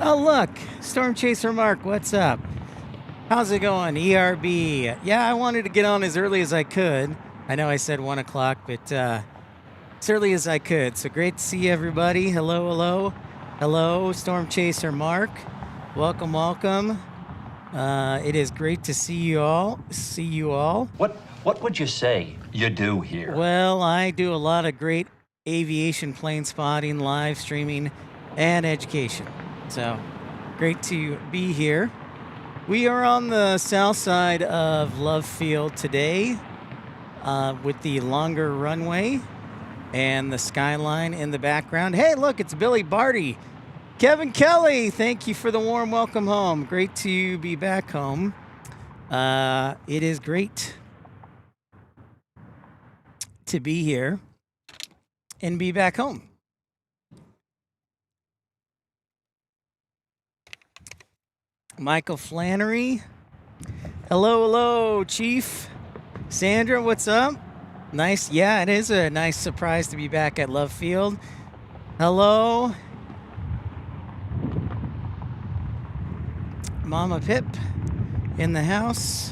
Oh, look, Storm Chaser Mark, what's up? How's it going, ERB? Yeah, I wanted to get on as early as I could. I know I said 1 o'clock, but as early as I could. So great to see everybody. Hello, hello. Hello, Storm Chaser Mark. Welcome, welcome. It is great to see you all. What would you say you do here? Well, I do a lot of great aviation plane spotting, live streaming, and education. So great to be here. We are on the south side of Love Field today with the longer runway and the skyline in the background. Hey, look, it's Billy Barty. Kevin Kelly, thank you for the warm welcome home. Great to be back home. It is great to be here and be back home. Michael Flannery. Hello, hello, Chief. Sandra, what's up? Nice. Yeah, it is a nice surprise to be back at Love Field. Hello. Mama Pip in the house.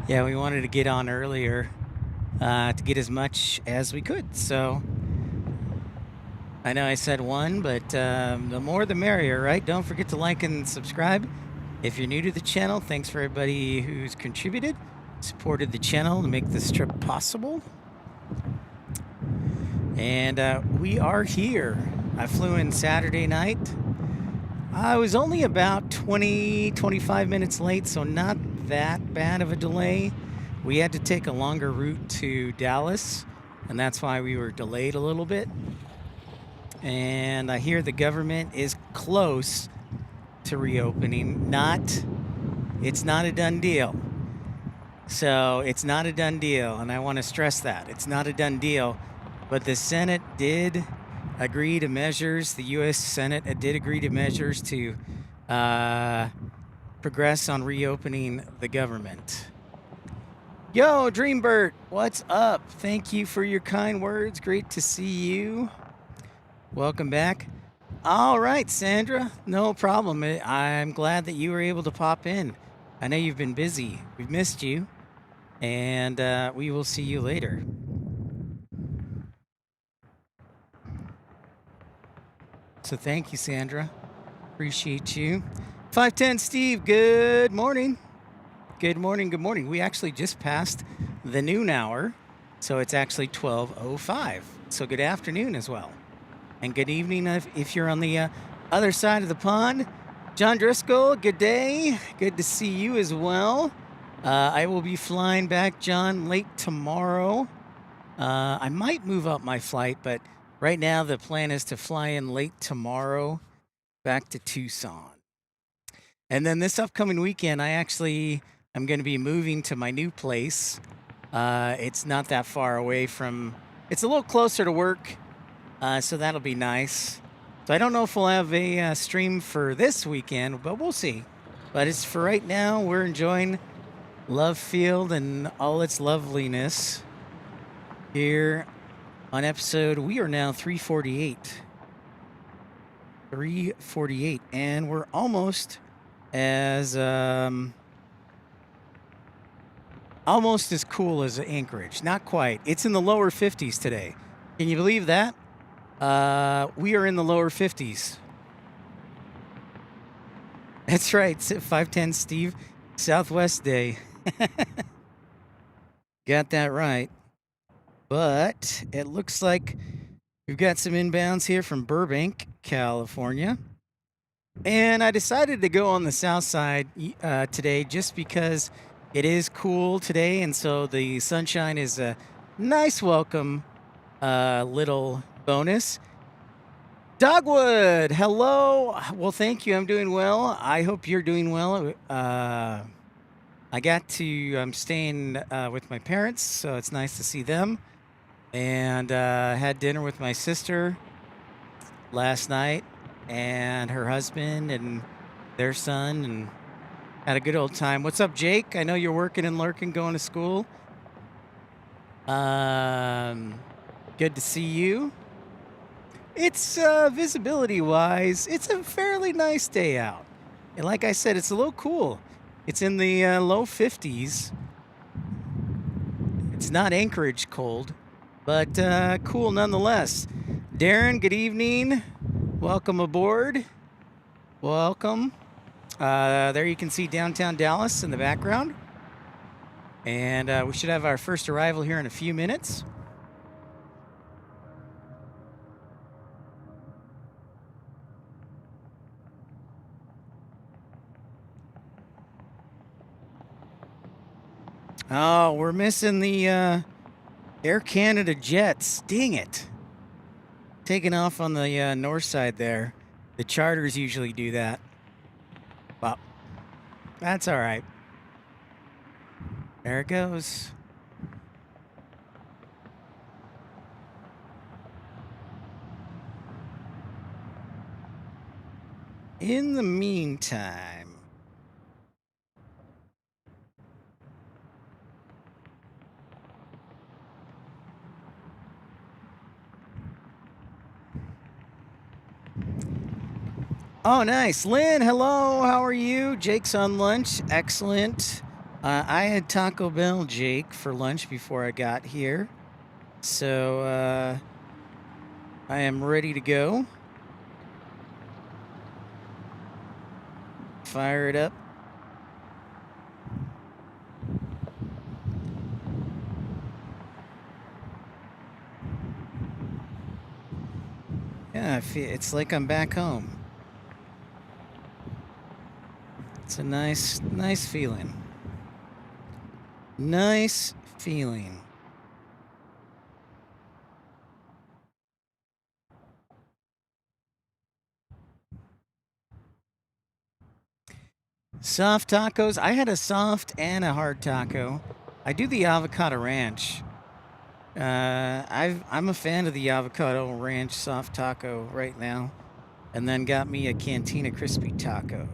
Yeah, we wanted to get on earlier to get as much as we could. So I know I said 1, but the more the merrier, right? Don't forget to like and subscribe. If you're new to the channel, thanks for everybody who's contributed, supported the channel to make this trip possible. And we are here. I flew in Saturday night. I was only about 25 minutes late, so not that bad of a delay. We had to take a longer route to Dallas, and that's why we were delayed a little bit. And I hear the government is close to reopening. It's not a done deal. So it's not a done deal, and I want to stress that. It's not a done deal, but the Senate did agree to measures, the U.S. Senate did agree to measures to progress on reopening the government. Yo, Dreambird, what's up? Thank you for your kind words. Great to see you. Welcome back. All right, Sandra, no problem. I'm glad that you were able to pop in. I know you've been busy. We've missed you, and we will see you later. So thank you, Sandra. Appreciate you. 510 Steve, good morning. Good morning, good morning. We actually just passed the noon hour, so it's actually 12:05. So good afternoon as well. And good evening if you're on the other side of the pond. John Driscoll, good day. Good to see you as well. I will be flying back, John, late tomorrow. I might move up my flight, but right now the plan is to fly in late tomorrow back to Tucson. And then this upcoming weekend, I'm going to be moving to my new place. It's not that far away from, it's a little closer to work. So that'll be nice. So I don't know if we'll have a stream for this weekend, but we'll see. But it's for right now. We're enjoying Love Field and all its loveliness here on episode. We are now 348. 348, and we're almost as cool as Anchorage. Not quite. It's in the lower 50s today. Can you believe that? We are in the lower 50s. That's right, 510 Steve, Southwest Day. Got that right. But it looks like we've got some inbounds here from Burbank, California. And I decided to go on the south side today just because it is cool today, and so the sunshine is a nice welcome little bonus. Dogwood, hello. Well, thank you. I'm doing well. I hope you're doing well. I'm staying with my parents, so it's nice to see them. And had dinner with my sister last night and her husband and their son, and had a good old time. What's up, Jake? I know you're working and lurking, going to school. Good to see you. It's visibility-wise, it's a fairly nice day out. And like I said, it's a little cool. It's in the low 50s. It's not Anchorage cold, but cool nonetheless. Darren, good evening. Welcome aboard. Welcome. There you can see downtown Dallas in the background. And we should have our first arrival here in a few minutes. Oh, we're missing the Air Canada jets. Dang it. Taking off on the north side there. The charters usually do that. Well, that's all right. There it goes. In the meantime, oh, nice. Lynn, hello. How are you? Jake's on lunch. Excellent. I had Taco Bell, Jake, for lunch before I got here. So I am ready to go. Fire it up. Yeah, it's like I'm back home. It's a nice feeling. Nice feeling. Soft tacos. I had a soft and a hard taco. I do the avocado ranch. I'm a fan of the avocado ranch soft taco right now, and then got me a Cantina crispy taco.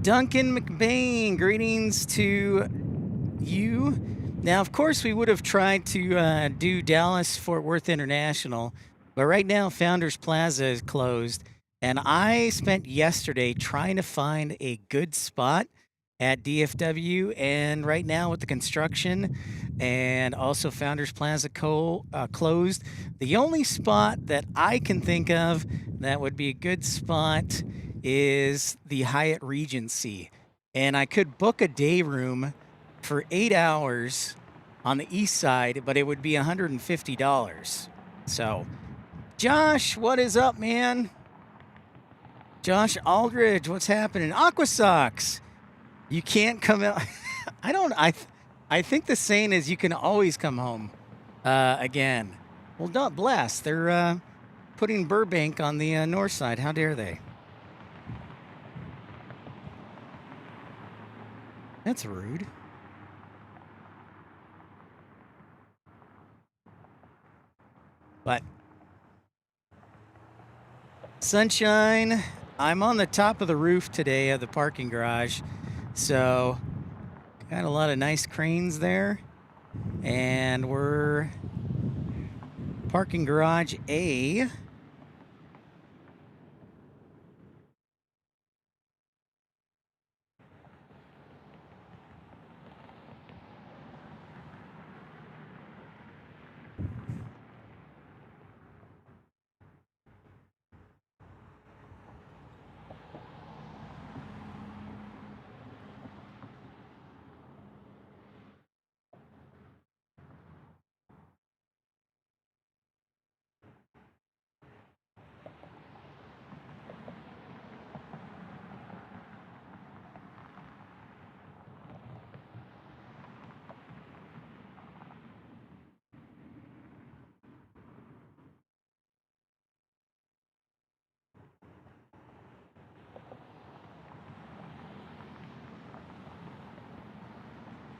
Duncan McBain, greetings to you. Now, of course, we would have tried to do Dallas Fort Worth International, but right now Founders Plaza is closed, and I spent yesterday trying to find a good spot at DFW, and right now with the construction and also Founders Plaza closed, the only spot that I can think of that would be a good spot is the Hyatt Regency, and I could book a day room for 8 hours on the east side, but it would be $150. So, Josh, what is up, man? Josh Aldridge, what's happening? Aqua Socks, you can't come out. I think the saying is you can always come home again. Well, don't bless. They're putting Burbank on the north side. How dare they? That's rude. But sunshine, I'm on the top of the roof today of the parking garage, so got a lot of nice cranes there, and we're parking garage A.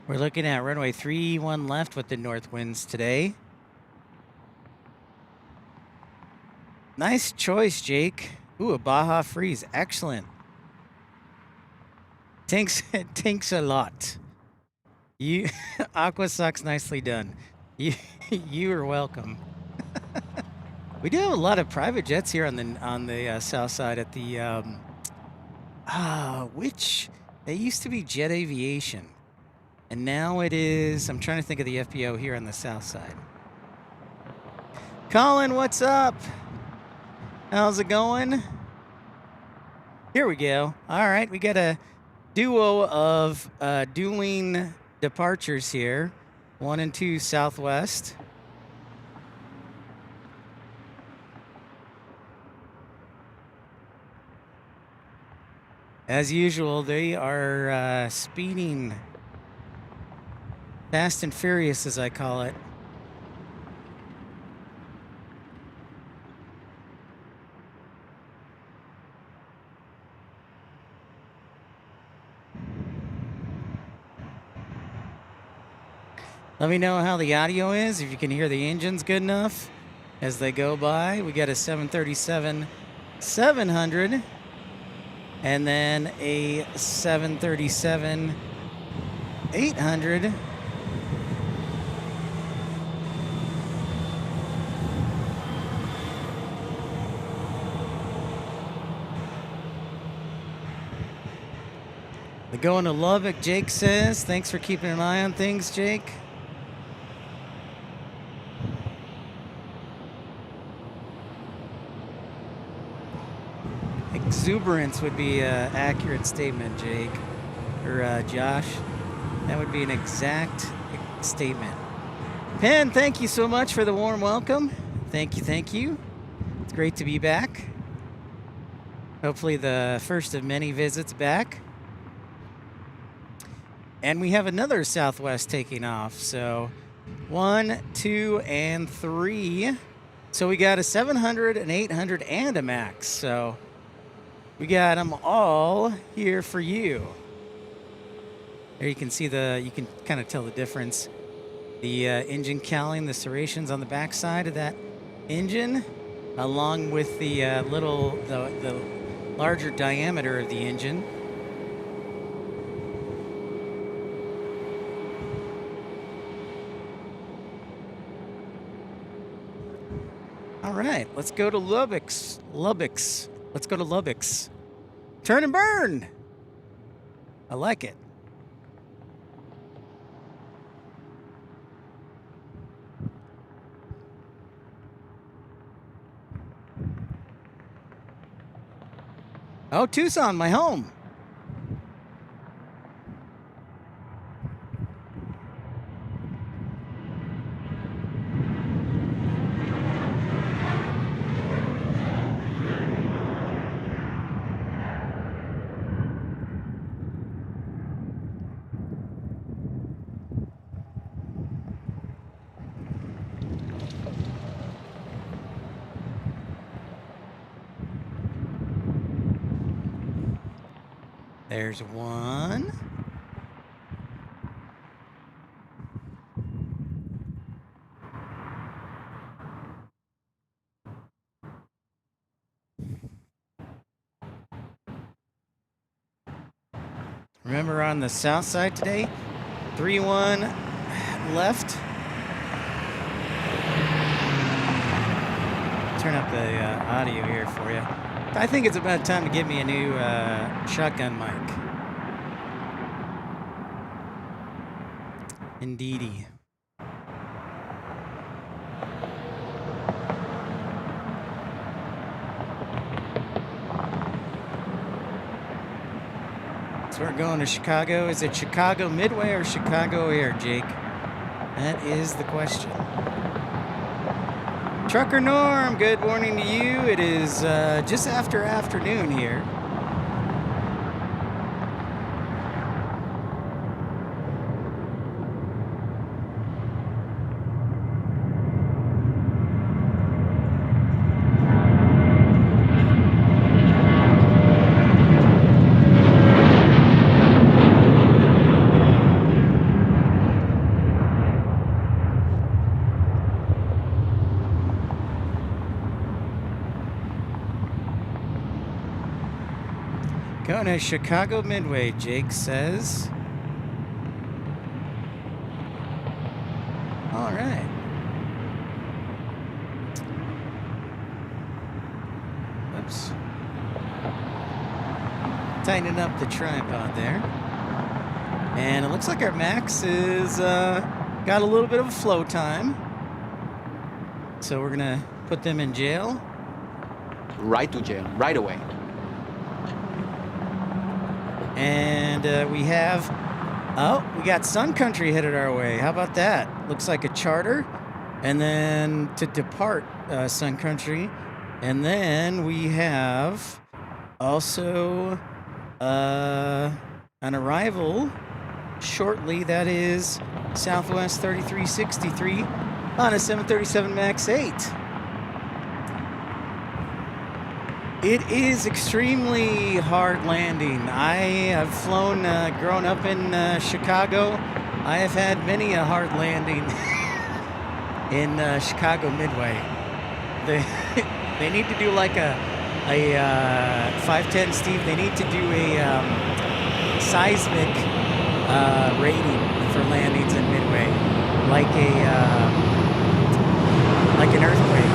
We're looking at runway 31 left with the north winds today. Nice choice, Jake. Ooh, a Baja Freeze. Excellent. Thanks a lot. You, Aqua Sucks, nicely done. You, you are welcome. We do have a lot of private jets here on the south side at the which it used to be Jet Aviation, and now it is. I'm trying to think of the FBO here on the south side. Colin, what's up? How's it going? Here we go. All right, we got a duo of dueling departures here, 1 and 2 Southwest. As usual, they are speeding fast and furious, as I call it. Let me know how the audio is, if you can hear the engines good enough as they go by. We got a 737-700 and then a 737-800. They're going to Lubbock, Jake says. Thanks for keeping an eye on things, Jake. Exuberance would be an accurate statement, Jake. Or Josh. That would be an exact statement. Penn, thank you so much for the warm welcome. Thank you, thank you. It's great to be back. Hopefully the first of many visits back. And we have another Southwest taking off. So 1, 2, and 3. So we got a 700, an 800, and a MAX. So we got them all here for you. There you can see you can kind of tell the difference. The engine cowling, the serrations on the backside of that engine, along with the the larger diameter of the engine. All right, let's go to Lubbock's. Let's go to Lubbock's. Turn and burn. I like it. Oh, Tucson, my home. There's one. Remember on the south side today, 3-1 left. Turn up the audio here for you. I think it's about time to give me a new shotgun mic. Indeedy. So we're going to Chicago. Is it Chicago Midway or Chicago Air, Jake? That is the question. Trucker Norm, good morning to you. It is just after afternoon here. Going to Chicago Midway, Jake says. All right. Whoops. Tightening up the tripod there. And it looks like our Max is got a little bit of a flow time. So we're gonna put them in jail. Right to jail, right away. And we got Sun Country headed our way. How about that? Looks like a charter. And then to depart Sun Country. And then we have also an arrival shortly. That is Southwest 3363 on a 737 MAX 8. It is extremely hard landing. I have flown, grown up in Chicago. I have had many a hard landing in Chicago Midway. They need to do like a 510, Steve. They need to do a seismic rating for landings in Midway, like an earthquake.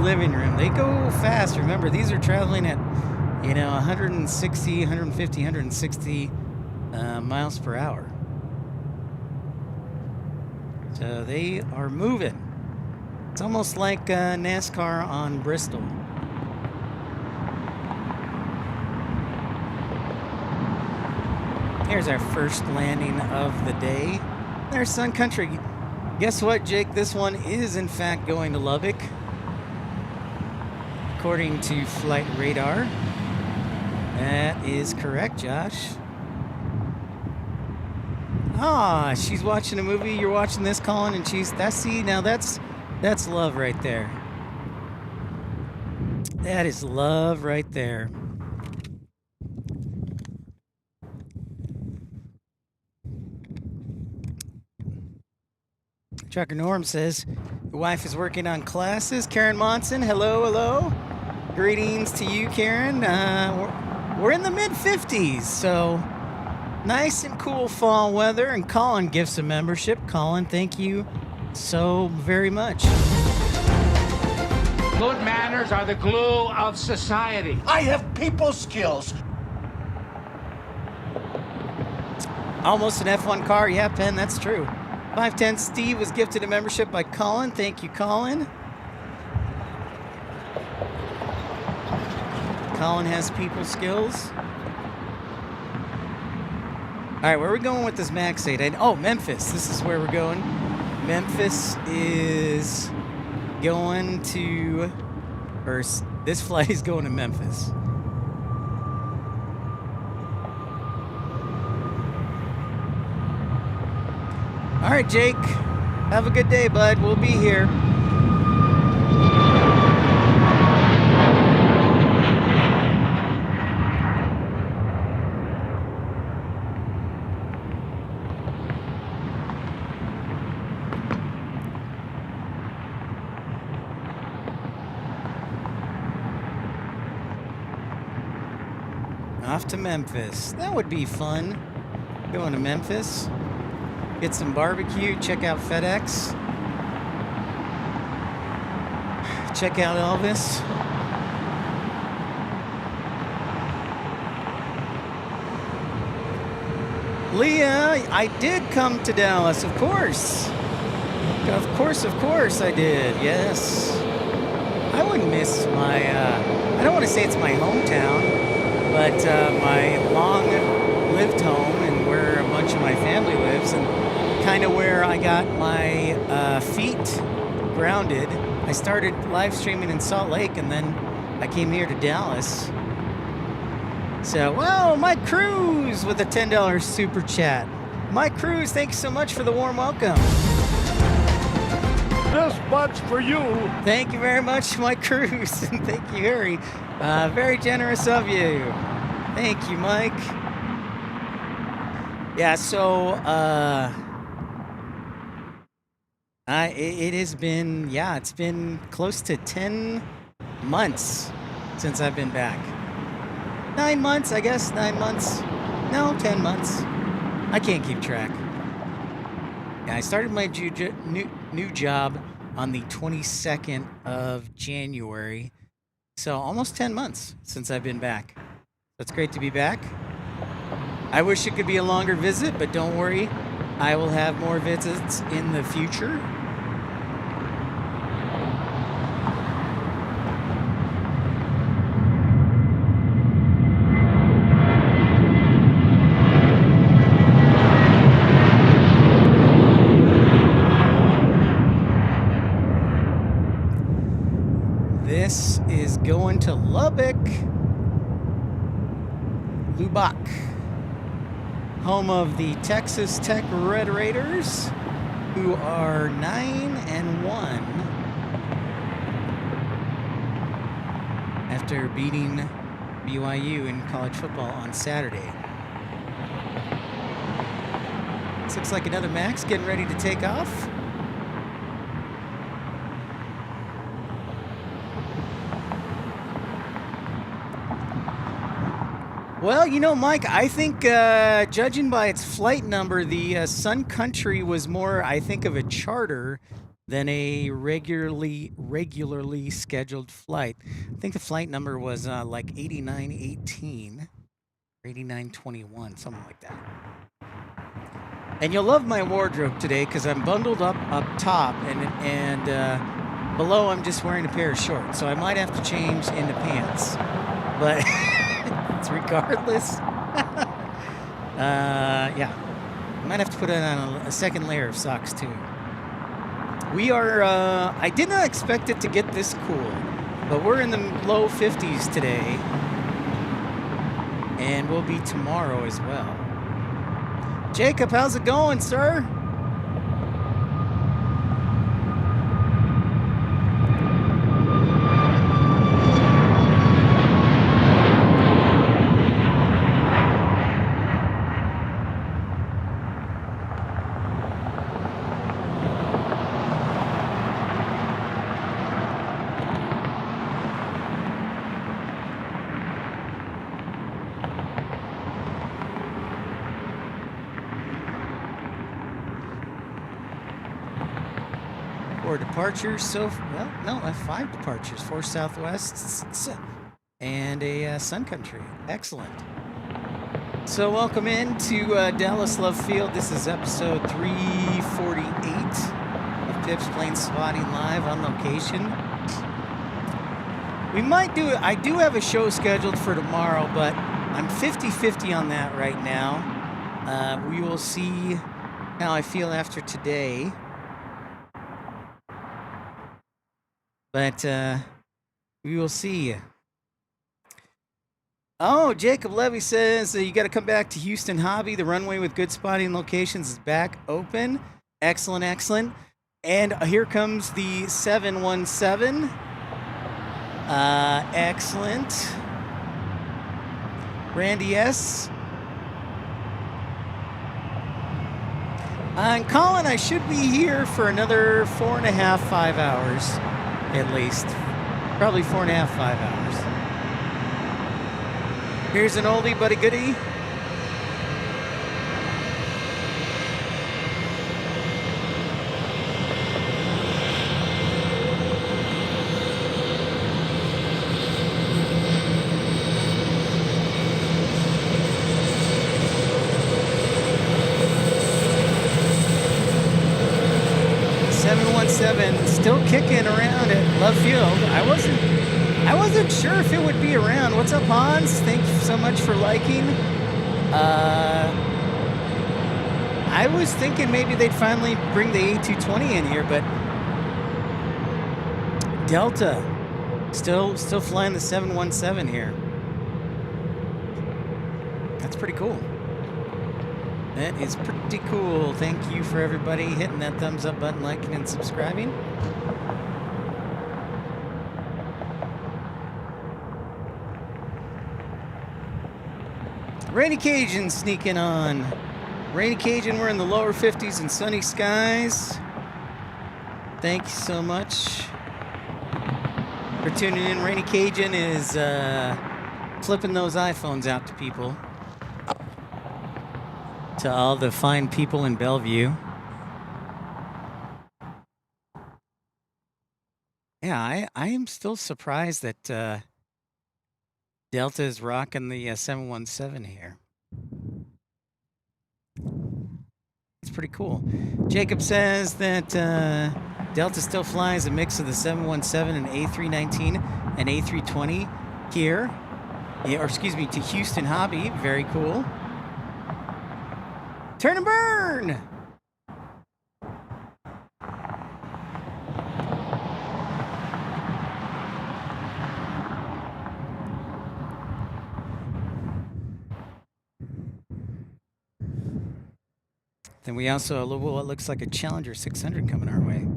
Living room. They go fast. Remember, these are traveling at 160, 150, 160 miles per hour. So they are moving. It's almost like NASCAR on Bristol. Here's our first landing of the day. There's Sun Country. Guess what, Jake? This one is in fact going to Lubbock, according to flight radar. That is correct, Josh. Ah, she's watching a movie. You're watching this, Colin, and that's love right there. That is love right there. Trucker Norm says the wife is working on classes. Karen Monson, hello, hello. Greetings to you, Karen. We're in the mid-50s, so nice and cool fall weather. And Colin gives a membership. Colin, thank you so very much. Good manners are the glue of society. I have people skills. Almost an F1 car. Yeah, Penn, that's true. 510 Steve was gifted a membership by Colin. Thank you, Colin. Colin has people skills. All right, where are we going with this MAX 8? Oh, Memphis. This is where we're going. Memphis is going to, or this flight is going to Memphis. All right, Jake. Have a good day, bud. We'll be here. Off to Memphis. That would be fun. Going to Memphis. Get some barbecue. Check out FedEx. Check out Elvis. Leah, I did come to Dallas, of course. Of course I did. Yes. I wouldn't miss my, I don't want to say it's my hometown, but my long-lived home and where a bunch of my family lives, and kind of where I got my feet grounded. I started live streaming in Salt Lake, and then I came here to Dallas. So, well, Mike Cruz with a $10 super chat. Mike Cruz, thanks so much for the warm welcome. this much for you. Thank you very much, Mike Cruz. And thank you, Harry. Very generous of you. Thank you, Mike. Yeah, so it has been, it's been close to 10 months since I've been back. 9 months, I guess. 9 months. No, 10 months. I can't keep track. Yeah, I started my new job on the 22nd of January. So almost 10 months since I've been back. So it's great to be back. I wish it could be a longer visit, but don't worry. I will have more visits in the future. This is going to Lubbock. Home of the Texas Tech Red Raiders, who are 9-1 after beating BYU in college football on Saturday. This looks like another Max getting ready to take off. Well, you know, Mike, I think judging by its flight number, the Sun Country was more, I think, of a charter than a regularly scheduled flight. I think the flight number was like 8918 or 8921, something like that. And you'll love my wardrobe today because I'm bundled up top and below I'm just wearing a pair of shorts. So I might have to change into pants. But regardless, yeah, I might have to put on a second layer of socks too. We are, I did not expect it to get this cool, but we're in the low 50s today, and we'll be tomorrow as well. Jacob, how's it going, sir? Departures, I have 5 departures, 4 Southwests and a Sun Country. Excellent. So welcome in to Dallas Love Field. This is episode 348 of Pip's Planespotting Live on location. We might do it. I do have a show scheduled for tomorrow, but I'm 50-50 on that right now. We will see how I feel after today. But we will see. Oh, Jacob Levy says you got to come back to Houston Hobby. The runway with good spotting locations is back open. Excellent, excellent. And here comes the 717. Excellent. Randy S. And Colin, I should be here for another 4.5, 5 hours. At least. Probably 4.5, 5 hours. Here's an oldie but a goodie. Still kicking around at Love Field. I wasn't sure if it would be around. What's up, Hans? Thank you so much for liking. I was thinking maybe they'd finally bring the A220 in here, but Delta still flying the 717 here. That's pretty cool. That is pretty cool. Thank you for everybody hitting that thumbs up button, liking, and subscribing. Rainy Cajun sneaking on. Rainy Cajun, we're in the lower 50s and sunny skies. Thank you so much for tuning in. Rainy Cajun is flipping those iPhones out to people. To all the fine people in Bellevue. Yeah, I am still surprised that Delta is rocking the 717 here. It's pretty cool. Jacob says that Delta still flies a mix of the 717 and A319 and A320 here. Yeah, or excuse me, to Houston Hobby. Very cool. Turn and burn! Then we also have what looks like a Challenger 600 coming our way.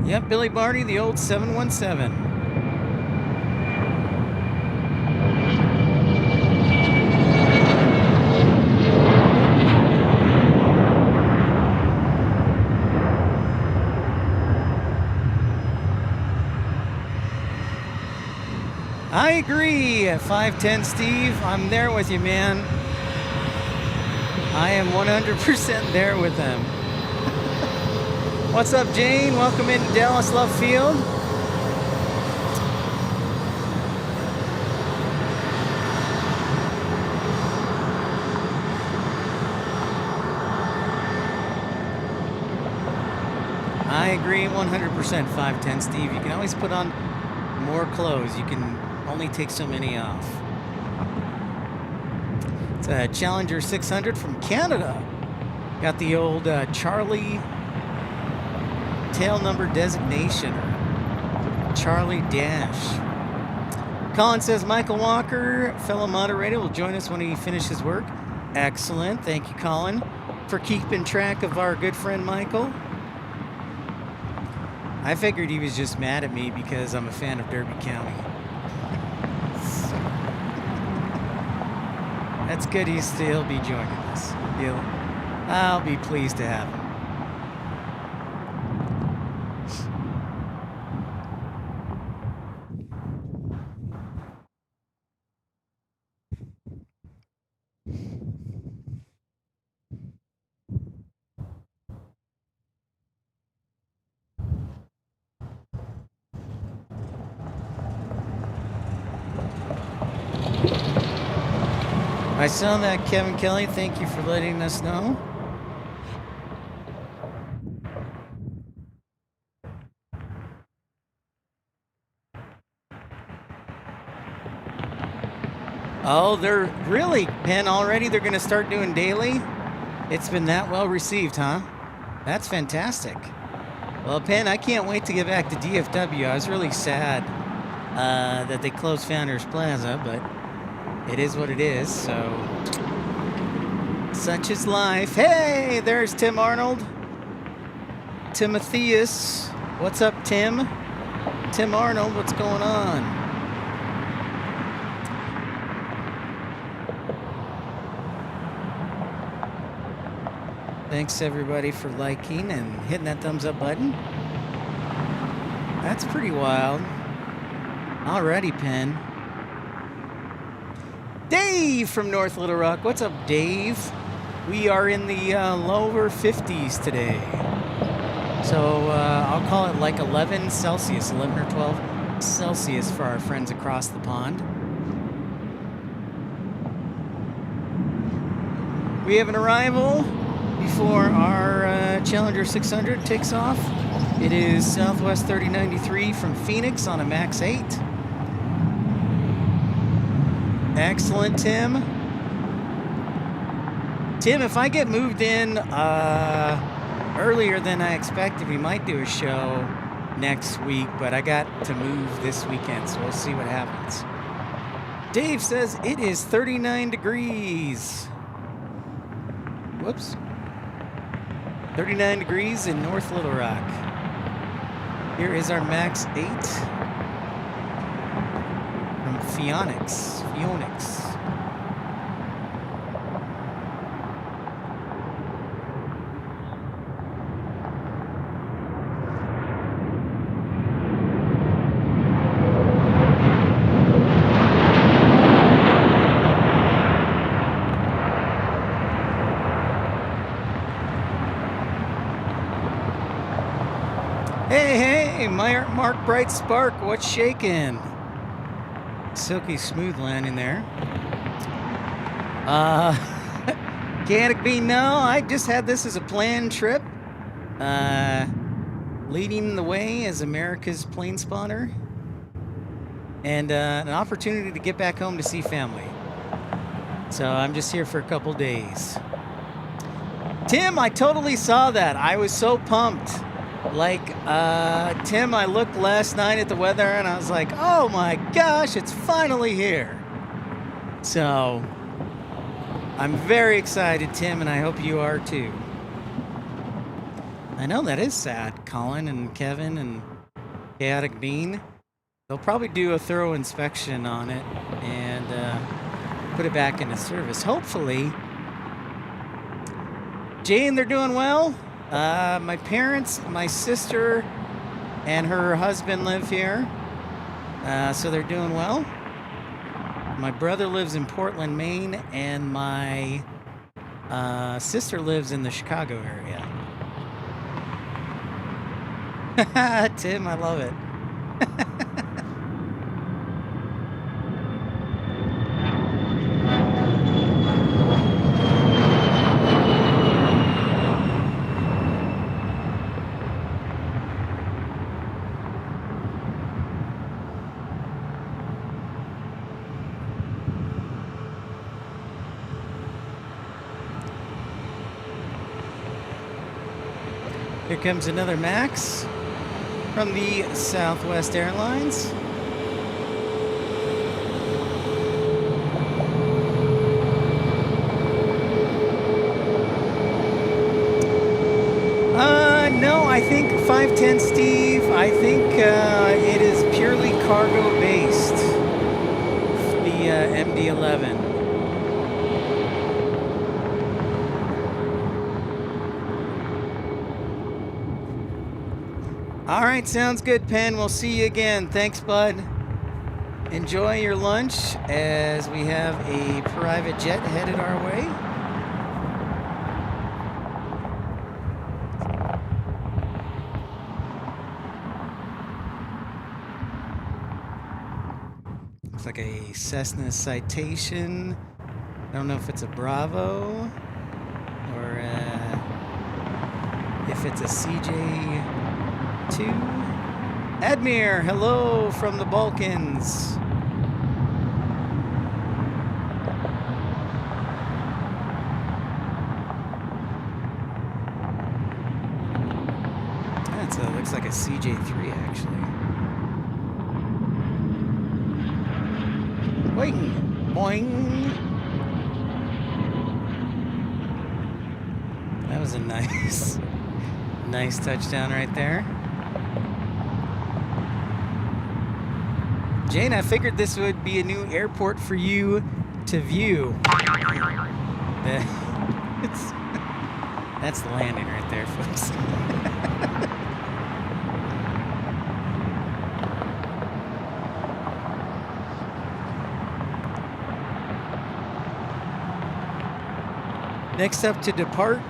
Yep, Billy Barty, the old 717. I agree, 510 Steve. I'm there with you, man. I am 100% there with them. What's up, Jane? Welcome into Dallas Love Field. I agree 100%, 510 Steve. You can always put on more clothes. You can only take so many off. It's a Challenger 600 from Canada. Got the old Charlie tail number designation. Charlie Dash. Colin says Michael Walker, fellow moderator, will join us when he finishes work. Excellent. Thank you, Colin, for keeping track of our good friend Michael. I figured he was just mad at me because I'm a fan of Derby County. That's good. He'll be joining us. I'll be pleased to have him. I saw that, Kevin Kelly. Thank you for letting us know. Oh, they're really, Penn, already? They're going to start doing daily? It's been that well received, huh? That's fantastic. Well, Penn, I can't wait to get back to DFW. I was really sad that they closed Founders Plaza, but it is what it is, so such is life. Hey, there's Tim Arnold. Timotheus. What's up, Tim? Tim Arnold, what's going on? Thanks, everybody, for liking and hitting that thumbs up button. That's pretty wild. Alrighty, Penn. Dave from North Little Rock. What's up, Dave? We are in the lower 50s today. So I'll call it like 11 Celsius, 11 or 12 Celsius for our friends across the pond. We have an arrival before our Challenger 600 takes off. It is Southwest 3093 from Phoenix on a MAX 8. Excellent, Tim. Tim, if I get moved in earlier than I expected, we might do a show next week, but I got to move this weekend, so we'll see what happens. Dave says it is 39 degrees. Whoops. 39 degrees in North Little Rock. Here is our Max 8 from Phoenix. Hey, Mark Bright Spark, what's shaking? Silky smooth landing there. Organic Bean, no, I just had this as a planned trip. Leading the way as America's plane spotter. And an opportunity to get back home to see family. So I'm just here for a couple days. Tim, I totally saw that. I was so pumped. Like, Tim, I looked last night at the weather and I was like, oh my gosh, it's finally here. So, I'm very excited, Tim, and I hope you are too. I know that is sad. Colin and Kevin and Chaotic Bean, they'll probably do a thorough inspection on it and put it back into service. Hopefully. Jane, they're doing well. My parents, my sister, and her husband live here, so they're doing well. My brother lives in Portland, Maine, and my sister lives in the Chicago area. Tim, I love it. Here comes another Max from the Southwest Airlines. No, I think 510 Steve, I think it is purely cargo based. The MD-11. All right, sounds good, Penn. We'll see you again. Thanks, bud. Enjoy your lunch as we have a private jet headed our way. Looks like a Cessna Citation. I don't know if it's a Bravo or if it's a CJ2. Admir, hello from the Balkans. That looks like a CJ3 actually. Boing, boing. That was a nice touchdown right there. Jane, I figured this would be a new airport for you to view. That's the landing right there, folks. Next up to depart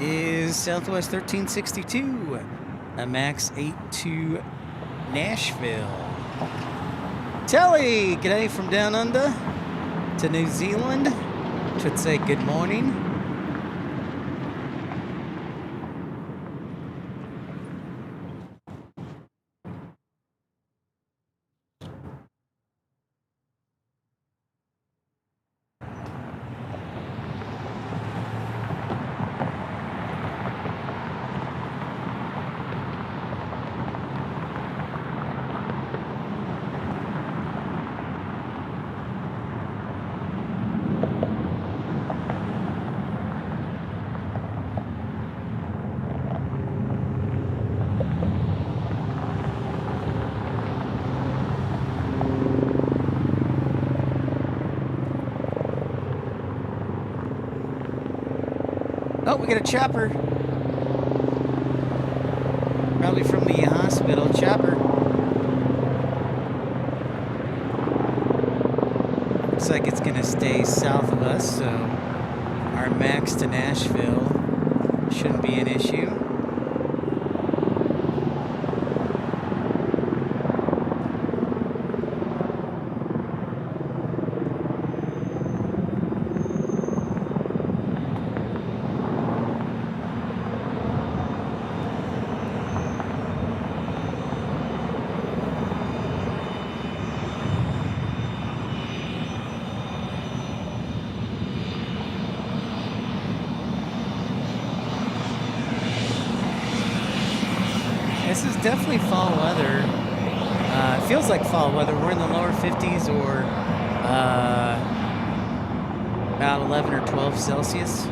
is Southwest 1362, a Max 8 to Nashville. Telly, g'day from down under to New Zealand. Should say good morning. Oh, we got a chopper. Probably from the hospital. Chopper. Looks like it's gonna stay south of us, so our max to Nashville shouldn't be an issue. This is definitely fall weather. It feels like fall weather. We're in the lower 50s or about 11 or 12 Celsius.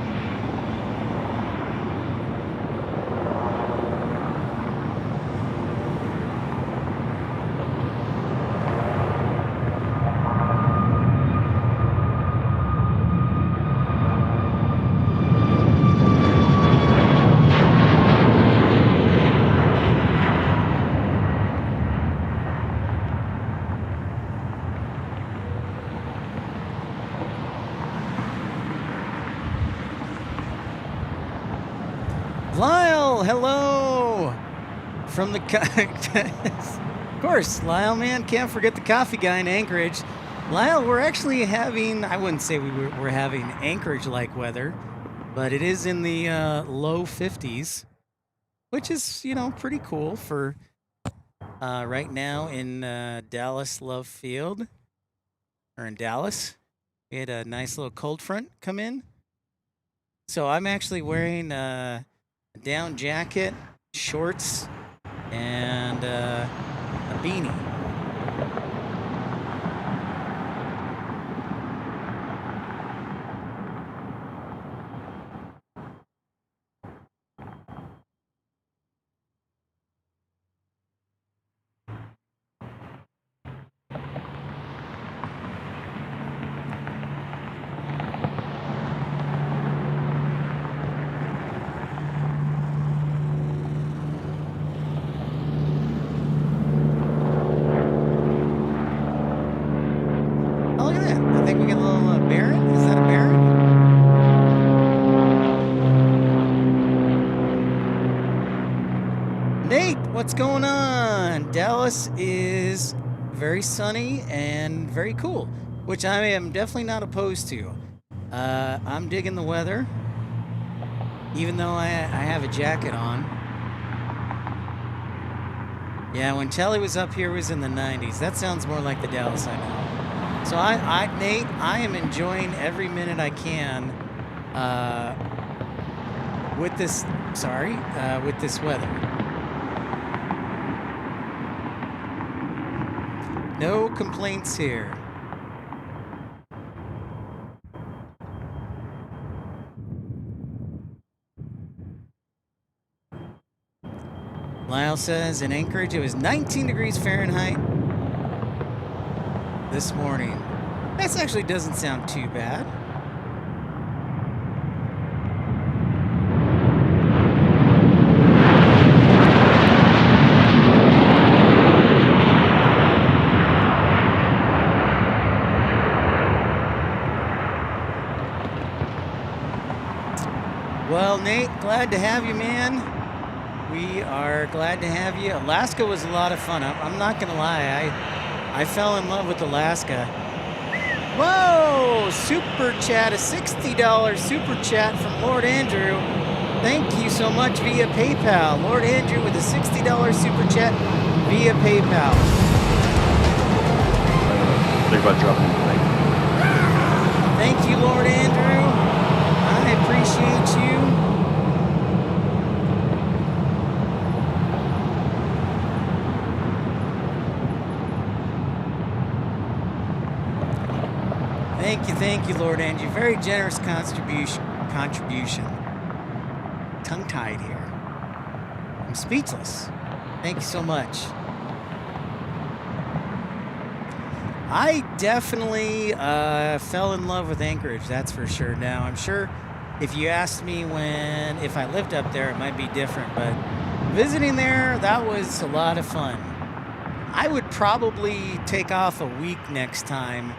Lyle, hello! From the... Of course, Lyle, man, can't forget the coffee guy in Anchorage. Lyle, we're actually having... I wouldn't say we're having Anchorage-like weather, but it is in the low 50s, which is, you know, pretty cool for right now in Dallas Love Field, or in Dallas. We had a nice little cold front come in. So I'm actually wearing... a down jacket, shorts, and a beanie. What's going on? Dallas is very sunny and very cool, which I am definitely not opposed to. I'm digging the weather, even though I have a jacket on. Yeah, when Telly was up here, it was in the 90s. That sounds more like the Dallas I know. So Nate, I am enjoying every minute I can with this weather. No complaints here. Lyle says in Anchorage it was 19 degrees Fahrenheit this morning. That actually doesn't sound too bad. Well, Nate, glad to have you, man. We are glad to have you. Alaska was a lot of fun. I'm not going to lie. I fell in love with Alaska. Whoa! Super chat, a $60 super chat from Lord Andrew. Thank you so much via PayPal. Lord Andrew with a $60 super chat via PayPal. Think about dropping it tonight. Thank you, Lord Andrew. I appreciate you. Thank you, Lord Andrew. Very generous contribution. Tongue-tied here. I'm speechless. Thank you so much. I definitely fell in love with Anchorage, that's for sure. Now, I'm sure If you asked me if I lived up there, it might be different, but visiting there, that was a lot of fun. I would probably take off a week next time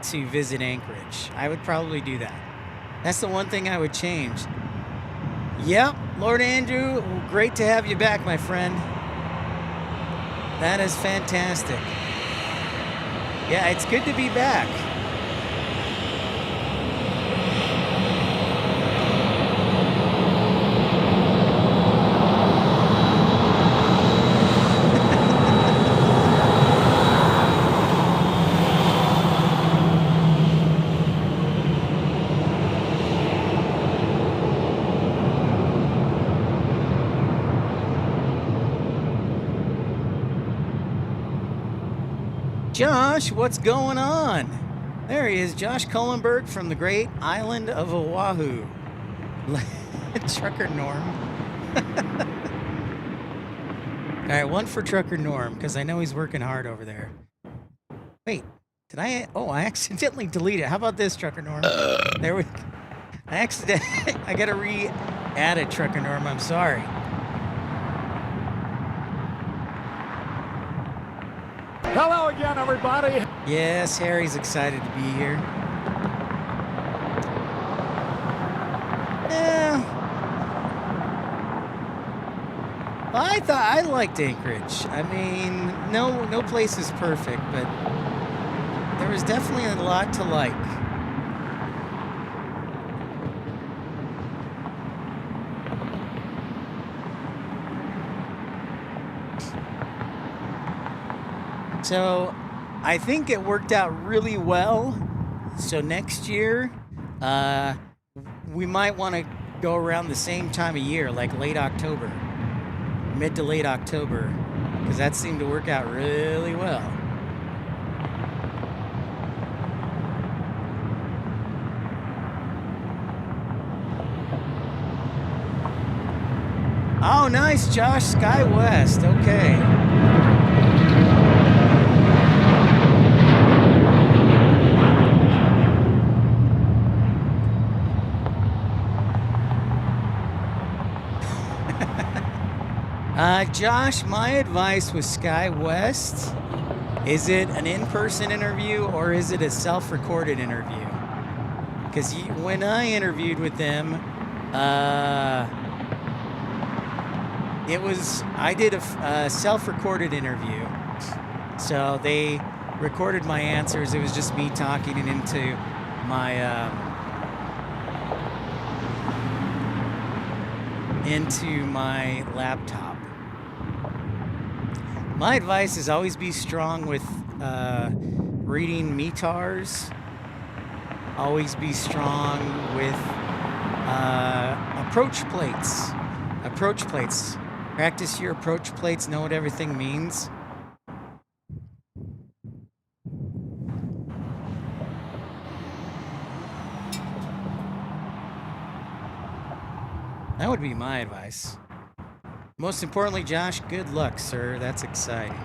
to visit Anchorage. I would probably do that. That's the one thing I would change. Yep, Lord Andrew, great to have you back, my friend. That is fantastic. Yeah, it's good to be back. Josh, what's going on? There he is, Josh Cullenberg from the great island of Oahu. Trucker Norm. All right, one for Trucker Norm, because I know he's working hard over there. Wait, did I? Oh, I accidentally deleted it. How about this, Trucker Norm? There we go. I got to re-add it, Trucker Norm. I'm sorry. Hello again, everybody. Yes, Harry's excited to be here. Yeah. Well, I liked Anchorage. I mean, no place is perfect, but there was definitely a lot to like. So I think it worked out really well. So next year, we might want to go around the same time of year, like late October, mid to late October, because that seemed to work out really well. Oh, nice, Josh. Sky West. Okay. Josh, my advice with Sky West, is it an in-person interview or is it a self-recorded interview? Because when I interviewed with them, I did a self-recorded interview. So they recorded my answers. It was just me talking and into my laptop. My advice is always be strong with reading METARs. Always be strong with approach plates. Approach plates. Practice your approach plates. Know what everything means. That would be my advice. Most importantly, Josh, good luck, sir. That's exciting.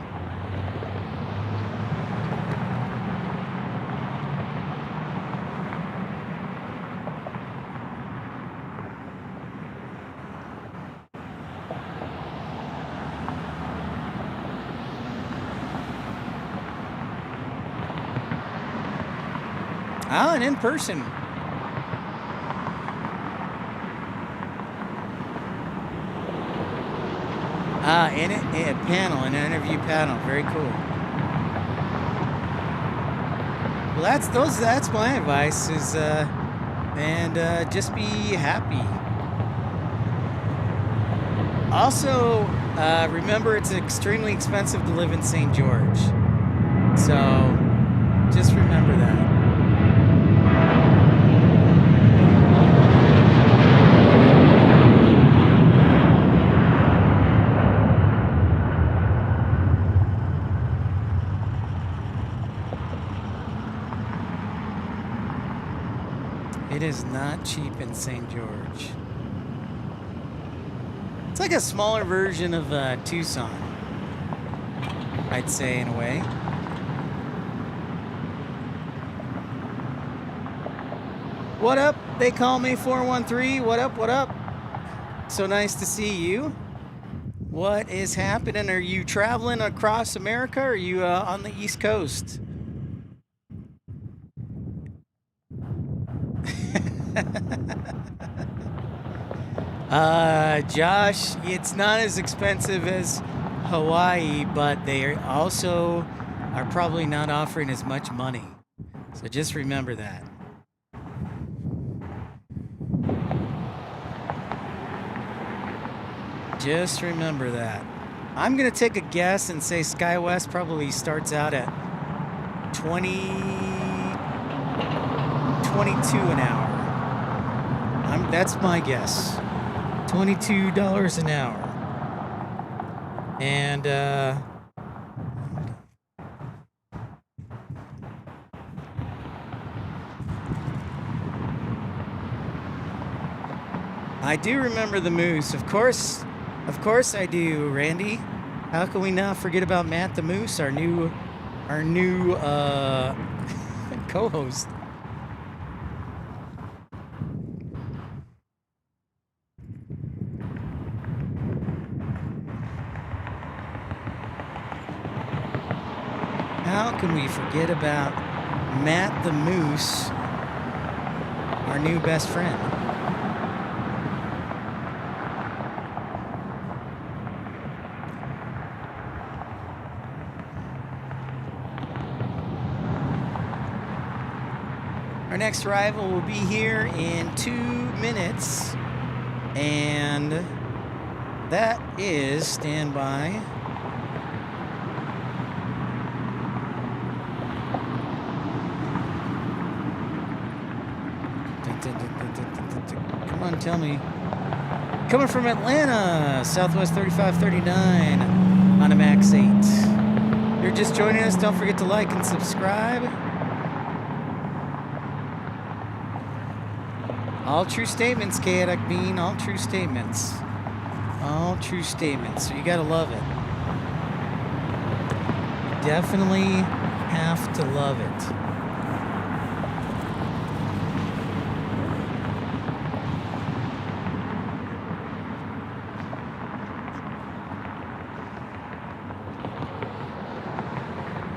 Oh, and in person. An interview panel. Very cool. Well, that's my advice is, just be happy. Also, remember it's extremely expensive to live in St. George. So, just remember that. It is not cheap in St. George. It's like a smaller version of Tucson, I'd say, in a way. What up, They call me 413. What up? What up? So nice to see you. What is happening? Are you traveling across America? Or are you on the East Coast? Josh, it's not as expensive as Hawaii, but they also are probably not offering as much money. So just remember that. Just remember that. I'm going to take a guess and say SkyWest probably starts out at 22 an hour. That's my guess. $22 an hour. And I do remember the Moose. Of course I do, Randy. How can we not forget about Matt the Moose, our new co-host? How can we forget about Matt the Moose, our new best friend? Our next arrival will be here in 2 minutes, and that is standby. Come on, tell me. Coming from Atlanta, Southwest 3539 on a Max 8. You're just joining us. Don't forget to like and subscribe. All true statements, Chaotic Bean. All true statements. All true statements. So you gotta love it. Definitely have to love it.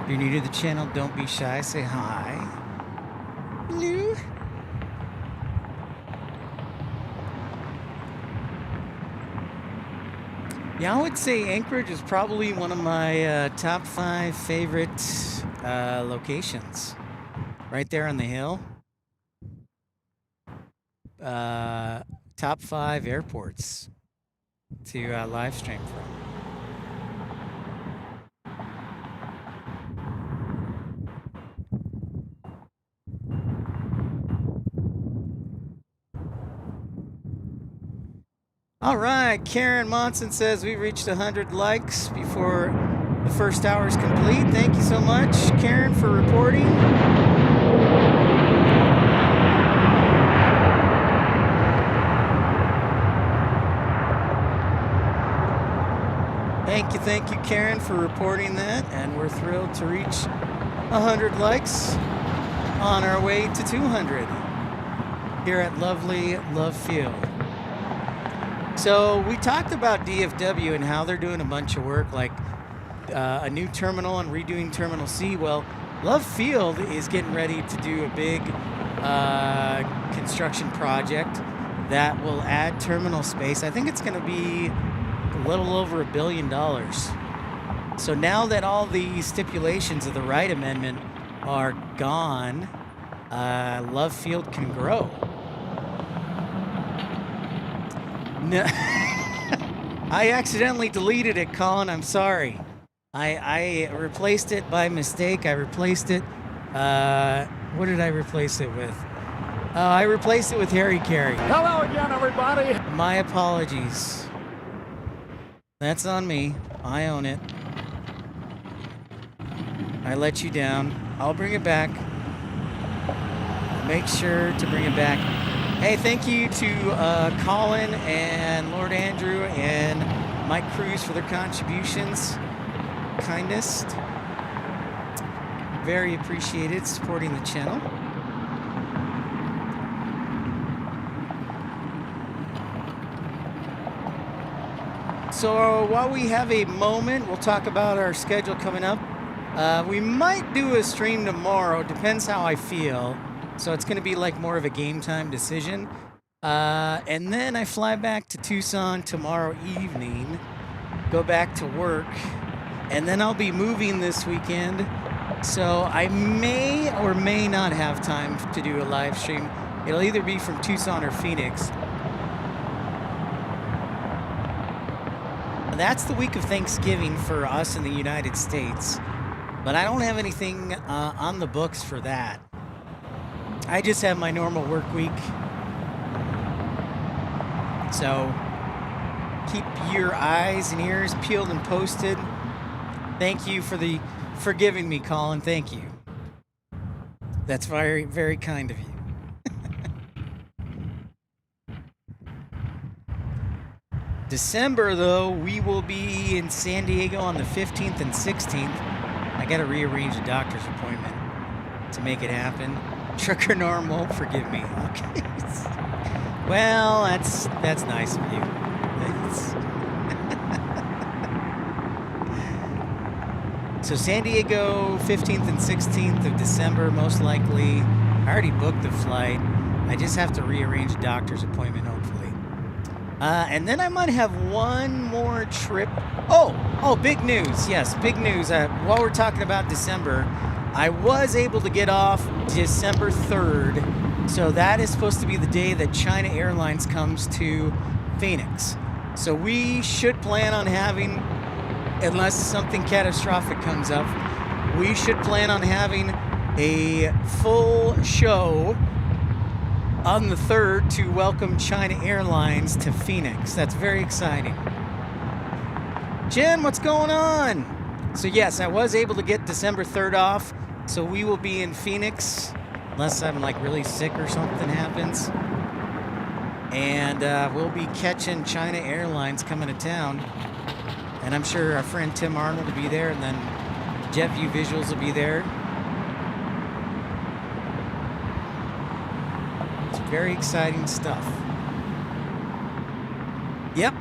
If you're new to the channel, don't be shy. Say hi. Hello. Yeah, I would say Anchorage is probably one of my top 5 favorite locations. Right there on the hill. Top 5 airports to live stream from. All right, Karen Monson says we reached 100 likes before the first hour is complete. Thank you so much, Karen, for reporting. Thank you, Karen, for reporting that. And we're thrilled to reach 100 likes on our way to 200 here at lovely Love Field. So we talked about DFW and how they're doing a bunch of work, like a new terminal and redoing Terminal C. Well, Love Field is getting ready to do a big construction project that will add terminal space. I think it's going to be a little over $1 billion. So now that all the stipulations of the Wright Amendment are gone, Love Field can grow. No, I accidentally deleted it, Colin. I'm sorry. I replaced it by mistake. I replaced it. What did I replace it with? I replaced it with Harry Carey. Hello again, everybody. My apologies. That's on me. I own it. I let you down. I'll bring it back. Make sure to bring it back. Hey, thank you to Colin and Lord Andrew and Mike Cruz for their contributions. Kindness. Very appreciated supporting the channel. So while we have a moment, we'll talk about our schedule coming up. We might do a stream tomorrow, depends how I feel. So it's going to be like more of a game time decision. And then I fly back to Tucson tomorrow evening, go back to work, and then I'll be moving this weekend. So I may or may not have time to do a live stream. It'll either be from Tucson or Phoenix. That's the week of Thanksgiving for us in the United States, but I don't have anything on the books for that. I just have my normal work week. So keep your eyes and ears peeled and posted. Thank you for forgiving me, Colin. Thank you. That's very, very kind of you. December, though, we will be in San Diego on the 15th and 16th. I got to rearrange a doctor's appointment to make it happen. Truck or normal? Forgive me. Okay. Well, that's nice of you. So San Diego, 15th and 16th of December, most likely. I already booked the flight. I just have to rearrange a doctor's appointment, hopefully. And then I might have one more trip. Oh, big news. Yes, big news. While we're talking about December, I was able to get off December 3rd. So that is supposed to be the day that China Airlines comes to Phoenix. So we should plan on having, unless something catastrophic comes up, we should plan on having a full show on the 3rd to welcome China Airlines to Phoenix. That's very exciting. Jen, what's going on? So yes, I was able to get December 3rd off. So we will be in Phoenix, unless I'm like really sick or something happens. And we'll be catching China Airlines coming to town. And I'm sure our friend Tim Arnold will be there, and then JetView Visuals will be there. Very exciting stuff. Yep,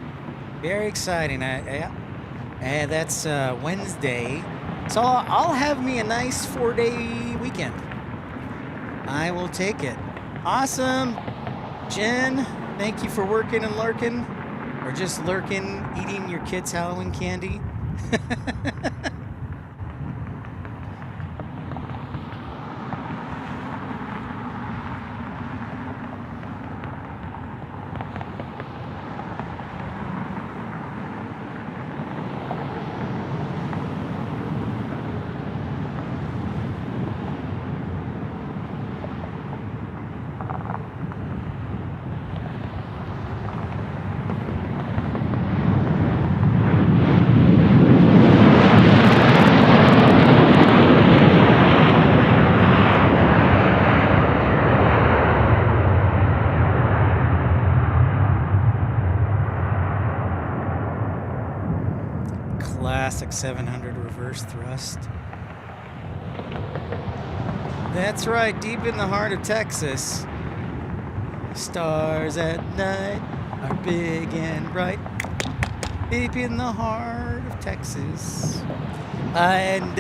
very exciting. And that's Wednesday. So I'll have me a nice 4-day weekend. I will take it. Awesome. Jen, thank you for working and lurking. Or just lurking, eating your kids' Halloween candy. Classic 700 reverse thrust. That's right, deep in the heart of Texas. Stars at night are big and bright. Deep in the heart of Texas. And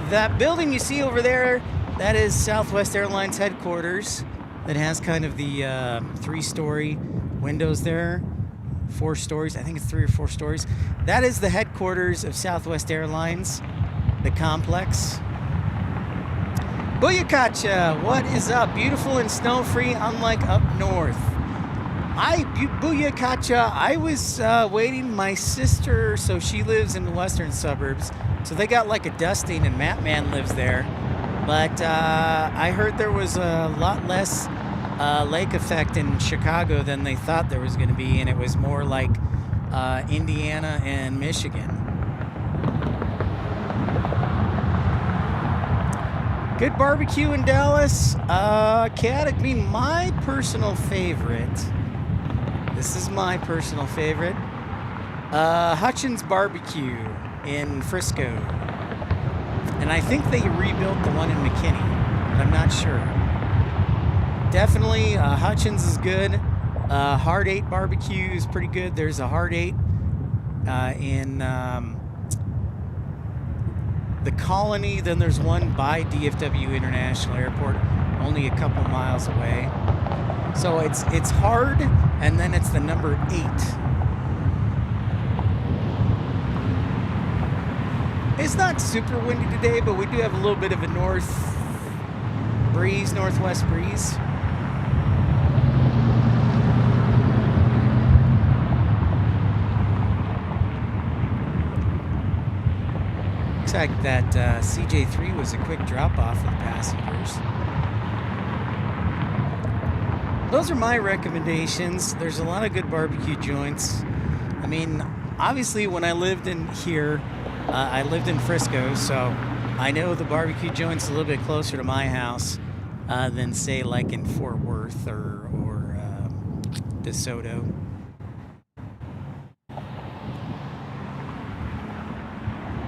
that building you see over there, that is Southwest Airlines headquarters. That has kind of the 3-story windows there. 4 stories, I think it's 3 or 4 stories. That is the headquarters of Southwest Airlines, the complex. Booyakacha, what is up? Beautiful and snow-free, unlike up north. Booyakacha, I was waiting. My sister, so she lives in the western suburbs, so they got like a dusting, and Mattman lives there. But I heard there was a lot less lake effect in Chicago than they thought there was going to be, and it was more like Indiana and Michigan. Good barbecue in Dallas. Chaotic being my personal favorite. This is my personal favorite. Hutchins Barbecue in Frisco. And I think they rebuilt the one in McKinney, but I'm not sure. Definitely, Hutchins is good. Hard 8 barbecue is pretty good. There's a Hard 8 in the Colony. Then there's one by DFW International Airport, only a couple miles away. So it's hard, and then it's the number 8. It's not super windy today, but we do have a little bit of a northwest breeze. Looks like that CJ3 was a quick drop-off of passengers. Those are my recommendations. There's a lot of good barbecue joints. I mean, obviously, when I lived in here, I lived in Frisco, so I know the barbecue joint's a little bit closer to my house than, say, like in Fort Worth or DeSoto.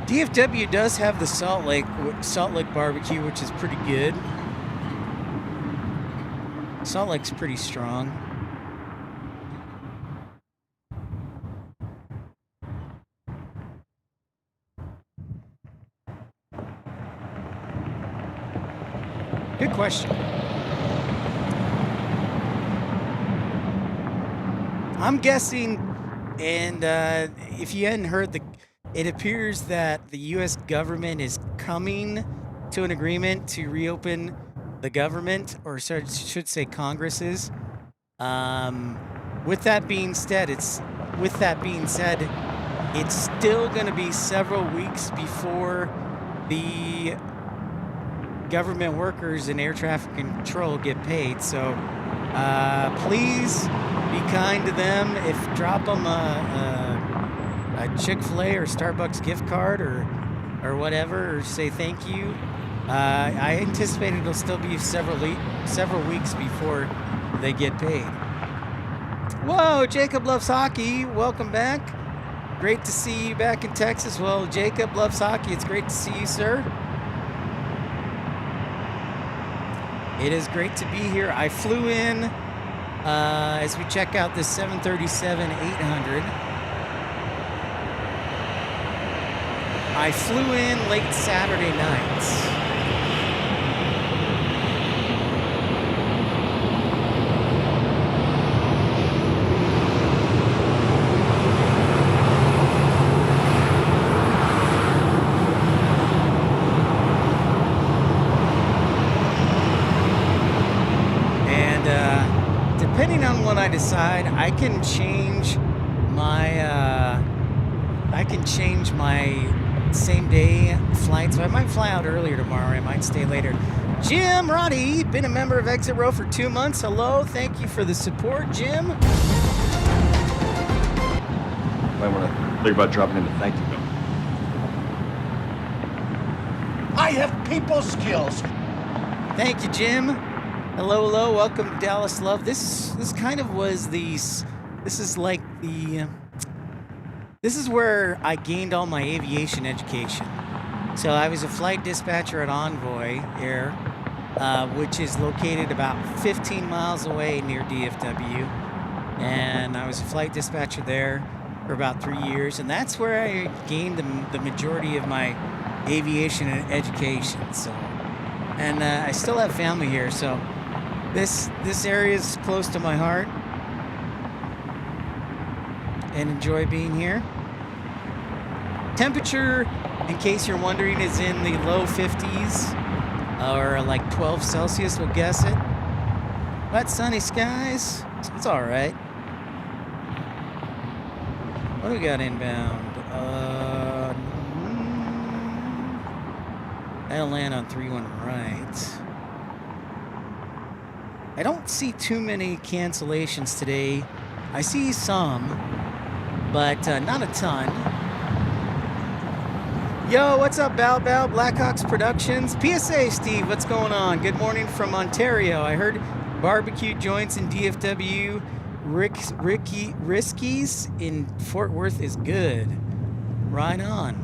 DFW does have the Salt Lake barbecue, which is pretty good. Salt Lake's pretty strong. Good question. I'm guessing, and if you hadn't heard, it appears that the U.S. government is coming to an agreement to reopen the government, or should say Congress is. With that being said, it's still going to be several weeks before the government workers in air traffic control get paid. So please be kind to them. Drop them a Chick-fil-A or Starbucks gift card or whatever, or say thank you. I anticipate it'll still be several weeks before they get paid. Whoa, Jacob Loves Hockey, welcome back. Great to see you back in Texas. Well, Jacob Loves Hockey, it's great to see you, sir. It is great to be here. I flew in as we check out this 737-800. I flew in late Saturday night. I decide I can change my same day flight, so I might fly out earlier tomorrow. I might stay later. Jim Roddy, been a member of Exit Row for 2 months. Hello, thank you for the support, Jim. Might want to think about dropping in a thank you note. I have people skills. Thank you, Jim. Hello, hello. Welcome to Dallas Love. This kind of was this is where I gained all my aviation education. So I was a flight dispatcher at Envoy Air, which is located about 15 miles away near DFW. And I was a flight dispatcher there for about 3 years. And that's where I gained the majority of my aviation education. So, and I still have family here, so this area is close to my heart, and enjoy being here. Temperature, in case you're wondering, is in the low 50s, or like 12 Celsius, we'll guess it. But sunny skies, it's all right. What do we got inbound? That'll land on 3-1 right. I don't see too many cancellations today. I see some, but not a ton. Yo, what's up, Bow Bow, Blackhawks Productions? PSA, Steve, what's going on? Good morning from Ontario. I heard barbecue joints in DFW, Risky's in Fort Worth is good. Right on.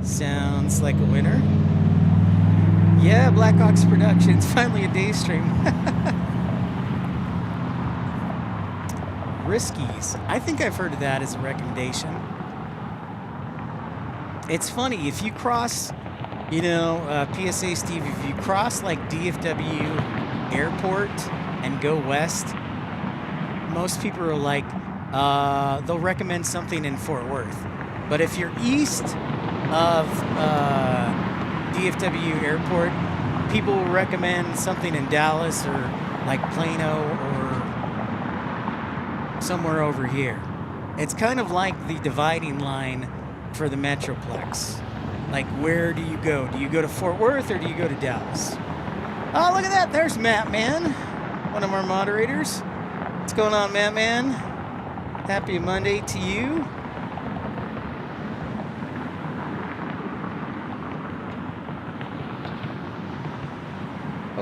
Sounds like a winner. Yeah, Blackhawks Productions, finally a day stream. Riskies. I think I've heard of that as a recommendation. It's funny, if you cross, PSA Steve, if you cross like DFW Airport and go west, most people are like, they'll recommend something in Fort Worth. But if you're east of DFW Airport, people will recommend something in Dallas or like Plano or somewhere over here. It's kind of like the dividing line for the Metroplex. Like, where do you go? Do you go to Fort Worth or do you go to Dallas? Oh, look at that. There's Matt Man, one of our moderators. What's going on, Matt Man? Happy Monday to you.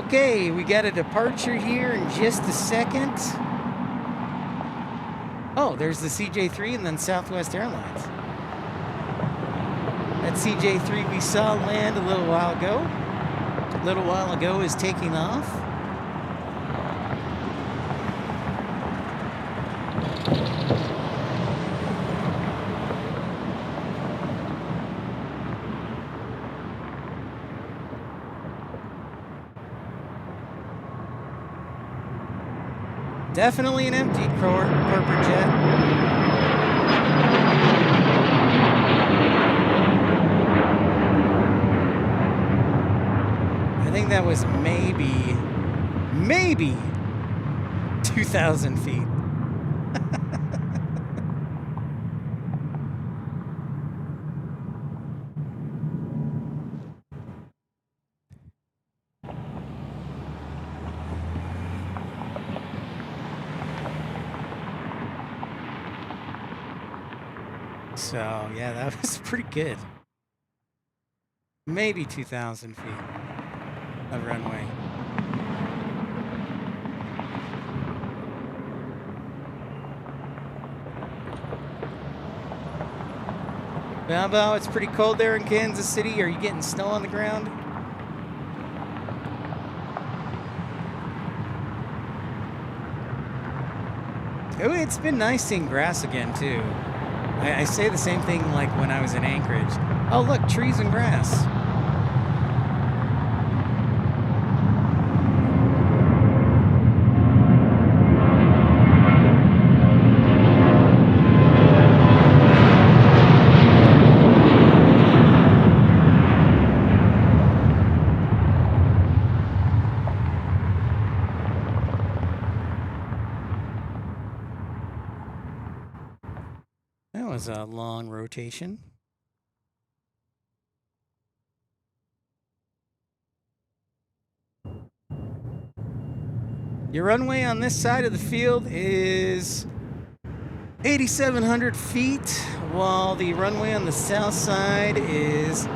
Okay, we got a departure here in just a second. Oh, there's the CJ3 and then Southwest Airlines. That CJ3 we saw land a little while ago is taking off. Definitely an empty corporate jet. I think that was maybe 2,000 feet. So, yeah, that was pretty good. Maybe 2,000 feet of runway. Balbo, it's pretty cold there in Kansas City. Are you getting snow on the ground? Oh, it's been nice seeing grass again, too. I say the same thing like when I was in Anchorage. Oh, look, trees and grass. A long rotation. Your runway on this side of the field is 8,700 feet, while the runway on the south side is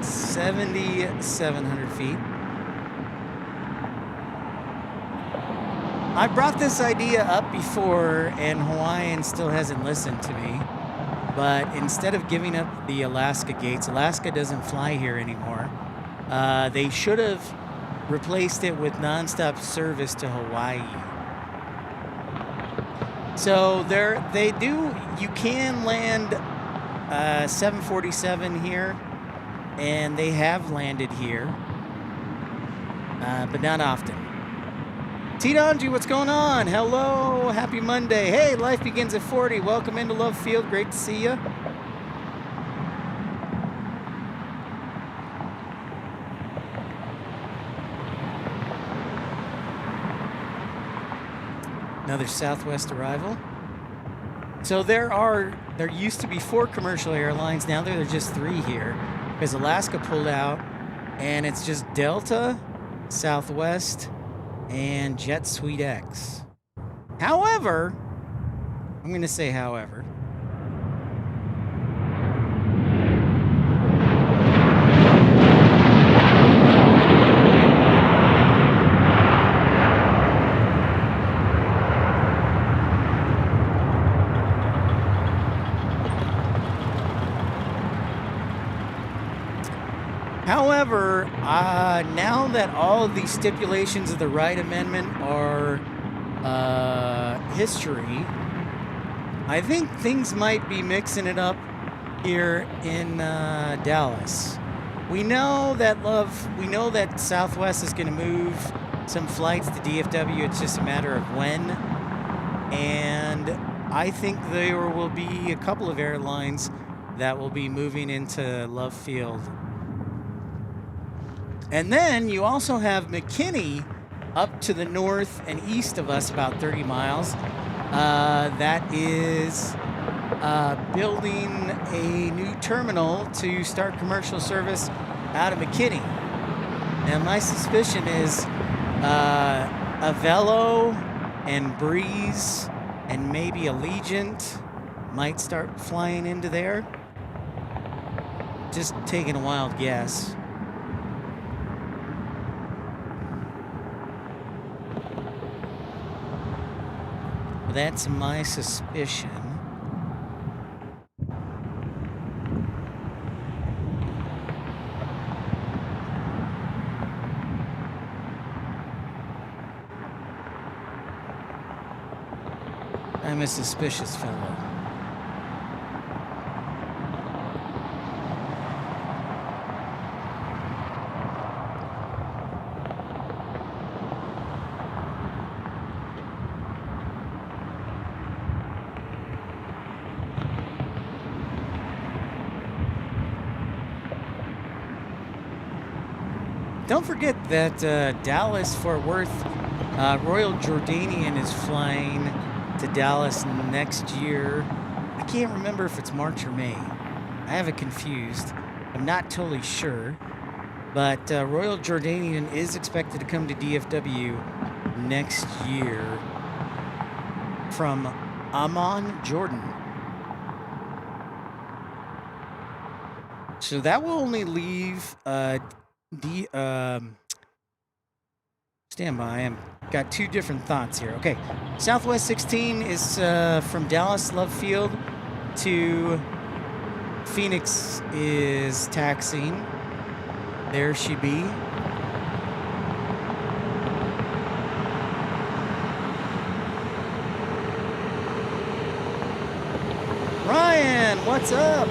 7,700 feet. I brought this idea up before, and Hawaiian still hasn't listened to me. But instead of giving up the Alaska gates, Alaska doesn't fly here anymore. They should have replaced it with nonstop service to Hawaii. So they do. You can land 747 here, and they have landed here, but not often. T-Donji, what's going on? Hello, happy Monday. Hey, life begins at 40. Welcome into Love Field. Great to see you. Another Southwest arrival. So there used to be 4 commercial airlines. Now there are just 3 here because Alaska pulled out, and it's just Delta, Southwest, and Jet Suite X. However, I'm going to say however. However, now that all of these stipulations of the Wright Amendment are history, I think things might be mixing it up here in Dallas. We know that Southwest is going to move some flights to DFW. It's just a matter of when. And I think there will be a couple of airlines that will be moving into Love Field. And then you also have McKinney up to the north and east of us, about 30 miles. That is building a new terminal to start commercial service out of McKinney. And my suspicion is Avello and Breeze and maybe Allegiant might start flying into there. Just taking a wild guess. That's my suspicion. I'm a suspicious fellow. Don't forget that Dallas-Fort Worth, Royal Jordanian is flying to Dallas next year. I can't remember if it's March or May. I have it confused. I'm not totally sure. But Royal Jordanian is expected to come to DFW next year from Amman, Jordan. So that will only leave stand by. I've got two different thoughts here. Okay, Southwest 16 is from Dallas Love Field to Phoenix is taxiing. There she be. Ryan, what's up?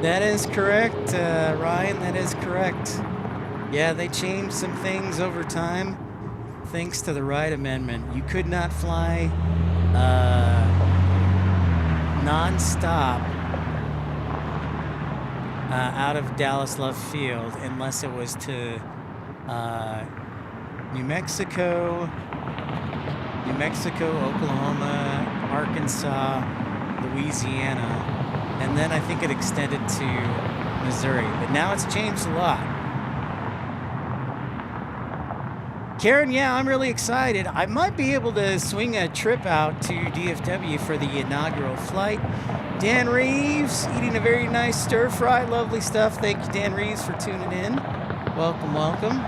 That is correct, Ryan, that is correct. Yeah, they changed some things over time thanks to the Wright Amendment. You could not fly non-stop out of Dallas Love Field unless it was to New Mexico, Oklahoma, Arkansas, Louisiana. And then I think it extended to Missouri. But now it's changed a lot. Karen, yeah, I'm really excited. I might be able to swing a trip out to DFW for the inaugural flight. Dan Reeves, eating a very nice stir fry. Lovely stuff. Thank you, Dan Reeves, for tuning in. Welcome, welcome.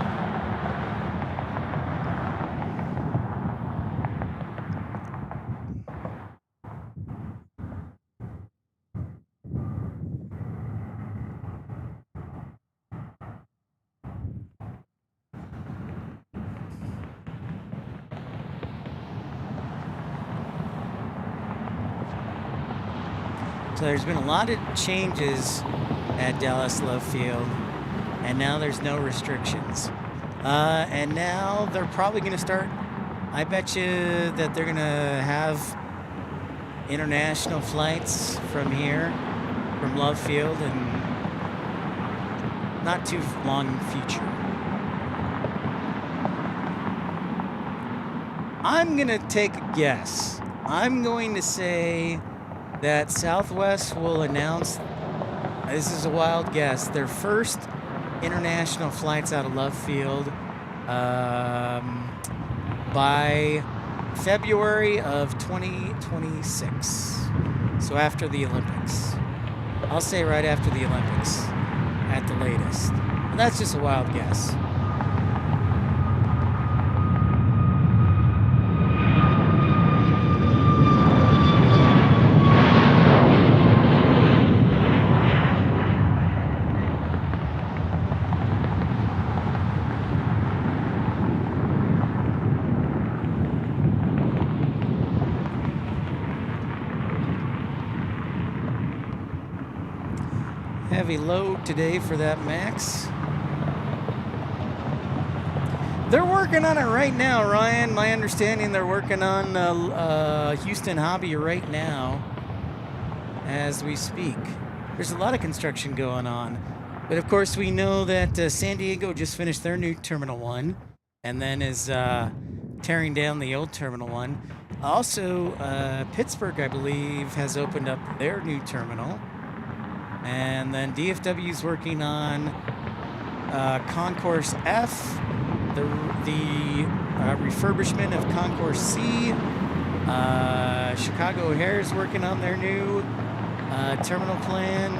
So there's been a lot of changes at Dallas Love Field, and now there's no restrictions. And now they're probably going to start, I bet you that they're going to have international flights from here, from Love Field, in not too long in the future. I'm going to take a guess. I'm going to say that Southwest will announce, this is a wild guess, their first international flights out of Love Field by February of 2026. So after the Olympics. I'll say right after the Olympics at the latest. But that's just a wild guess. Heavy load today for that Max. They're working on it right now, Ryan. My understanding, they're working on Houston Hobby right now as we speak. There's a lot of construction going on. But of course, we know that San Diego just finished their new Terminal 1 and then is tearing down the old Terminal 1. Also, Pittsburgh, I believe, has opened up their new terminal. And then DFW is working on Concourse F, the refurbishment of Concourse C. Chicago O'Hare is working on their new terminal plan.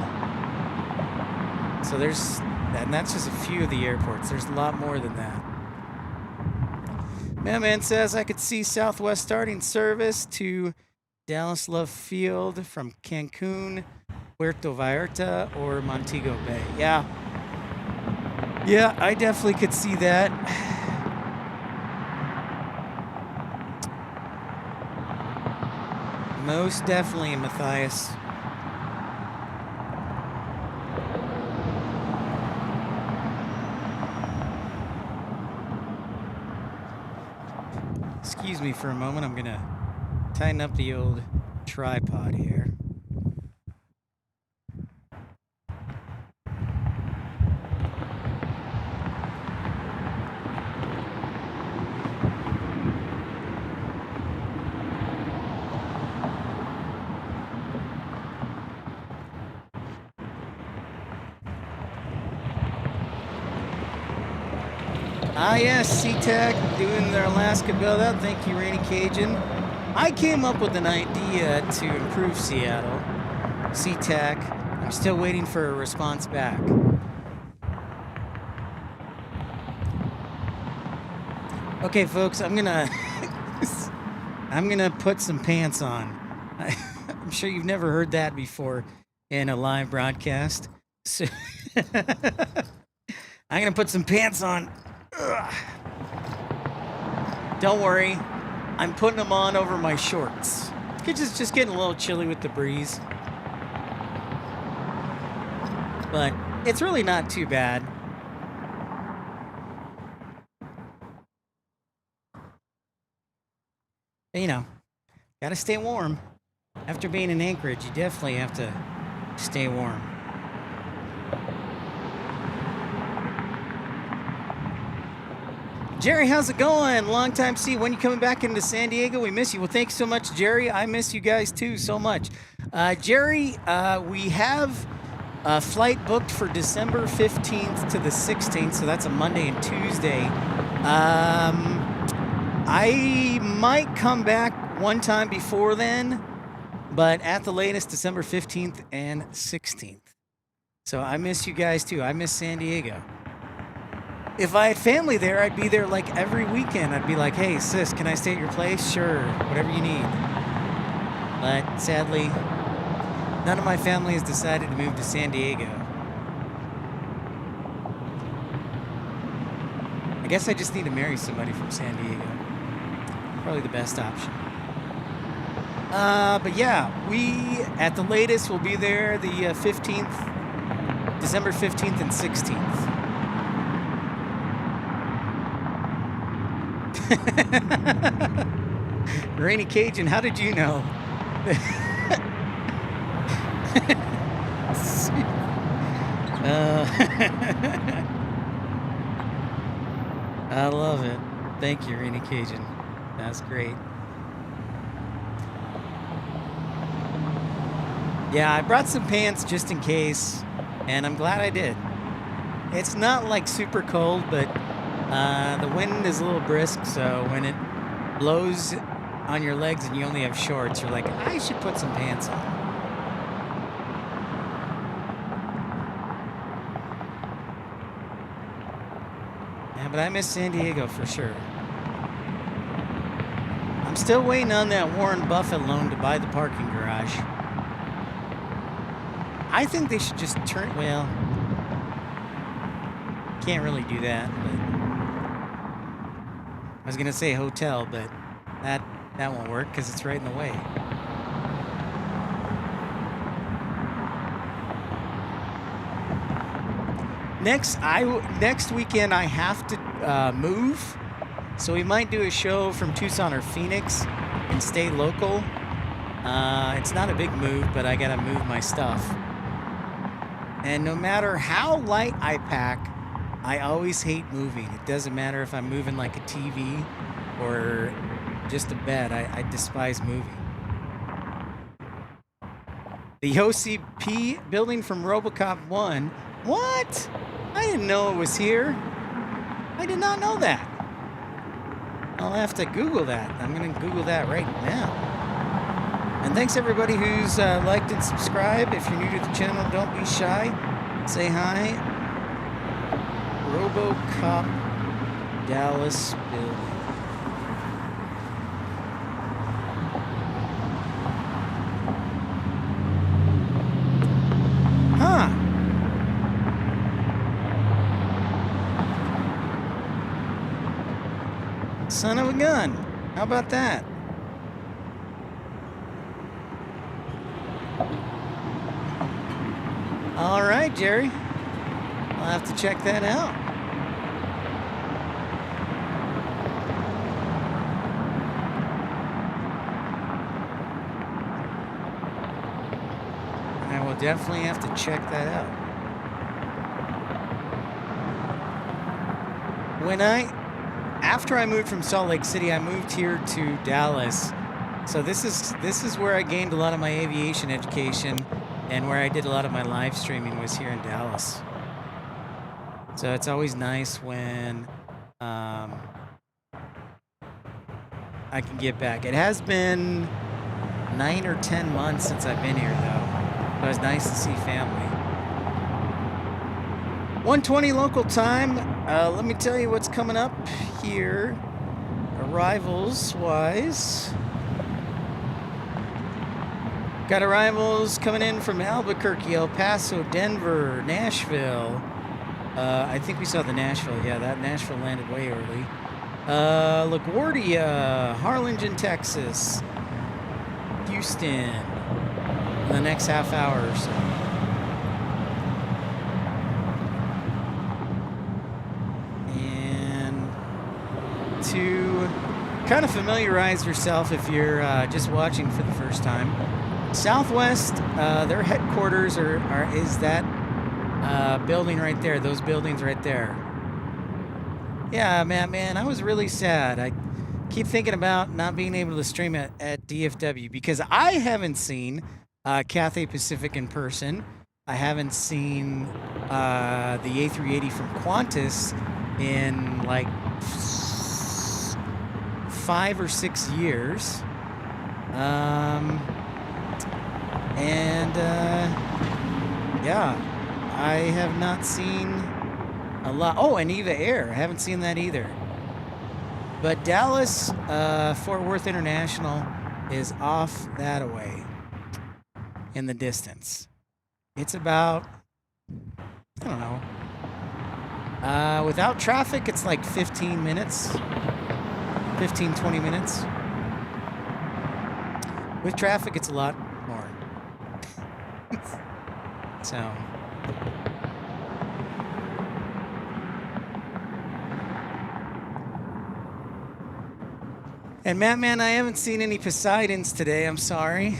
So and that's just a few of the airports. There's a lot more than that. Man says I could see Southwest starting service to Dallas Love Field from Cancun, Puerto Vallarta, or Montego Bay. Yeah, I definitely could see that. Most definitely, Matthias. Excuse me for a moment. I'm gonna tighten up the old tripod here. Ah, yes, SeaTac doing their Alaska build-out. Thank you, Rainy Cajun. I came up with an idea to improve Seattle. SeaTac, I'm still waiting for a response back. Okay, folks, I'm gonna put some pants on. I'm sure you've never heard that before in a live broadcast. So I'm gonna put some pants on. Ugh. Don't worry, I'm putting them on over my shorts. It's just getting a little chilly with the breeze. But it's really not too bad. You know, gotta stay warm. After being in Anchorage, you definitely have to stay warm. Jerry, how's it going? Long time see. When you coming back into San Diego? We miss you. Well, thanks so much, Jerry. I miss you guys too so much. Jerry, we have a flight booked for December 15th to the 16th, so that's a Monday and Tuesday. I might come back one time before then, but at the latest, December 15th and 16th. So I miss you guys too. I miss San Diego. If I had family there, I'd be there like every weekend. I'd be like, hey, sis, can I stay at your place? Sure, whatever you need. But sadly, none of my family has decided to move to San Diego. I guess I just need to marry somebody from San Diego. Probably the best option. But yeah, we, at the latest, will be there the 15th, December 15th and 16th. Rainy Cajun, how did you know? I love it. Thank you, Rainy Cajun. That's great. Yeah, I brought some pants just in case, and I'm glad I did. It's not like super cold, but the wind is a little brisk, so when it blows on your legs and you only have shorts, you're like, I should put some pants on. Yeah, but I miss San Diego for sure. I'm still waiting on that Warren Buffett loan to buy the parking garage. I think they should just turn, well, can't really do that, but I was gonna say hotel, but that won't work because it's right in the way. Next weekend I have to move, so we might do a show from Tucson or Phoenix and stay local. It's not a big move, but I gotta move my stuff. And no matter how light I pack, I always hate moving. It doesn't matter if I'm moving like a TV or just a bed. I despise moving. The OCP building from RoboCop 1. What? I didn't know it was here. I did not know that. I'll have to Google that. I'm going to Google that right now. And thanks everybody who's liked and subscribed. If you're new to the channel, don't be shy. Say hi. RoboCop Dallas building. Huh. Son of a gun. How about that? All right, Jerry. I'll have to check that out. I will definitely have to check that out. After I moved from Salt Lake City, I moved here to Dallas. So this is where I gained a lot of my aviation education, and where I did a lot of my live streaming was here in Dallas. So it's always nice when I can get back. It has been 9 or 10 months since I've been here, though. So it's nice to see family. 1:20 local time. Let me tell you what's coming up here, arrivals-wise. Got arrivals coming in from Albuquerque, El Paso, Denver, Nashville. I think we saw the Nashville. Yeah, that Nashville landed way early. LaGuardia, Harlingen, Texas, Houston, in the next half hour or so. And to kind of familiarize yourself if you're just watching for the first time, Southwest, their headquarters is that building right there, those buildings right there. Yeah, man, I was really sad. I keep thinking about not being able to stream at DFW because I haven't seen Cathay Pacific in person. I haven't seen the A380 from Qantas in like 5 or 6 years. Yeah, I have not seen a lot. Oh, and Eva Air. I haven't seen that either. But Dallas, Fort Worth International is off that away in the distance. It's about, I don't know. Without traffic, it's like 15 minutes. 15, 20 minutes. With traffic, it's a lot more. So. And man, I haven't seen any Poseidons today. I'm sorry.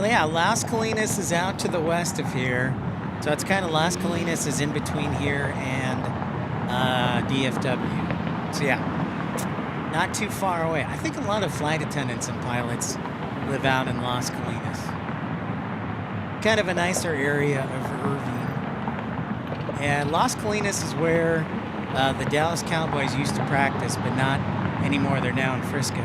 Yeah, Las Colinas is out to the west of here. So it's kind of Las Colinas is in between here and DFW. So yeah, not too far away. I think a lot of flight attendants and pilots live out in Las Colinas. Kind of a nicer area of Irving. And Las Colinas is where the Dallas Cowboys used to practice, but not anymore. They're now in Frisco.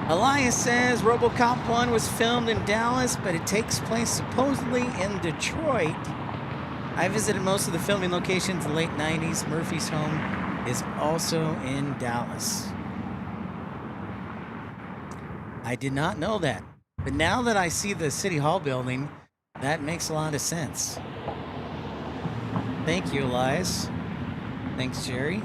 Elias says RoboCop 1 was filmed in Dallas, but it takes place supposedly in Detroit. I visited most of the filming locations in the late 90s. Murphy's home is also in Dallas. I did not know that. But now that I see the City Hall building, that makes a lot of sense. Thank you, Elias. Thanks, Jerry.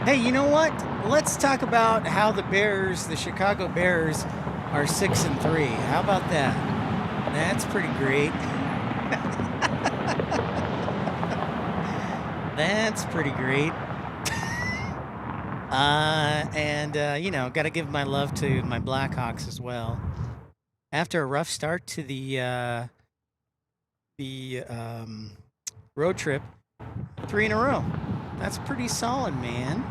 Hey, you know what? Let's talk about how the Bears, the Chicago Bears, are 6-3. How about that? That's pretty great. That's pretty great. You know, got to give my love to my Blackhawks as well. After a rough start to the road trip, 3 in a row. That's pretty solid, man.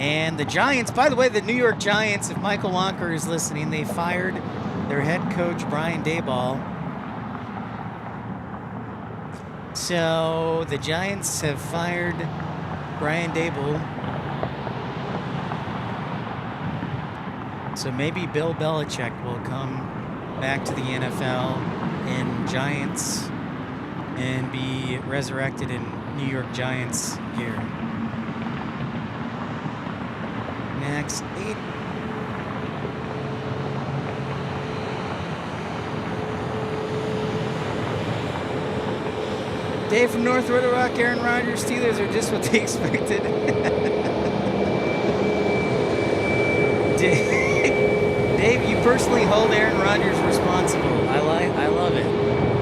And the Giants, by the way, the New York Giants, if Michael Walker is listening, they fired their head coach, Brian Daboll. So the Giants have fired Brian Daboll. So maybe Bill Belichick will come back to the NFL in Giants and be resurrected in New York Giants gear. Max 8. Dave from North Little Rock, Aaron Rodgers, Steelers are just what they expected. Dave, you personally hold Aaron Rodgers responsible. I love it.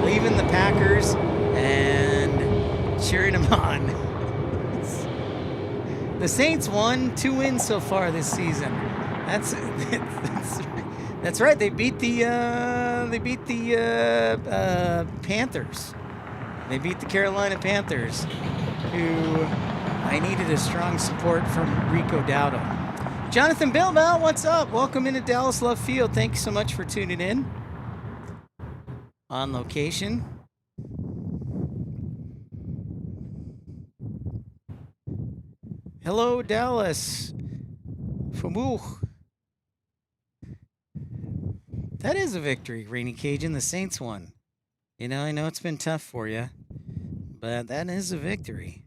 Leaving the Packers and cheering them on. The Saints won 2 wins so far this season. That's right. They beat the Panthers. They beat the Carolina Panthers, who I needed a strong support from Rico Dowdle. Jonathan Bilbao, what's up? Welcome into Dallas Love Field. Thank you so much for tuning in. On location. Hello, Dallas. Famuch. That is a victory, Rainy Cajun. The Saints won. You know, I know it's been tough for you, but that is a victory.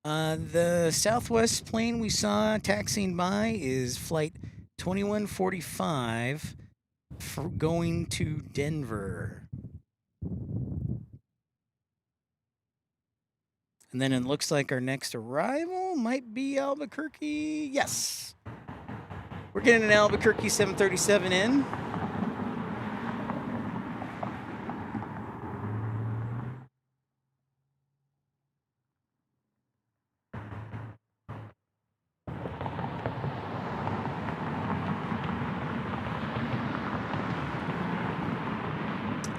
The Southwest plane we saw taxiing by is flight 2145 for going to Denver. And then it looks like our next arrival might be Albuquerque. Yes. We're getting an Albuquerque 737 in.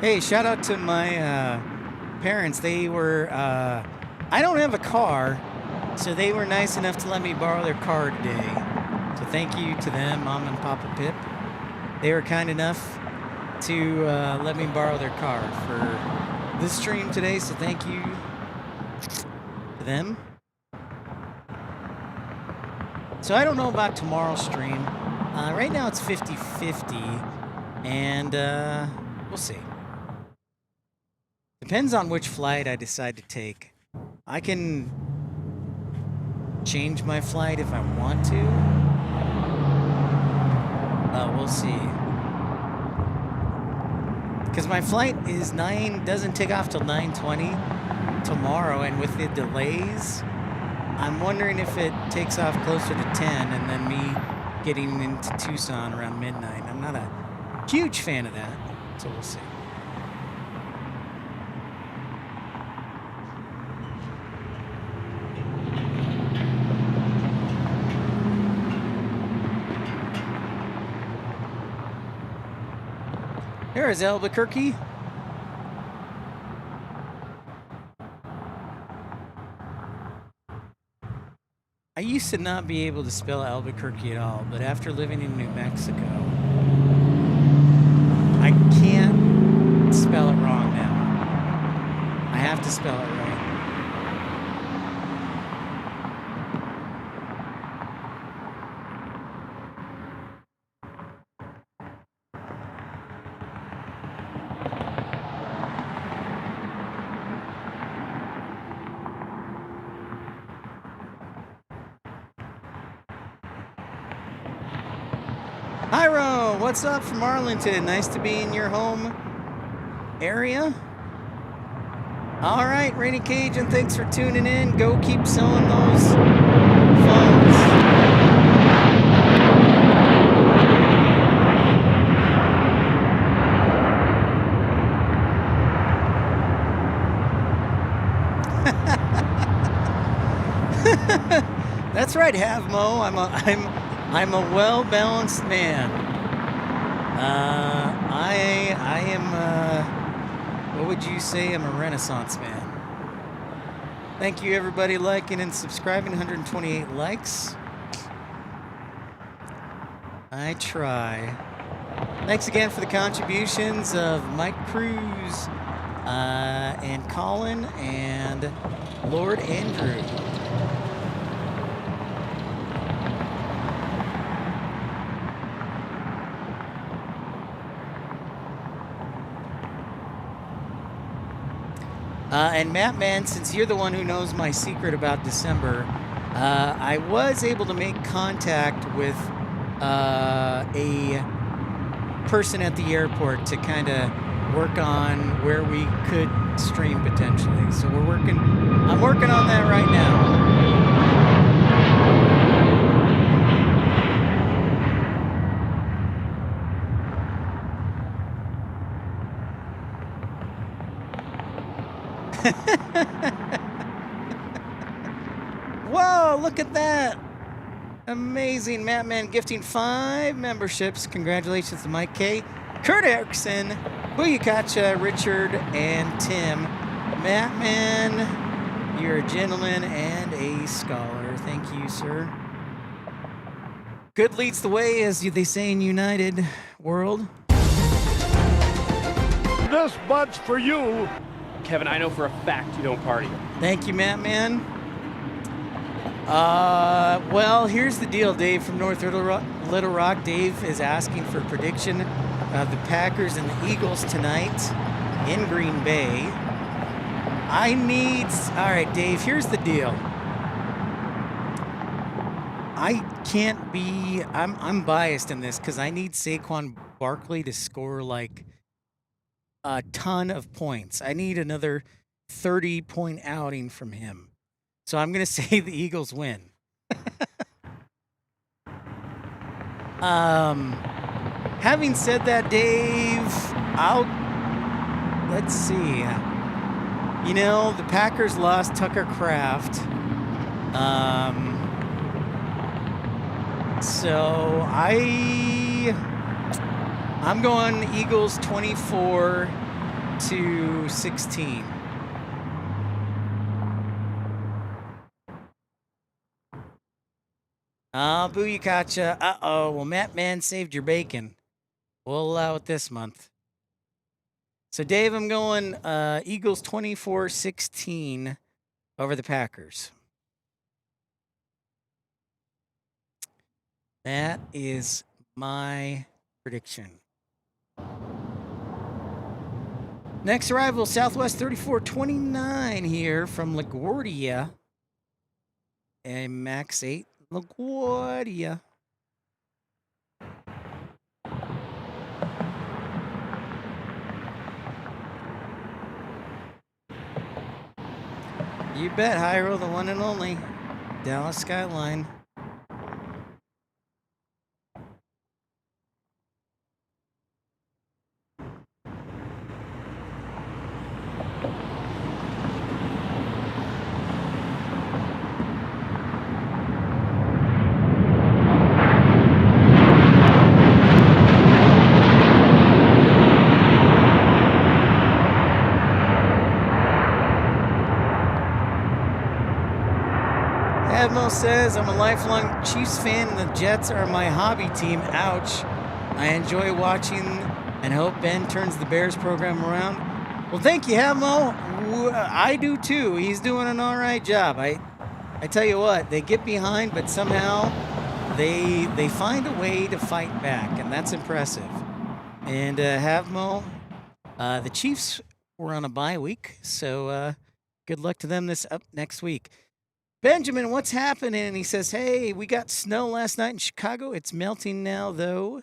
Hey, shout out to my parents. They were, I don't have a car, so they were nice enough to let me borrow their car today. So thank you to them, Mom and Papa Pip. They were kind enough to let me borrow their car for this stream today, so thank you to them. So I don't know about tomorrow's stream. Right now it's 50-50, and we'll see. Depends on which flight I decide to take. I can change my flight if I want to. We'll see. Because my flight is doesn't take off till 9:20 tomorrow, and with the delays, I'm wondering if it takes off closer to 10 and then me getting into Tucson around midnight. I'm not a huge fan of that, so we'll see. There is Albuquerque. I used to not be able to spell Albuquerque at all, but after living in New Mexico, I can't spell it wrong now. I have to spell it right. Hyro, what's up from Arlington? Nice to be in your home area. All right, Rainy Cajun, thanks for tuning in. Go keep selling those phones. That's right, Havmo. I'm a well-balanced man. I am. What would you say? I'm a Renaissance man. Thank you, everybody, liking and subscribing. 128 likes. I try. Thanks again for the contributions of Mike Cruz and Colin and Lord Andrew. And Matt Man, since you're the one who knows my secret about December, I was able to make contact with a person at the airport to kind of work on where we could stream potentially. So I'm working on that right now. Whoa, look at that. Amazing. Matt Man gifting 5 memberships. Congratulations to Mike K, Kurt Erickson, Booyakacha, Richard, and Tim. Matt Man, you're a gentleman and a scholar. Thank you, sir. Good leads the way, as they say in United World. This bud's for you. Kevin, I know for a fact you don't party. Thank you, Matt Man. Well, here's the deal, Dave from North Little Rock. Dave is asking for a prediction of the Packers and the Eagles tonight in Green Bay. All right, Dave, here's the deal. I'm biased in this because I need Saquon Barkley to score like a ton of points. I need another 30-point outing from him. So I'm going to say the Eagles win. Having said that, Dave, let's see. You know, the Packers lost Tucker Kraft. So I'm going Eagles 24-16. Booyakacha. Uh-oh. Well, Matt Man saved your bacon. We'll allow it this month. So, Dave, I'm going Eagles 24-16 over the Packers. That is my prediction. Next arrival, Southwest 3429 here from LaGuardia. And Max 8. LaGuardia. You bet, Hyro, the one and only. Dallas Skyline. Admiral says, I'm a lifelong Chiefs fan and the Jets are my hobby team. Ouch. I enjoy watching and hope Ben turns the Bears program around. Well, thank you, Admiral. I do too. He's doing an all right job. I tell you what, they get behind, but somehow they find a way to fight back, and that's impressive. And Havmo, the Chiefs were on a bye week, so good luck to them up next week. Benjamin, what's happening? He says, hey, we got snow last night in Chicago. It's melting now, though.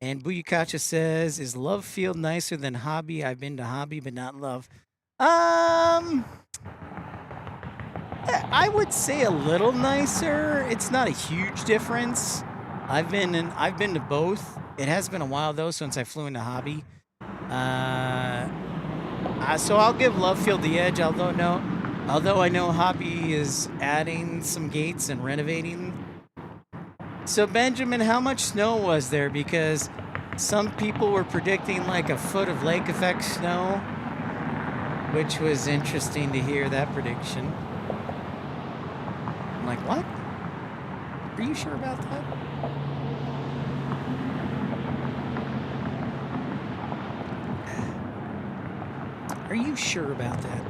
And Buyukacha says, is Love Field nicer than Hobby? I've been to Hobby, but not Love. I would say a little nicer. It's not a huge difference. I've been to both. It has been a while though since I flew into Hobby. So I'll give Love Field the edge. Although I know Hobby is adding some gates and renovating. So Benjamin, how much snow was there? Because some people were predicting like a foot of lake effect snow, which was interesting to hear that prediction. I'm like, what? Are you sure about that? Are you sure about that?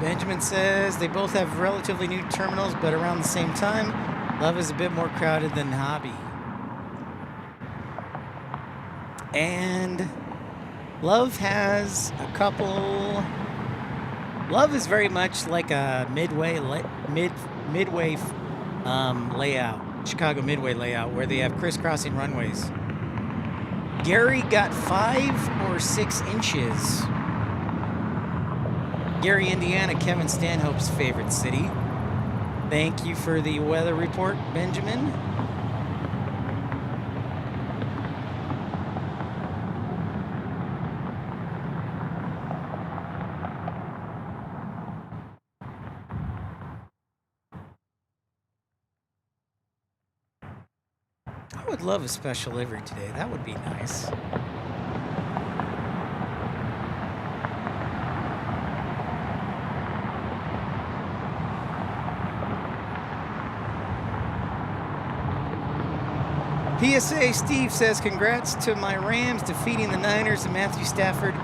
Benjamin says they both have relatively new terminals, but around the same time, Love is a bit more crowded than Hobby. And Love has a couple. Love is very much like a midway layout, Chicago Midway layout, where they have crisscrossing runways. Gary got 5 or 6 inches. Gary, Indiana, Kevin Stanhope's favorite city. Thank you for the weather report, Benjamin. I would love a special livery today. That would be nice. PSA Steve says, congrats to my Rams defeating the Niners and Matthew Stafford,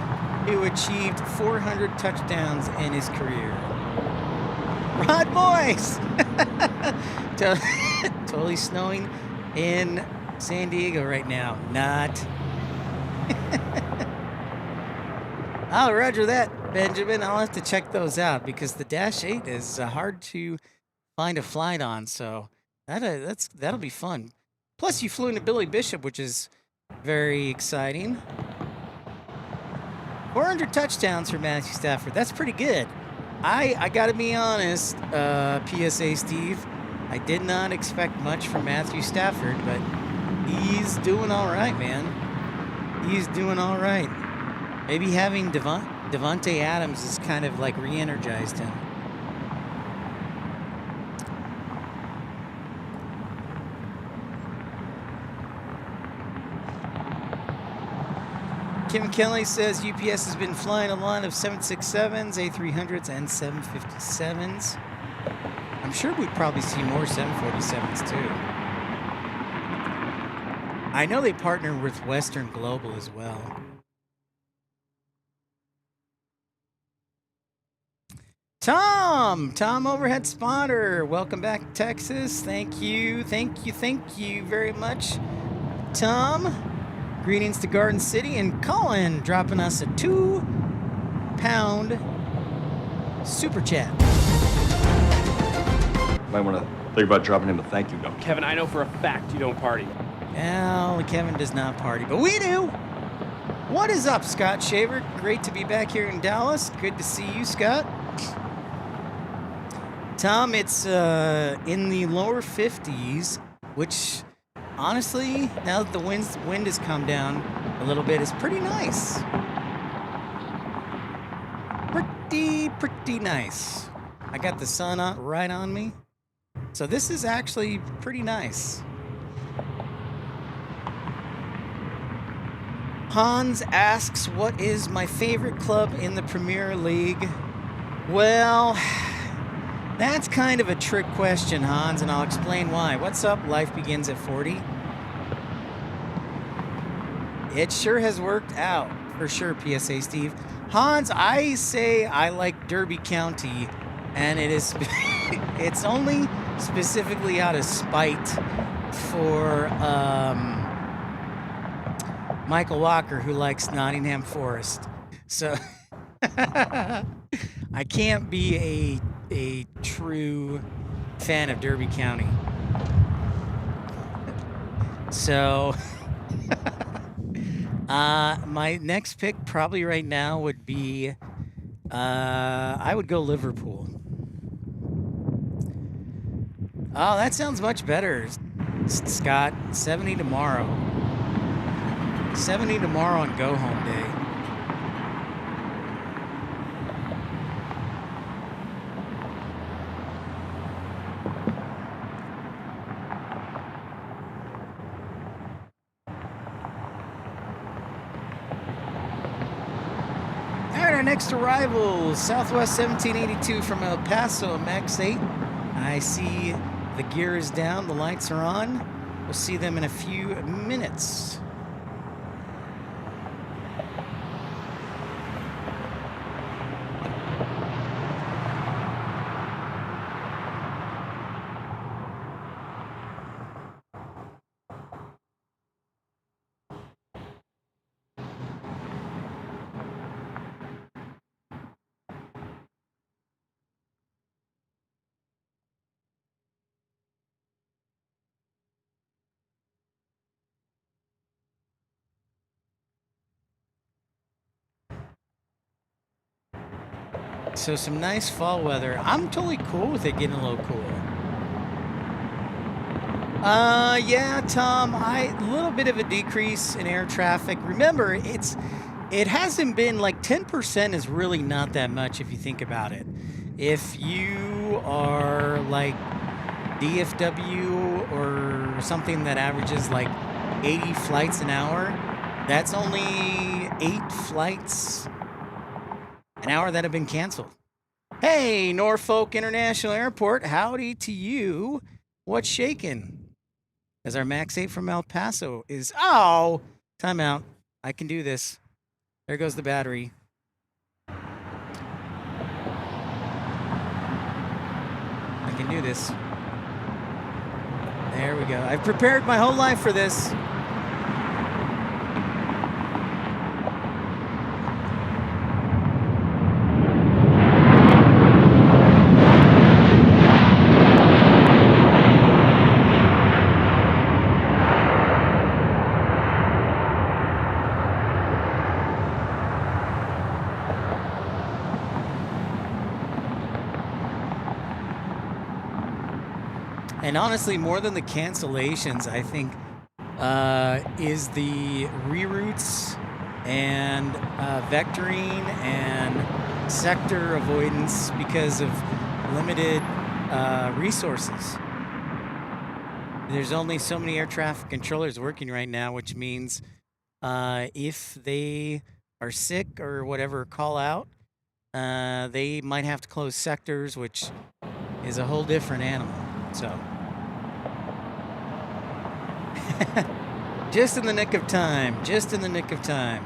who achieved 400 touchdowns in his career. Rod Boys! Totally snowing in San Diego right now. Not. Oh, roger that, Benjamin. I'll have to check those out because the Dash 8 is hard to find a flight on, so that'll be fun. Plus, you flew into Billy Bishop, which is very exciting. 400 touchdowns for Matthew Stafford. That's pretty good. I got to be honest, PSA Steve, I did not expect much from Matthew Stafford, but he's doing all right, man. He's doing all right. Maybe having Devontae Adams is kind of like re-energized him. Kim Kelly says UPS has been flying a line of 767s, A300s, and 757s. I'm sure we'd probably see more 747s too. I know they partner with Western Global as well. Tom Overhead Spotter, welcome back, Texas. Thank you very much, Tom. Greetings to Garden City, and Colin dropping us a £2 super chat. Might want to think about dropping him a thank you note. Kevin, I know for a fact you don't party. Well, Kevin does not party, but we do. What is up, Scott Shaver? Great to be back here in Dallas. Good to see you, Scott. Tom, it's in the lower 50s, which honestly, now that the wind has come down a little bit, is pretty nice. Pretty nice. I got the sun right on me. So this is actually pretty nice. Hans asks, what is my favorite club in the Premier League? Well, that's kind of a trick question, Hans, and I'll explain why. What's up? Life begins at 40. It sure has worked out, for sure, PSA Steve. Hans, I say I like Derby County, and it's only specifically out of spite for Michael Walker, who likes Nottingham Forest. So I can't be a true fan of Derby County. So, my next pick probably right now would be, I would go Liverpool. Oh, that sounds much better, Scott. 70 tomorrow. 70 tomorrow on go home day. All right, our next arrival, Southwest 1782 from El Paso, Max 8. I see the gear is down, the lights are on. We'll see them in a few minutes. So some nice fall weather. I'm totally cool with it getting a little cooler. Yeah, Tom, a little bit of a decrease in air traffic. Remember, it hasn't been like 10% is really not that much if you think about it. If you are like DFW or something that averages like 80 flights an hour, that's only 8 flights an hour that have been canceled. Hey, Norfolk International Airport, howdy to you. What's shaking? As our Max 8 from El Paso is, oh, time out. I can do this. There goes the battery. I can do this. There we go. I've prepared my whole life for this. And honestly, more than the cancellations, I think, is the reroutes and vectoring and sector avoidance because of limited resources. There's only so many air traffic controllers working right now, which means if they are sick or whatever, call out, they might have to close sectors, which is a whole different animal. So. Just in the nick of time. Just in the nick of time.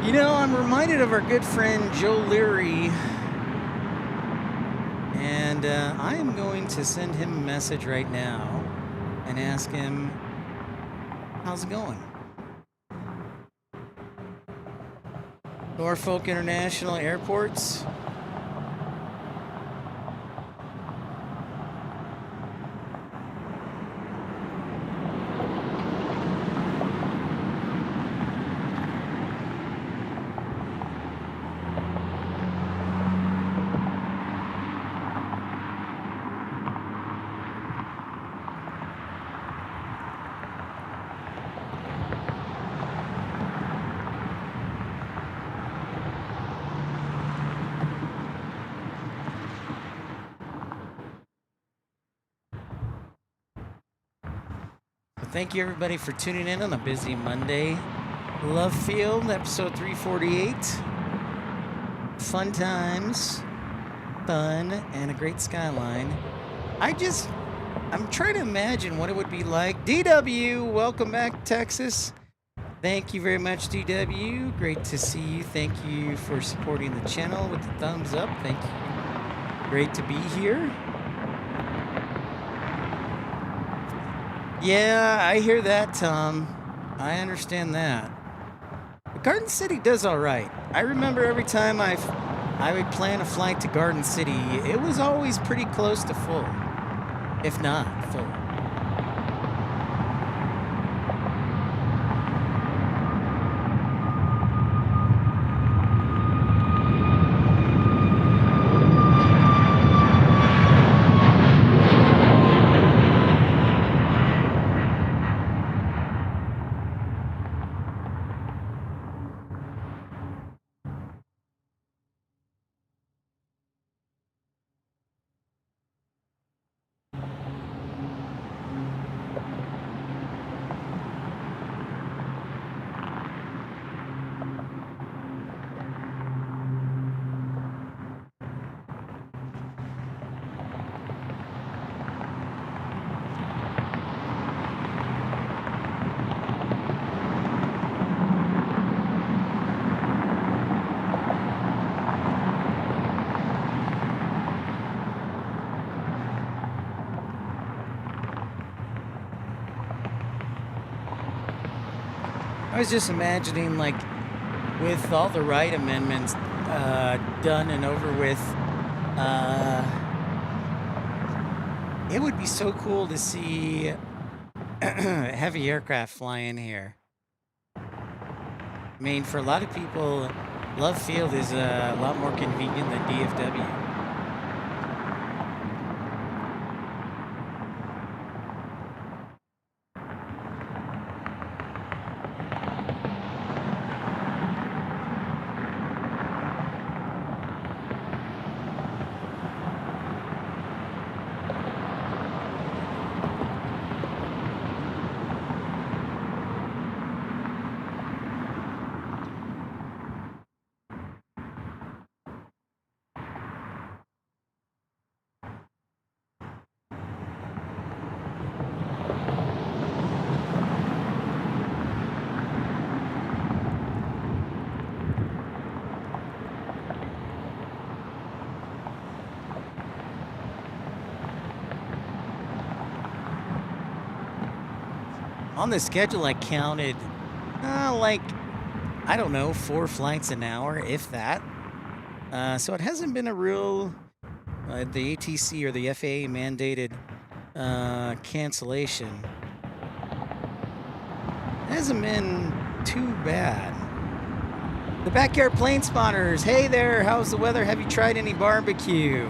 You know, I'm reminded of our good friend Joe Leary, and I am going to send him a message right now and ask him, how's it going? Norfolk International Airports. Thank you, everybody, for tuning in on a busy Monday. Love Field, episode 348. Fun times, fun, and a great skyline. I'm trying to imagine what it would be like. DW, welcome back, Texas. Thank you very much, DW. Great to see you. Thank you for supporting the channel with the thumbs up. Thank you. Great to be here. Yeah, I hear that, Tom. I understand that. But Garden City does all right. I remember every time I would plan a flight to Garden City, it was always pretty close to full, if not full. I was just imagining, like, with all the right amendments done and over with, it would be so cool to see heavy aircraft fly in here. I mean, for a lot of people, Love Field is a lot more convenient than DFW. On the schedule, I counted, like, I don't know, 4 flights an hour, if that. So it hasn't been a real, the ATC or the FAA mandated cancellation. It hasn't been too bad. The Backyard Plane Spotters, hey there, how's the weather? Have you tried any barbecue?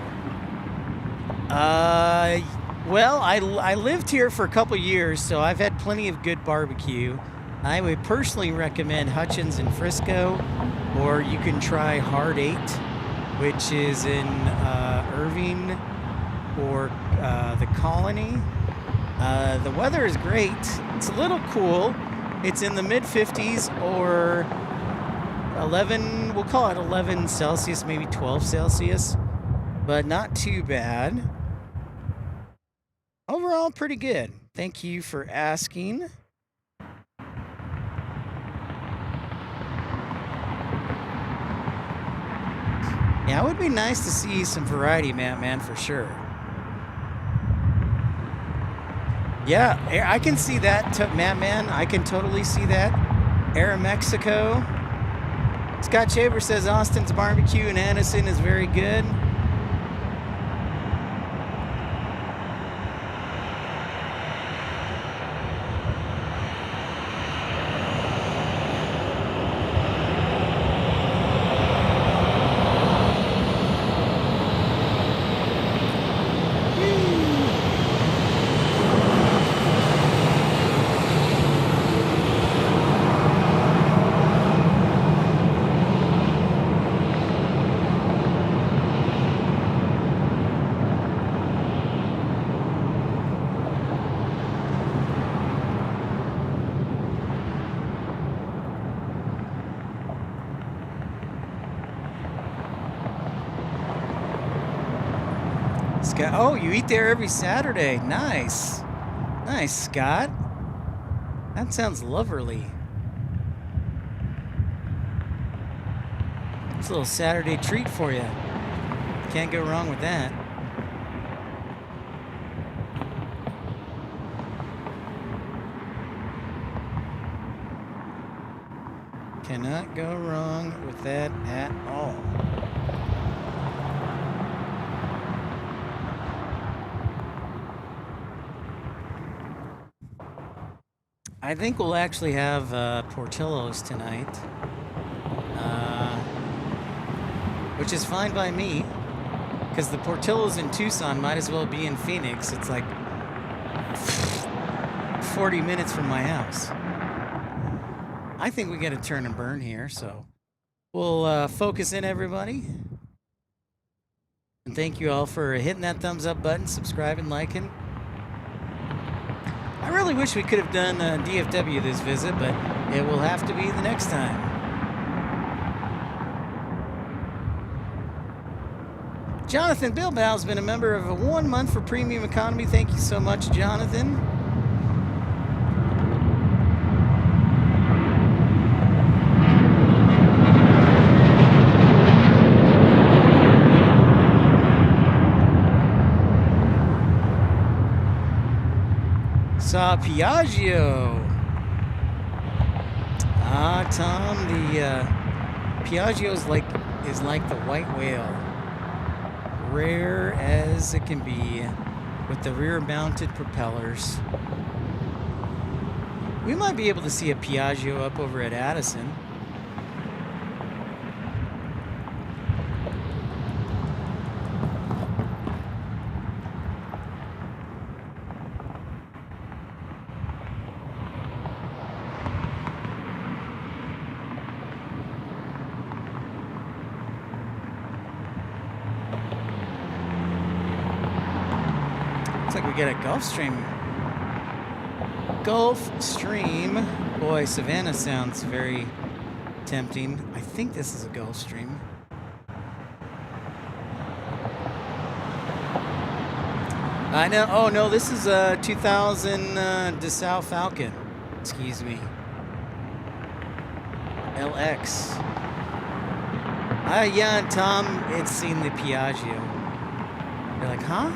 Well, I lived here for a couple years, so I've had plenty of good barbecue. I would personally recommend Hutchins in Frisco, or you can try Hard 8, which is in Irving or the Colony. The weather is great. It's a little cool. It's in the mid-50s or 11, we'll call it 11 Celsius, maybe 12 Celsius, but not too bad. Overall, pretty good. Thank you for asking. Yeah, it would be nice to see some variety, man, for sure. Yeah, I can see that, man. I can totally see that. Aeromexico. Scott Shaver says Austin's barbecue in Addison is very good. Scott, oh, you eat there every Saturday. Nice. Nice, Scott. That sounds lovely. It's a little Saturday treat for you. Can't go wrong with that. Cannot go wrong with that at all. I think we'll actually have Portillo's tonight, which is fine by me, because the Portillo's in Tucson might as well be in Phoenix. It's like 40 minutes from my house. I think we got to turn and burn here, so we'll focus in, everybody. And thank you all for hitting that thumbs up button, subscribing, liking. I really wish we could have done DFW this visit, but it will have to be the next time. Jonathan Bilbao's been a member of 1 month for Premium Economy. Thank you so much, Jonathan. Saw Piaggio. Ah, Tom, the Piaggio is like the white whale, rare as it can be, with the rear-mounted propellers. We might be able to see a Piaggio up over at Addison. Get a Gulfstream. Boy, Savannah sounds very tempting. I think this is a Gulfstream. I know. Oh no, this is a 2000 Dassault Falcon. Excuse me. LX. Yeah, Tom, it's seen the Piaggio. You're like, huh?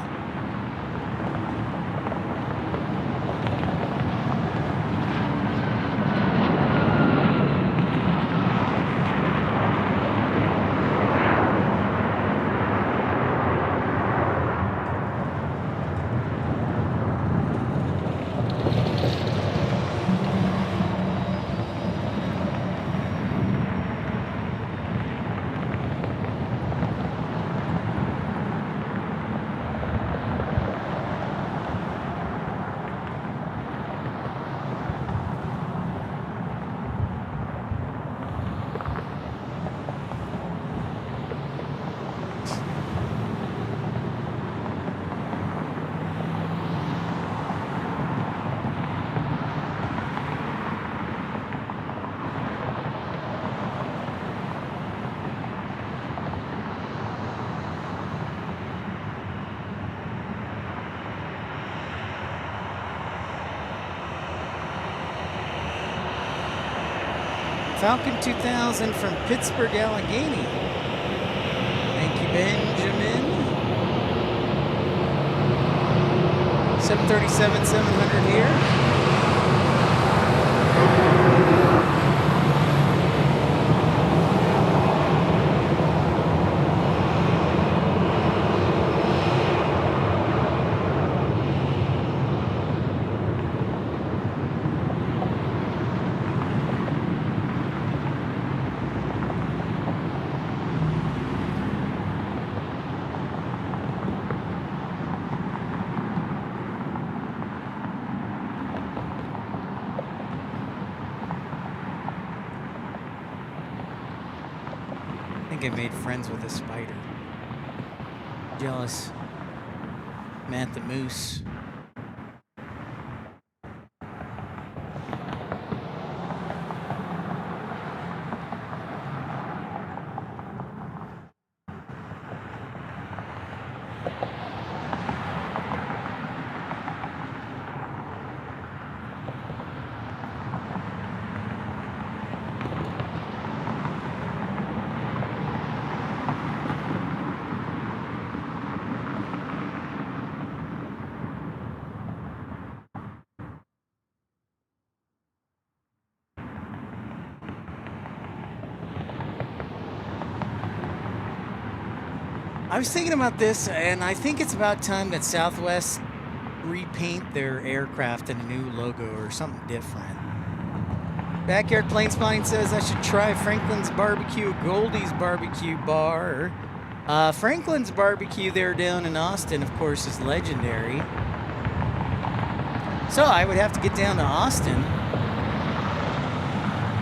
Falcon 2000 from Pittsburgh, Allegheny. Thank you, Benjamin. 737-700 here. I made friends with a spider. Jealous. Matt the Moose. I was thinking about this, and I think it's about time that Southwest repaint their aircraft in a new logo or something different. Backyard Planespotting says I should try Franklin's Barbecue, Goldie's Barbecue Bar. Franklin's Barbecue there down in Austin, of course, is legendary. So I would have to get down to Austin.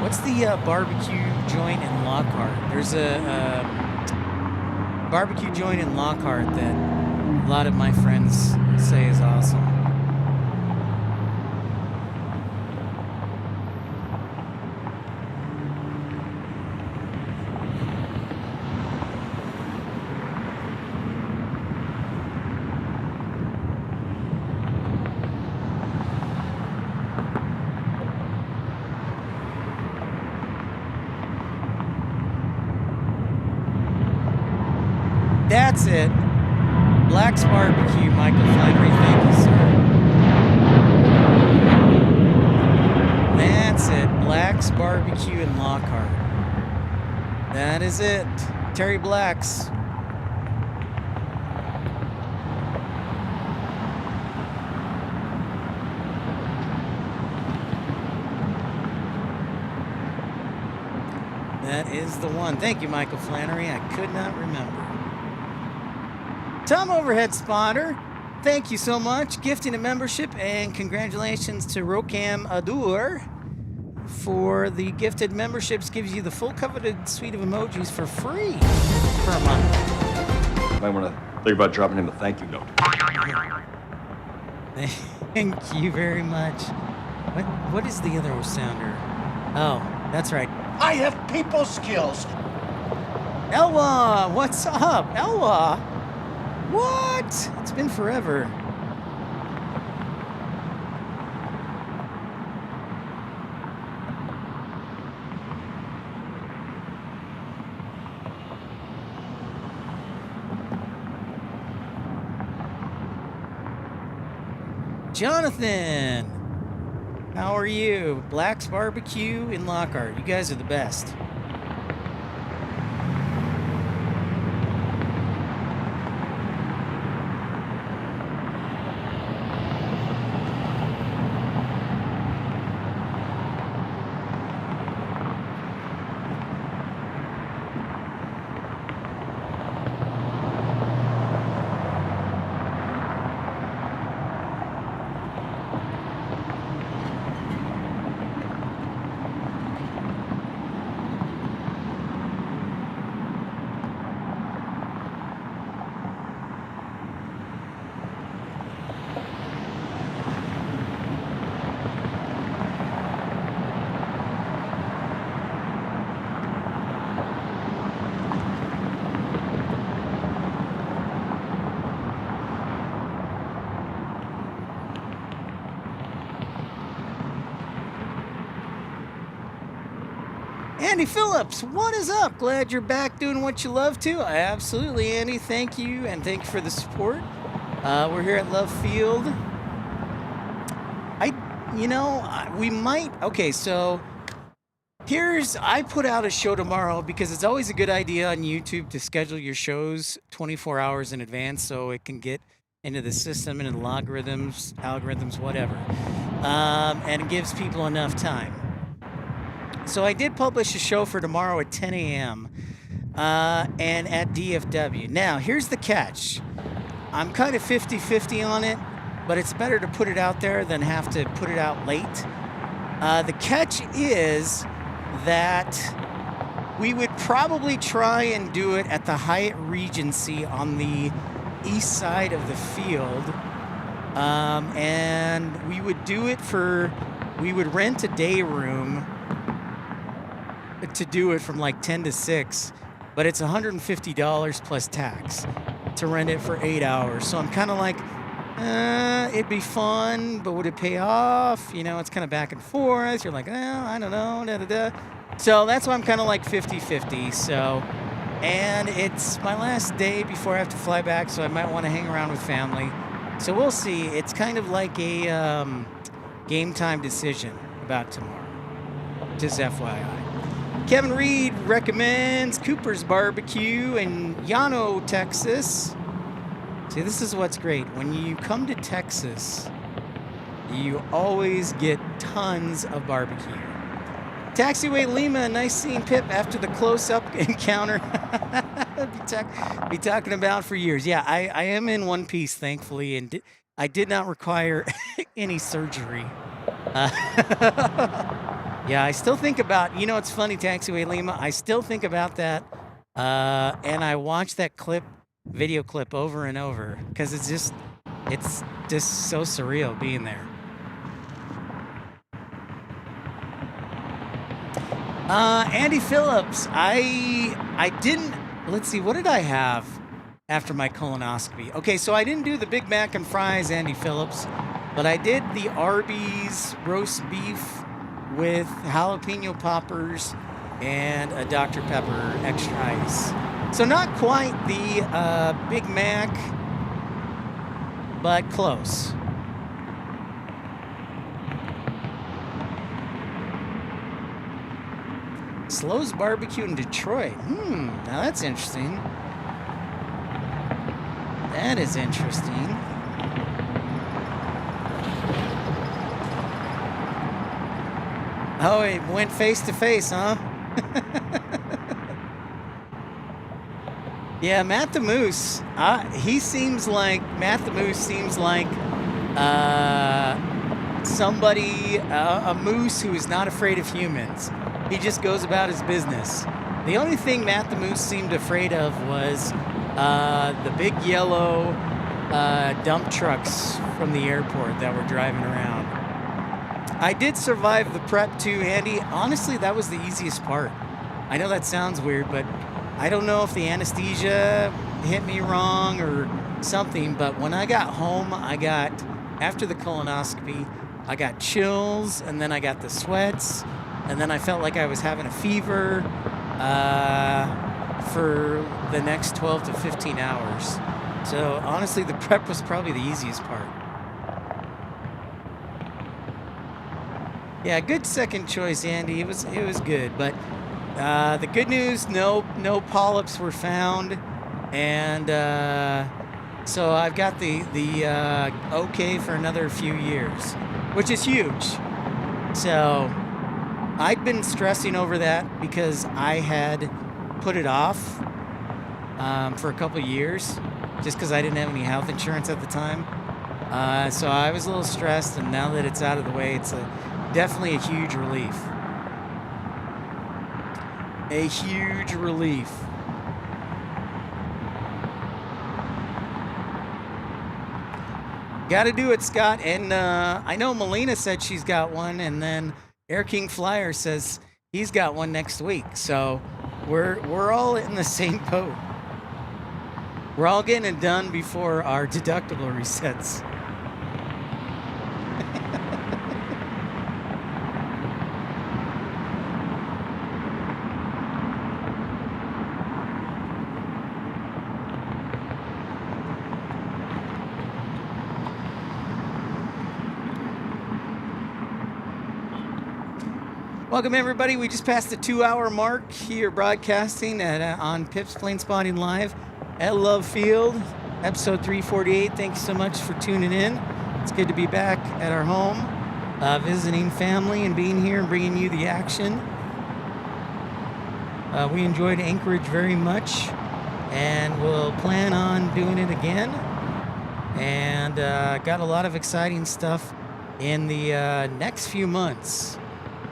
What's the barbecue joint in Lockhart? There's a barbecue joint in Lockhart that a lot of my friends say is awesome. That's it. Black's Barbecue, Michael Flannery. Thank you, sir. That's it. Black's Barbecue in Lockhart. That is it. Terry Black's. That is the one. Thank you, Michael Flannery. I could not remember. Tom Overhead Spotter, thank you so much. Gifting a membership, and congratulations to Rokam Adur for the gifted memberships. Gives you the full coveted suite of emojis for free per month. Might want to think about dropping him a thank you note. Thank you very much. What is the other sounder? Oh, that's right. I have people skills. Elwa, what's up? Elwa? What? It's been forever. Jonathan, how are you? Black's Barbecue in Lockhart. You guys are the best. Andy Phillips, what is up? Glad you're back doing what you love to. Absolutely, Andy. Thank you, and thank you for the support. We're here at Love Field. We might. Okay, so I put out a show tomorrow because it's always a good idea on YouTube to schedule your shows 24 hours in advance so it can get into the system and in the algorithms, whatever. And it gives people enough time. So I did publish a show for tomorrow at 10 a.m. And at DFW. Now, here's the catch. I'm kind of 50-50 on it, but it's better to put it out there than have to put it out late. The catch is that we would probably try and do it at the Hyatt Regency on the east side of the field. And we would do it we would rent a day room to do it from like 10 to 6, but it's $150 plus tax to rent it for 8 hours. So I'm kind of like, it'd be fun, but would it pay off? You know, it's kind of back and forth. You're like, I don't know, da-da-da. So that's why I'm kind of like 50-50. So, and it's my last day before I have to fly back, so I might want to hang around with family. So we'll see. It's kind of like a game time decision about tomorrow. Just FYI. Kevin Reed recommends Cooper's Barbecue in Llano, Texas. See, this is what's great. When you come to Texas, you always get tons of barbecue. Taxiway Lima, nice seeing Pip after the close-up encounter. be talking about for years. Yeah, I am in one piece, thankfully, and I did not require any surgery. Yeah, I still think about, you know, it's funny, Taxiway Lima, I still think about that, and I watch that video clip over and over, because it's just so surreal being there. Andy Phillips, I didn't, let's see, what did I have after my colonoscopy? Okay, so I didn't do the Big Mac and fries, Andy Phillips, but I did the Arby's roast beef with jalapeno poppers and a Dr. Pepper extra ice. So not quite the Big Mac, but close. Slow's Barbecue in Detroit. Now that's interesting. That is interesting. Oh, it went face to face, huh? Yeah, Matt the Moose. Matt the Moose seems like somebody, a moose who is not afraid of humans. He just goes about his business. The only thing Matt the Moose seemed afraid of was the big yellow dump trucks from the airport that were driving around. I did survive the prep too, Andy. Honestly, that was the easiest part. I know that sounds weird, but I don't know if the anesthesia hit me wrong or something, but when I got home, after the colonoscopy, I got chills, and then I got the sweats, and then I felt like I was having a fever for the next 12 to 15 hours. So honestly, the prep was probably the easiest part. Yeah, good second choice, Andy. It was good, but the good news, no polyps were found, and so I've got the okay for another few years, which is huge. So I'd been stressing over that because I had put it off for a couple of years, just because I didn't have any health insurance at the time. So I was a little stressed, and now that it's out of the way, it's definitely a huge relief. A huge relief. Got to do it, Scott. And I know Melina said she's got one, and then Air King Flyer says he's got one next week. So we're all in the same boat. We're all getting it done before our deductible resets. Welcome, everybody. We just passed the 2-hour mark here broadcasting on Pip's Planespotting Live at Love Field, episode 348. Thanks so much for tuning in. It's good to be back at our home, visiting family and being here and bringing you the action. We enjoyed Anchorage very much, and we'll plan on doing it again. And got a lot of exciting stuff in the next few months.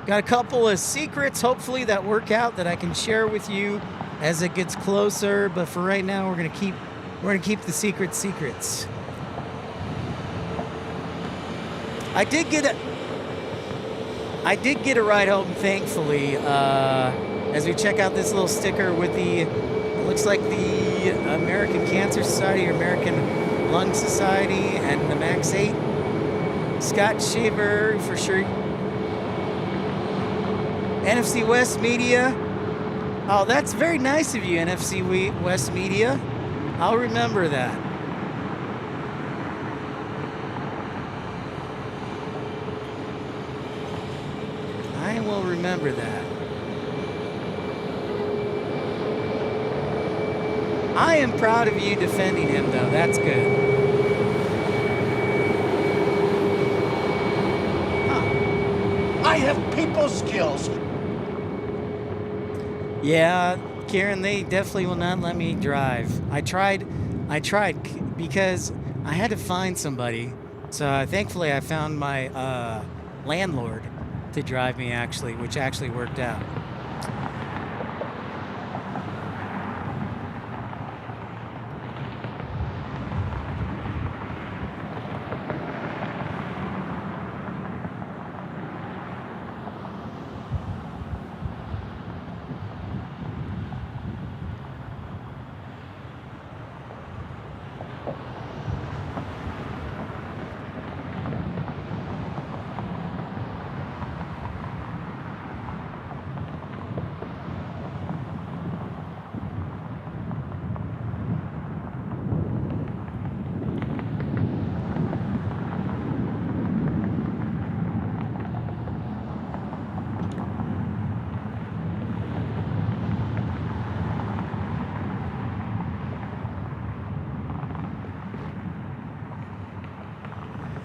Got a couple of secrets, hopefully, that work out that I can share with you as it gets closer. But for right now, we're gonna keep the secrets. I did get a ride home, thankfully. As we check out this little sticker with it looks like the American Cancer Society or American Lung Society and the Max 8. Scott Shaver for sure. NFC West Media. Oh, that's very nice of you, NFC West Media. I'll remember that. I will remember that. I am proud of you defending him, though. That's good. I have people skills. Yeah, Karen, they definitely will not let me drive. I tried because I had to find somebody. So thankfully I found my landlord to drive me, actually, which actually worked out.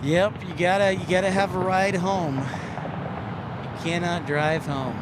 Yep, you gotta have a ride home. You cannot drive home.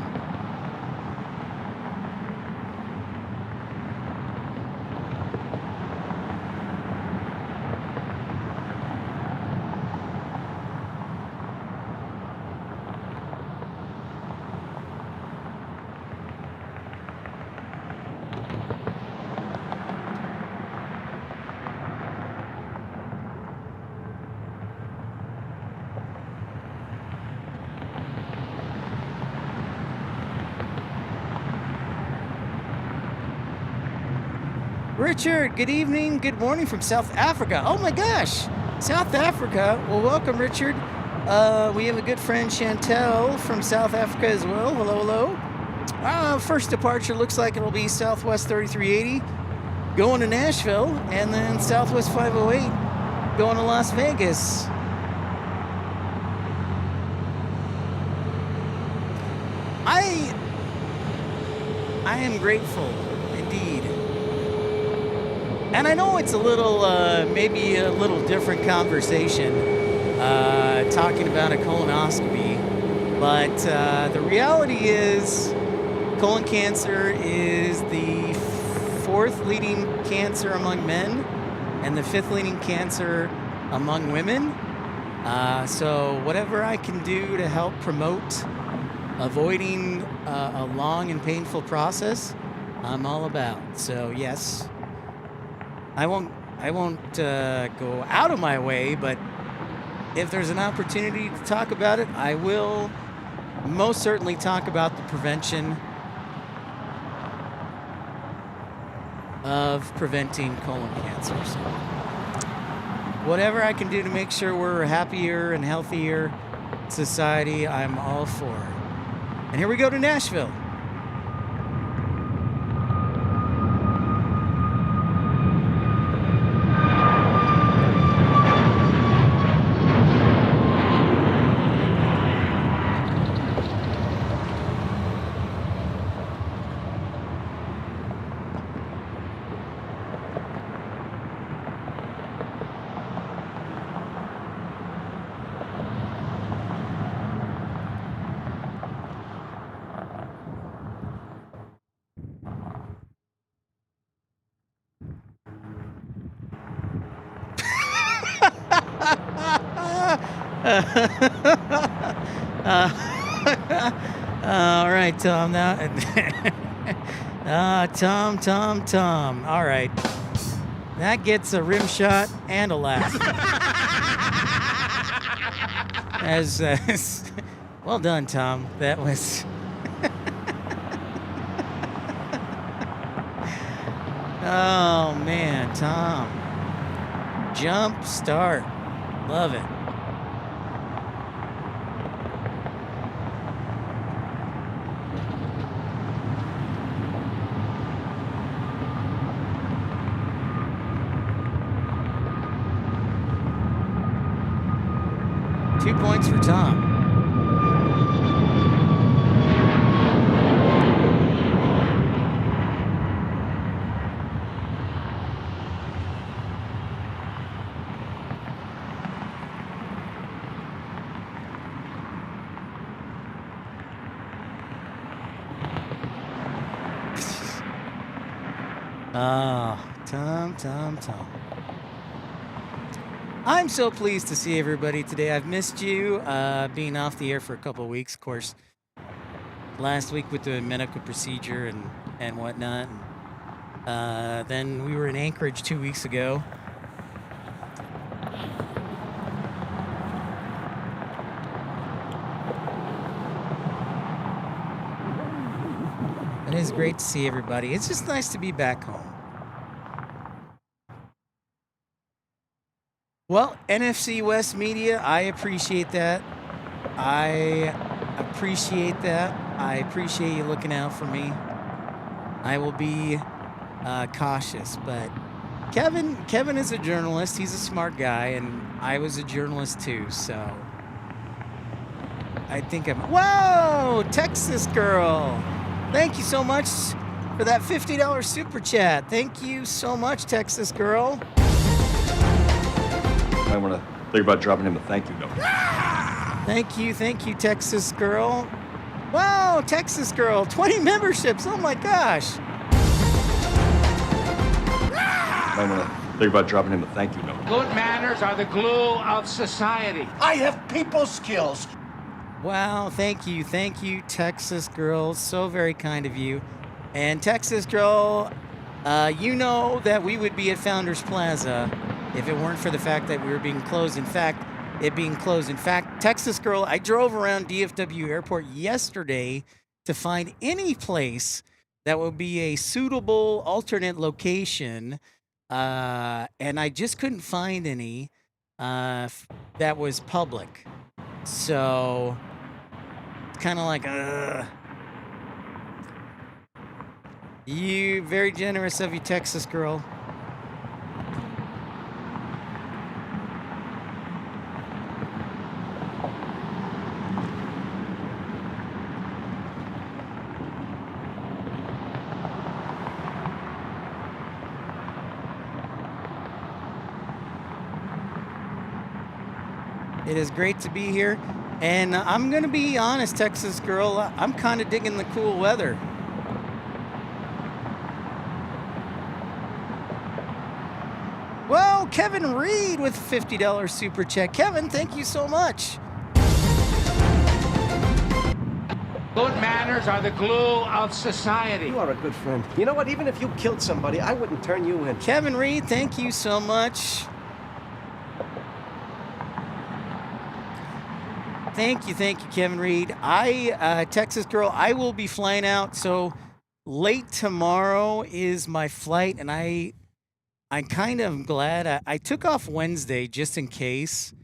Richard, good evening, good morning from South Africa. Oh my gosh, South Africa. Well, welcome, Richard. We have a good friend, Chantel, from South Africa as well. Hello, hello. First departure looks like it'll be Southwest 3380 going to Nashville, and then Southwest 508 going to Las Vegas. I am grateful, indeed. And I know it's a little, maybe a little different conversation, talking about a colonoscopy, but the reality is colon cancer is the 4th leading cancer among men and the 5th leading cancer among women. So whatever I can do to help promote avoiding a long and painful process, I'm all about. So yes. I won't go out of my way, but if there's an opportunity to talk about it, I will most certainly talk about the prevention of preventing colon cancer. So whatever I can do to make sure we're a happier and healthier society, I'm all for. And here we go to Nashville. All right, Tom. Now, Tom. All right, that gets a rim shot and a laugh. As well done, Tom. That was. Oh man, Tom. Jump start. Love it. Two points for Tom. Tom. I'm so pleased to see everybody today. I've missed you, being off the air for a couple of weeks, of course. Last week with the medical procedure and whatnot. Then we were in Anchorage 2 weeks ago. It is great to see everybody. It's just nice to be back home. Well, NFC West Media, I appreciate that. I appreciate you looking out for me. I will be cautious, but Kevin is a journalist. He's a smart guy, and I was a journalist too, so I think I'm... Whoa! Texas girl! Thank you so much for that $50 super chat. Thank you so much, Texas girl. I want to think about dropping him a thank you note. Thank you, Texas girl. Wow, Texas girl, 20 memberships. Oh my gosh. I want to think about dropping him a thank you note. Good manners are the glue of society. I have people skills. Wow, thank you, Texas girl. So very kind of you. And Texas girl, you know that we would be at Founders Plaza if it weren't for the fact that we were being closed. In fact, Texas girl, I drove around DFW Airport yesterday to find any place that would be a suitable alternate location, and I just couldn't find any that was public. So it's kind of like, you very generous of you, Texas girl. It is great to be here. And I'm going to be honest, Texas girl, I'm kind of digging the cool weather. Whoa, Kevin Reed with $50 super check. Kevin, thank you so much. Good manners are the glue of society. You are a good friend. You know what? Even if you killed somebody, I wouldn't turn you in. Kevin Reed, thank you so much. Thank you, Kevin Reed. Texas girl, I will be flying out. So late tomorrow is my flight, and I'm kind of glad I took off Wednesday just in case,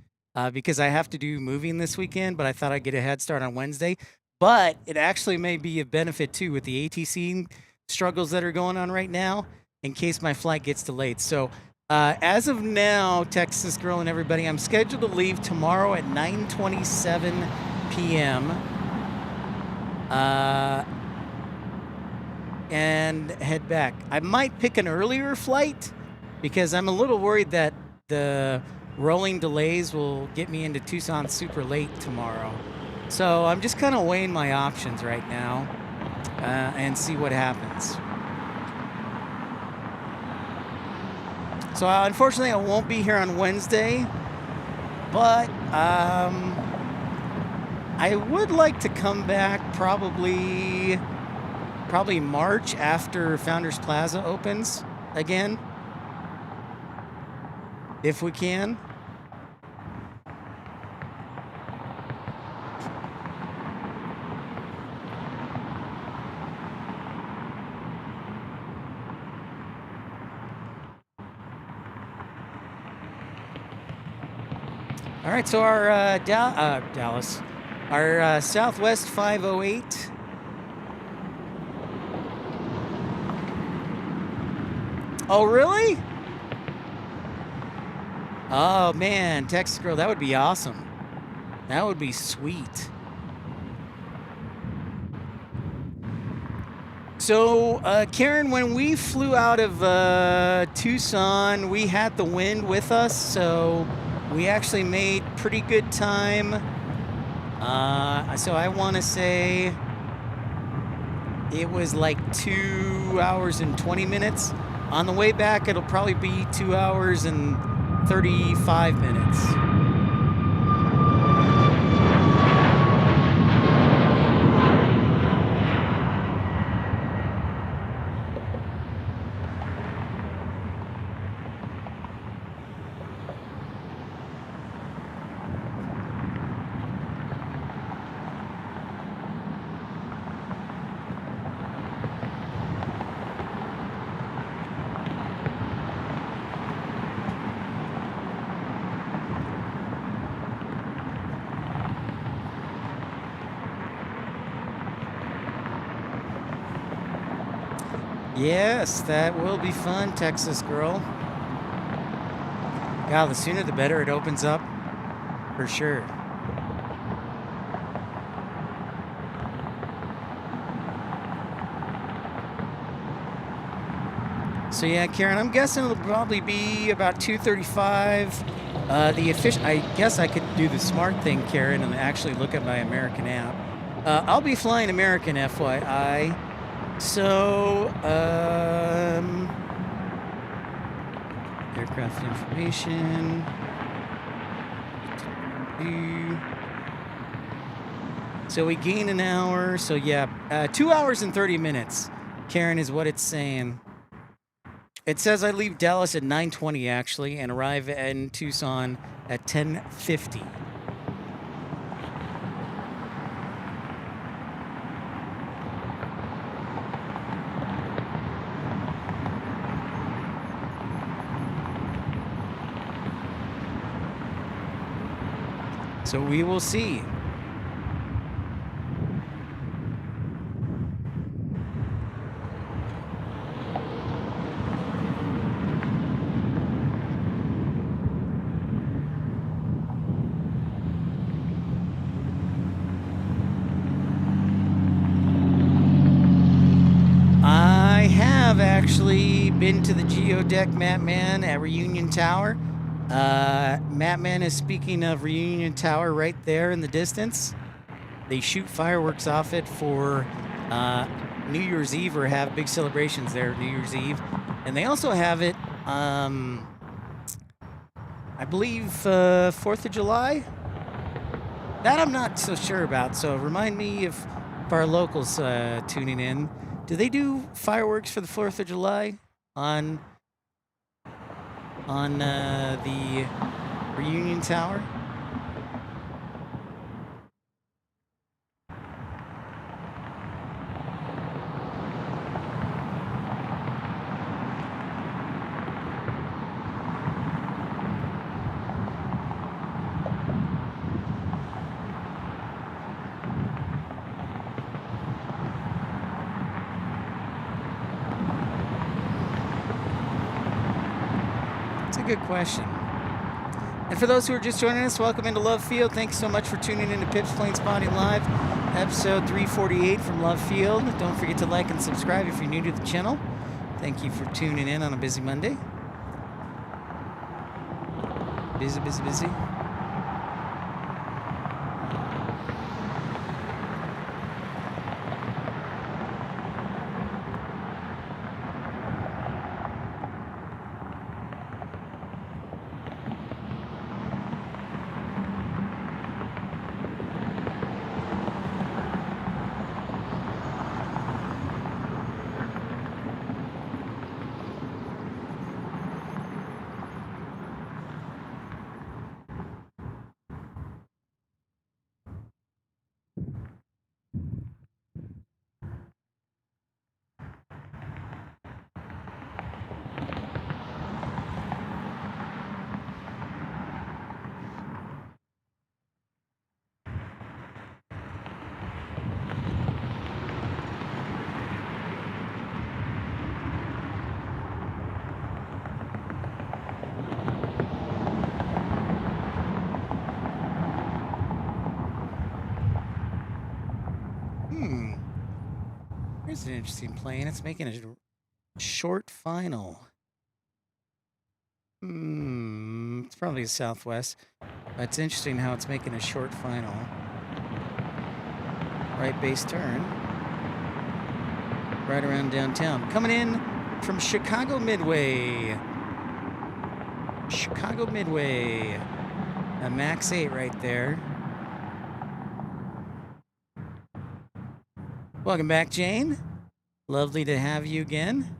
because I have to do moving this weekend, but I thought I'd get a head start on Wednesday. But it actually may be of benefit too with the ATC struggles that are going on right now in case my flight gets delayed. So as of now, Texas girl and everybody, I'm scheduled to leave tomorrow at 9:27 p.m. And head back. I might pick an earlier flight because I'm a little worried that the rolling delays will get me into Tucson super late tomorrow. So I'm just kind of weighing my options right now and see what happens. So unfortunately, I won't be here on Wednesday, but I would like to come back probably March after Founders Plaza opens again, if we can. All right, so our Dallas, our Southwest 508. Oh, really? Oh, man, Texas girl, that would be awesome. That would be sweet. So, Karen, when we flew out of Tucson, we had the wind with us, so we actually made pretty good time. So I want to say it was like 2 hours and 20 minutes On the way back, it'll probably be 2 hours and 35 minutes. Yes, that will be fun, Texas girl. God, the sooner the better it opens up, for sure. So yeah, Karen, I'm guessing it'll probably be about 2:35. The official, I guess I could do the smart thing, Karen, and actually look at my American app. I'll be flying American, FYI. So, aircraft information. So we gain an hour. So yeah, 2 hours and 30 minutes, Karen, is what it's saying. It says I leave Dallas at 9:20 actually, and arrive in Tucson at 10:50. So we will see. I have actually been to the Geodeck Matman at Reunion Tower. Matman is speaking of Reunion Tower right there in the distance. They shoot fireworks off it for New Year's Eve, or have big celebrations there New Year's Eve. And they also have it, I believe, 4th of July? That I'm not so sure about, so remind me if our locals tuning in. Do they do fireworks for the 4th of July on the Reunion Tower? Good question. And for those who are just joining us, welcome into Love Field. Thanks so much for tuning in to Pip's Planespotting Live, episode 348 from Love Field. Don't forget to like and subscribe if you're new to the channel. Thank you for tuning in on a busy Monday. Busy, busy, busy. Here's an interesting plane. It's making a short final. It's probably a Southwest. But it's interesting how it's making a short final. Right base turn. Right around downtown. Coming in from Chicago Midway. Chicago Midway. A Max 8 right there. Welcome back, Jane. Lovely to have you again.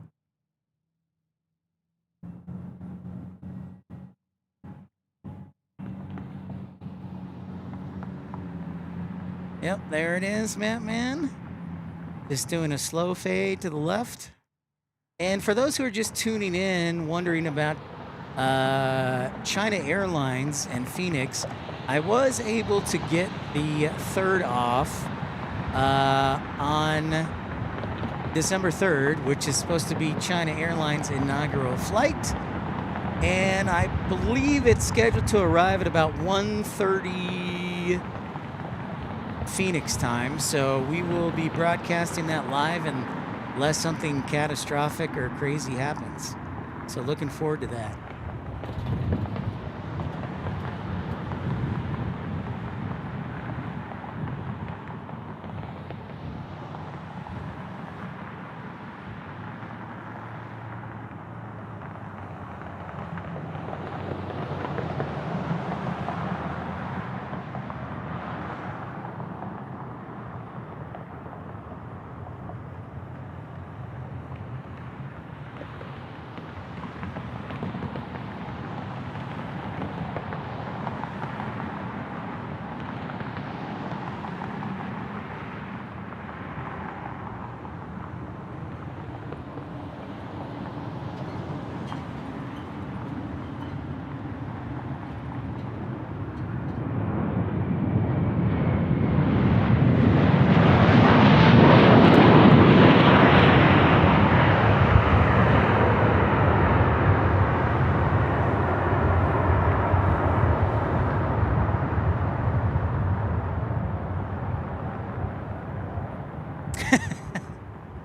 Yep, there it is, Matt Man. Just doing a slow fade to the left. And for those who are just tuning in, wondering about China Airlines and Phoenix, I was able to get the third off on December 3rd, which is supposed to be China Airlines' inaugural flight. And I believe it's scheduled to arrive at about 1:30 Phoenix time. So we will be broadcasting that live unless something catastrophic or crazy happens. So looking forward to that.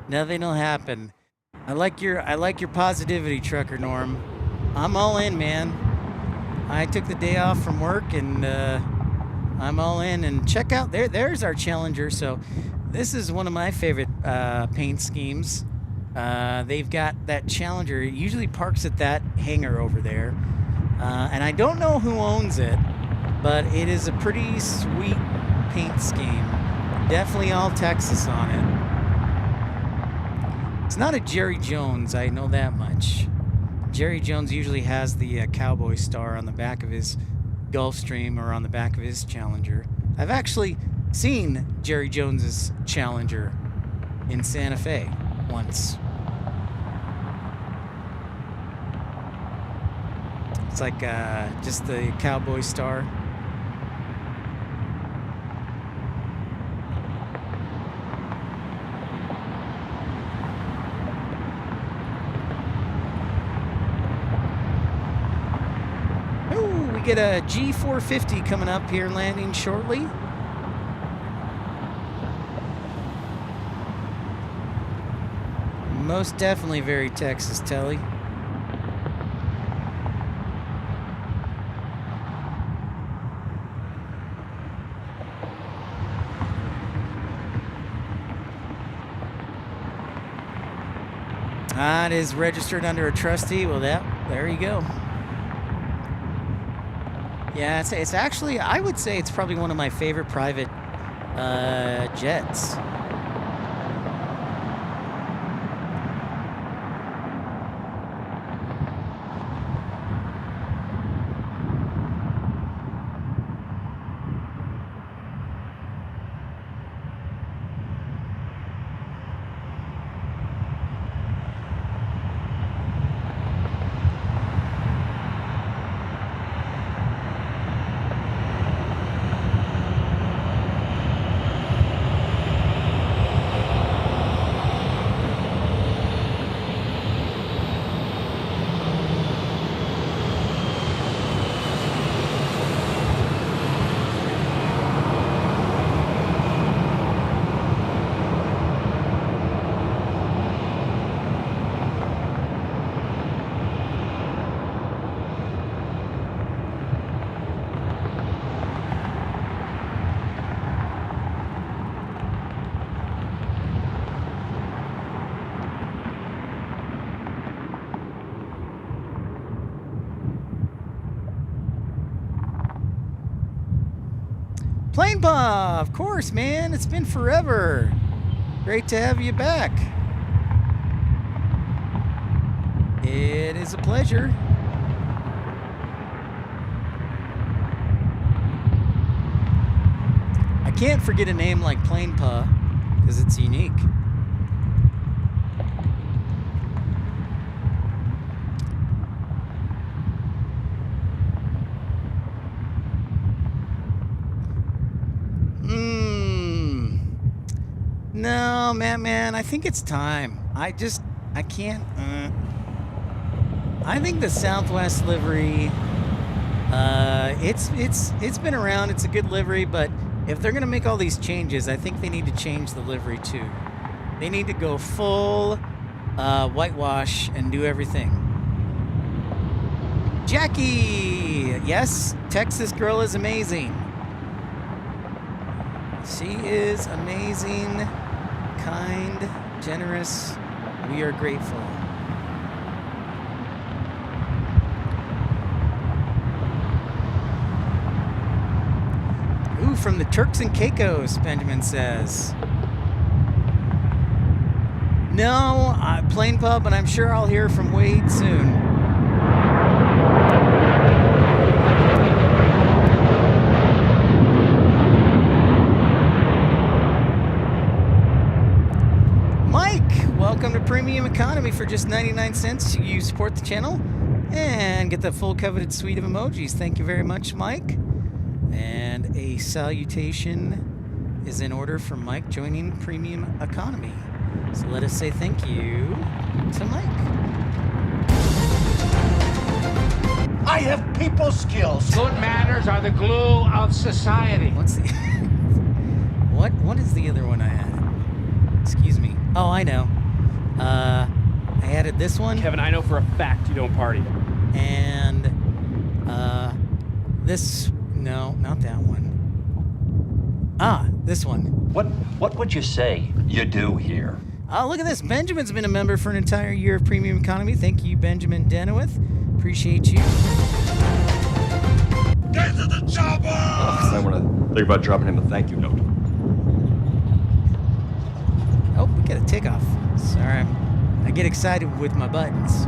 Nothing will happen. I like your positivity, Trucker Norm. I'm all in, man. I took the day off from work and I'm all in. And check out there's our Challenger. So this is one of my favorite paint schemes. They've got that Challenger. It usually parks at that hangar over there. And I don't know who owns it, but it is a pretty sweet paint scheme. Definitely all Texas on it. It's not a Jerry Jones, I know that much. Jerry Jones usually has the cowboy star on the back of his Gulfstream or on the back of his Challenger. I've actually seen Jerry Jones's Challenger in Santa Fe once. It's like just the cowboy star. Get a G450 coming up here, landing shortly. Most definitely very Texas, Telly. It is registered under a trustee. Well, there you go. Yeah, it's actually, I would say it's probably one of my favorite private jets. Plane Pa, of course, man. It's been forever. Great to have you back. It is a pleasure. I can't forget a name like Plane Pa because it's unique. No, man, I think it's time. I can't. I think the Southwest livery, it's been around. It's a good livery, but if they're gonna make all these changes, I think they need to change the livery too. They need to go full whitewash and do everything. Jackie, yes, Texas girl is amazing. She is amazing, kind, generous. We are grateful. Ooh, from the Turks and Caicos, Benjamin says. No, Plane Pub, but I'm sure I'll hear from Wade soon. Welcome to Premium Economy for just 99 cents. You support the channel and get the full coveted suite of emojis. Thank you very much, Mike. And a salutation is in order for Mike joining Premium Economy. So let us say thank you to Mike. I have people skills. Good manners are the glue of society. What's the what is the other one I added? Excuse me. Oh, I know. I added this one. Kevin, I know for a fact you don't party. And this, no, not that one. Ah, this one. What would you say you do here? Oh, look at this. Benjamin's been a member for an entire year of Premium Economy. Thank you, Benjamin Denowith. Appreciate you. Get to the chopper! I want to think about dropping him a thank you note. Oh, we got a takeoff. Sorry, I get excited with my buttons.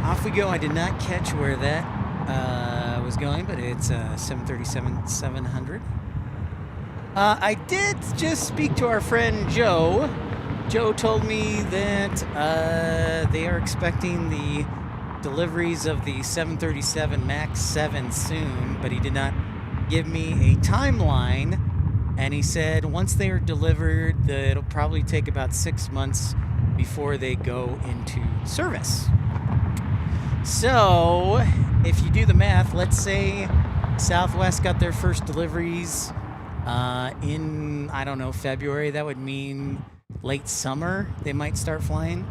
Off we go. I did not catch where that was going, but it's 737-700. I did just speak to our friend Joe. Joe told me that they are expecting the deliveries of the 737 MAX 7 soon, but he did not give me a timeline. And he said once they are delivered, that it'll probably take about 6 months before they go into service. So, if you do the math, let's say Southwest got their first deliveries in, I don't know, February. That would mean late summer they might start flying.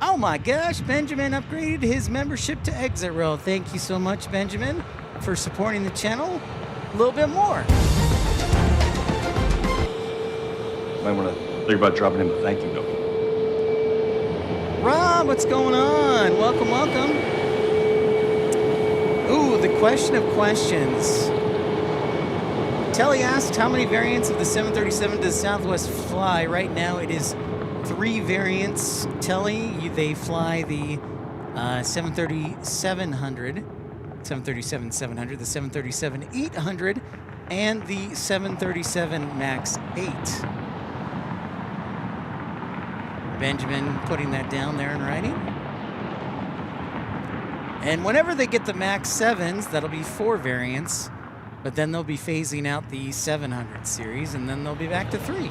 Oh my gosh, Benjamin upgraded his membership to Exit Row. Thank you so much, Benjamin, for supporting the channel a little bit more. Might want to think about dropping him a thank you note. Rob, what's going on? Welcome, welcome. Ooh, the question of questions. Telly asked, how many variants of the 737 does Southwest fly? Right now, it is 3 variants. Telly, they fly the 737-700, the 737-800, and the 737 MAX 8. Benjamin putting that down there in writing. And whenever they get the MAX 7s, that'll be 4 variants, but then they'll be phasing out the 700 series, and then they'll be back to 3.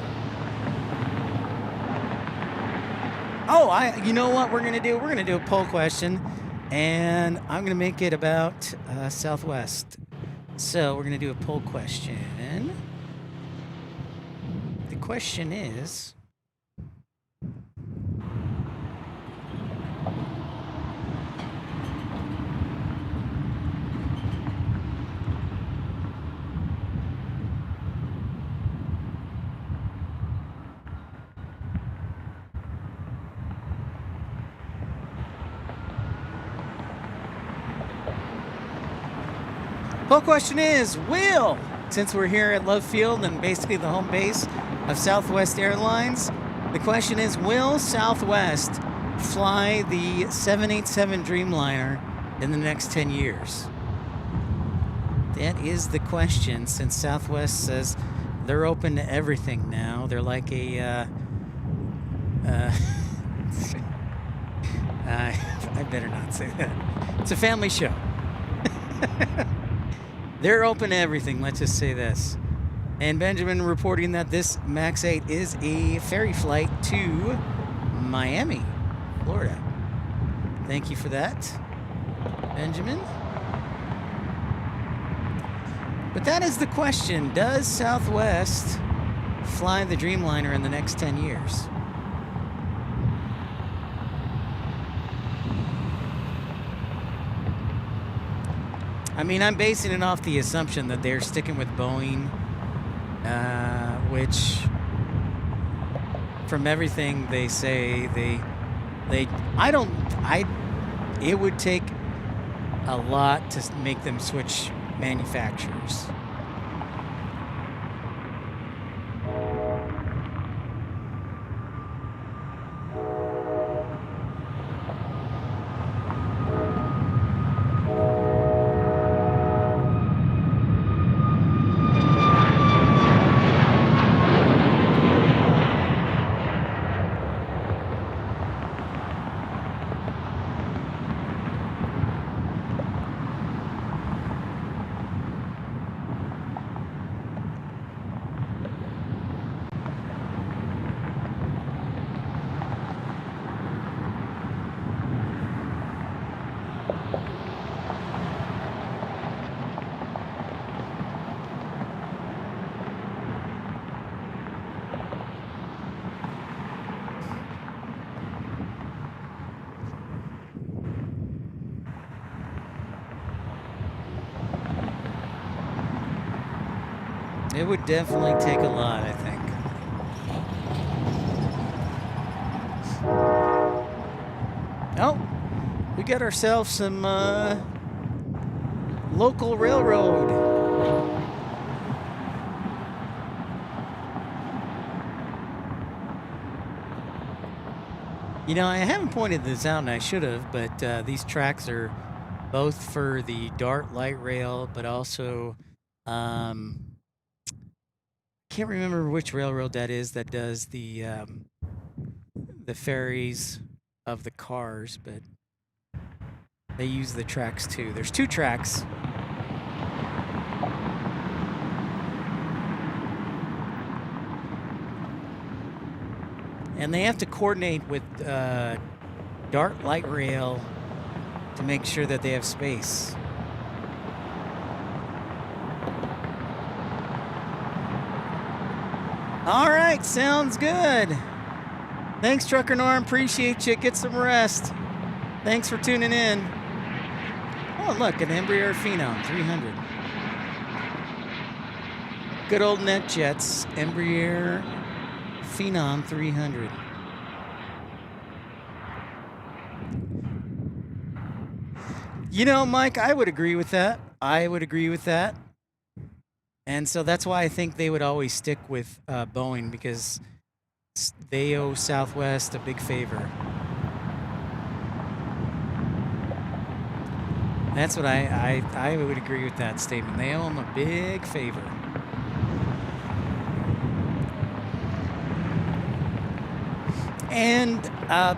Oh, you know what we're gonna do? We're gonna do a poll question, and I'm gonna make it about Southwest. So we're gonna do a poll question. the question is, will, since we're here at Love Field and basically the home base of Southwest Airlines, the question is, will Southwest fly the 787 Dreamliner in the next 10 years? That is the question, since Southwest says they're open to everything now. They're like a, I better not say that. It's a family show. They're open to everything, let's just say this. And Benjamin reporting that this MAX 8 is a ferry flight to Miami, Florida. Thank you for that, Benjamin. But that is the question. Does Southwest fly the Dreamliner in the next 10 years? I mean, I'm basing it off the assumption that they're sticking with Boeing, which, from everything they say, it would take a lot to make them switch manufacturers. It would definitely take a lot, I think. Oh, we got ourselves some local railroad. You know, I haven't pointed this out, and I should have, but these tracks are both for the DART light rail, but also can't remember which railroad that is that does the ferries of the cars, but they use the tracks too. There's two tracks. And they have to coordinate with DART light rail to make sure that they have space. All right, sounds good. Thanks, Trucker Norm. Appreciate you. Get some rest. Thanks for tuning in. Oh, look, an Embraer Phenom 300. Good old NetJets Embraer Phenom 300. You know, Mike, I would agree with that. And so that's why I think they would always stick with Boeing, because they owe Southwest a big favor. That's what I would agree with that statement. They owe them a big favor. And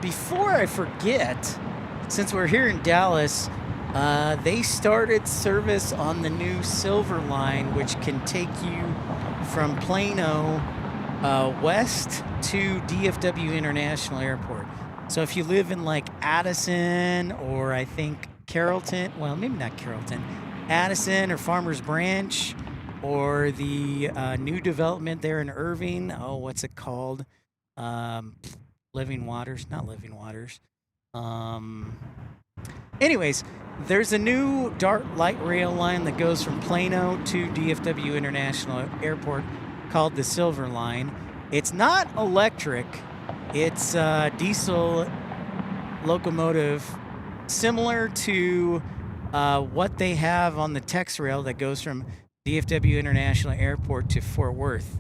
before I forget, since we're here in Dallas, they started service on the new Silver Line, which can take you from Plano west to DFW International Airport. So if you live in like Addison, or I think Carrollton, well, maybe not Carrollton, Addison or Farmers Branch or the new development there in Irving. Oh, what's it called? Living Waters, not Living Waters. Anyways, there's a new DART light rail line that goes from Plano to DFW International Airport called the Silver Line. It's not electric. It's diesel locomotive, similar to what they have on the Tex Rail that goes from DFW International Airport to Fort Worth.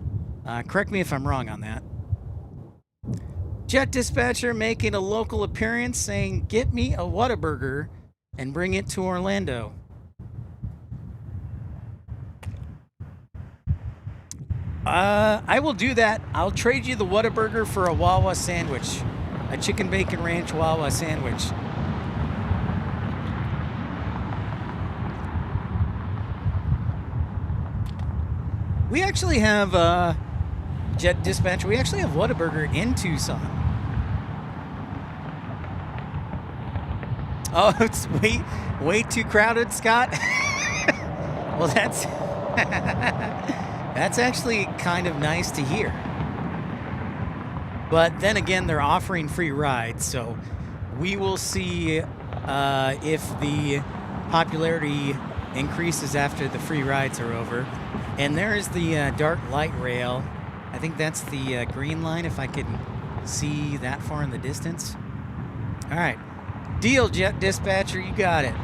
Correct me if I'm wrong on that. Jet dispatcher making a local appearance saying, "Get me a Whataburger and bring it to Orlando." I will do that. I'll trade you the Whataburger for a Wawa sandwich. A chicken bacon ranch Wawa sandwich. We actually have Jet dispatcher. We actually have Whataburger in Tucson. Oh, it's way too crowded, Scott. Well, that's that's actually kind of nice to hear. But then again, they're offering free rides, so we will see if the popularity increases after the free rides are over. And there's the DART light rail. I think that's the green line, if I can see that far in the distance. All right. Deal, Jet dispatcher. You got it.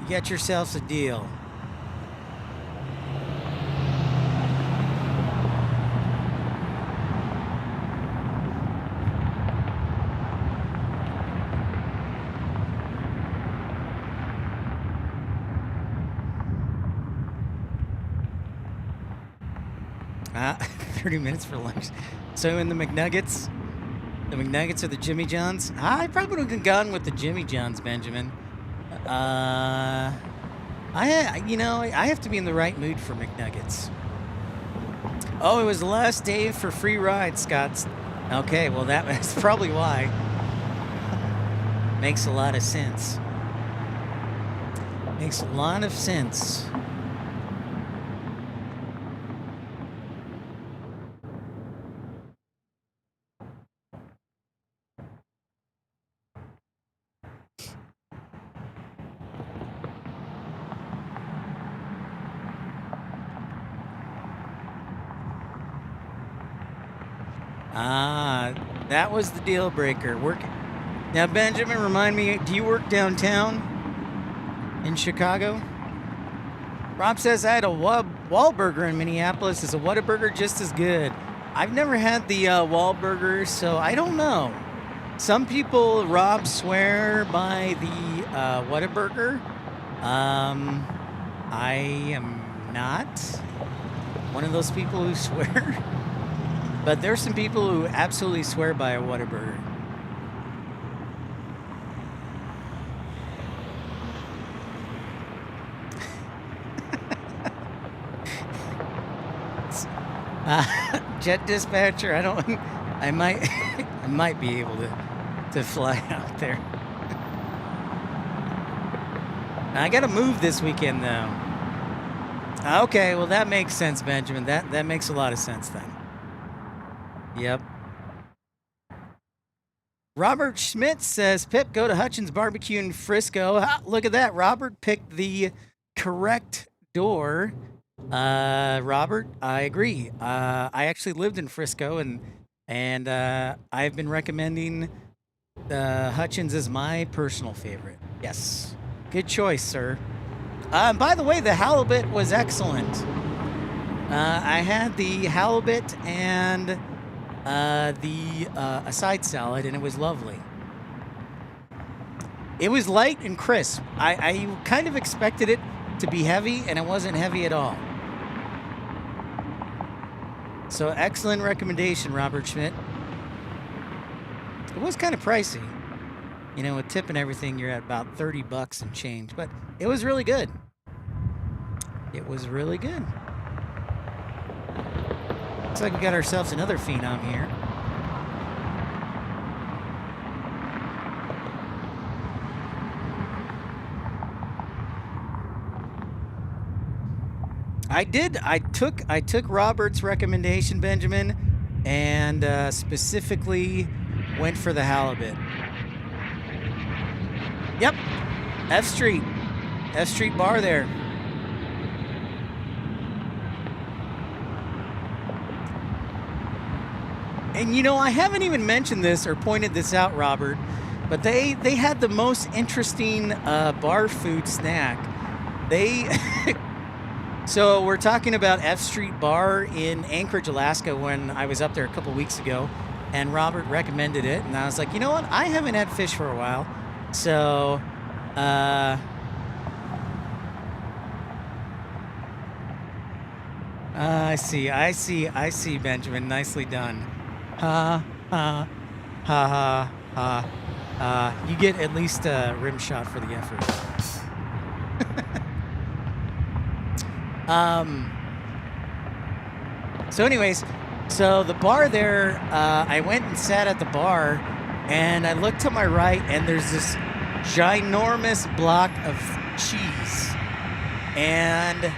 You got yourselves a deal. Ah, 30 minutes for lunch. So in the McNuggets or the Jimmy John's? I probably would have gone with the Jimmy John's, Benjamin. I have to be in the right mood for McNuggets. Oh, it was the last day for free rides, Scott. Okay, well that's probably why. Makes a lot of sense. Makes a lot of sense. That was the deal breaker. Now, Benjamin, remind me, do you work downtown in Chicago? Rob says I had a Wahlburger in Minneapolis. Is a Whataburger just as good? I've never had the Wahlburger, so I don't know. Some people, Rob, swear by the Whataburger. I am not one of those people who swear. But there's some people who absolutely swear by a Whataburger. Jet dispatcher, I might be able to fly out there. I gotta move this weekend though. Okay, well that makes sense, Benjamin. That makes a lot of sense then. Yep. Robert Schmidt says, Pip, go to Hutchins Barbecue in Frisco. Ah, look at that. Robert picked the correct door. Robert, I agree. I actually lived in Frisco, and I've been recommending Hutchins as my personal favorite. Yes. Good choice, sir. By the way, the halibut was excellent. I had the halibut and a side salad, and it was lovely. It was light and crisp. I kind of expected it to be heavy, and it wasn't heavy at all. So excellent recommendation, Robert Schmidt. It was kind of pricey. You know, with tip and everything, you're at about $30 and change, but it was really good. It was really good. Looks like we got ourselves another phenom here. I did. I took Robert's recommendation, Benjamin, and specifically went for the halibut. Yep, F Street bar there. And you know, I haven't even mentioned this or pointed this out, Robert, but they had the most interesting bar food snack. They so we're talking about F Street Bar in Anchorage, Alaska, when I was up there a couple weeks ago, and Robert recommended it, and I was like, you know what? I haven't had fish for a while, so I see, Benjamin. Nicely done. Ha ha ha ha ha. You get at least a rim shot for the effort. So anyways, so the bar there, I went and sat at the bar, and I looked to my right, and there's this ginormous block of cheese, and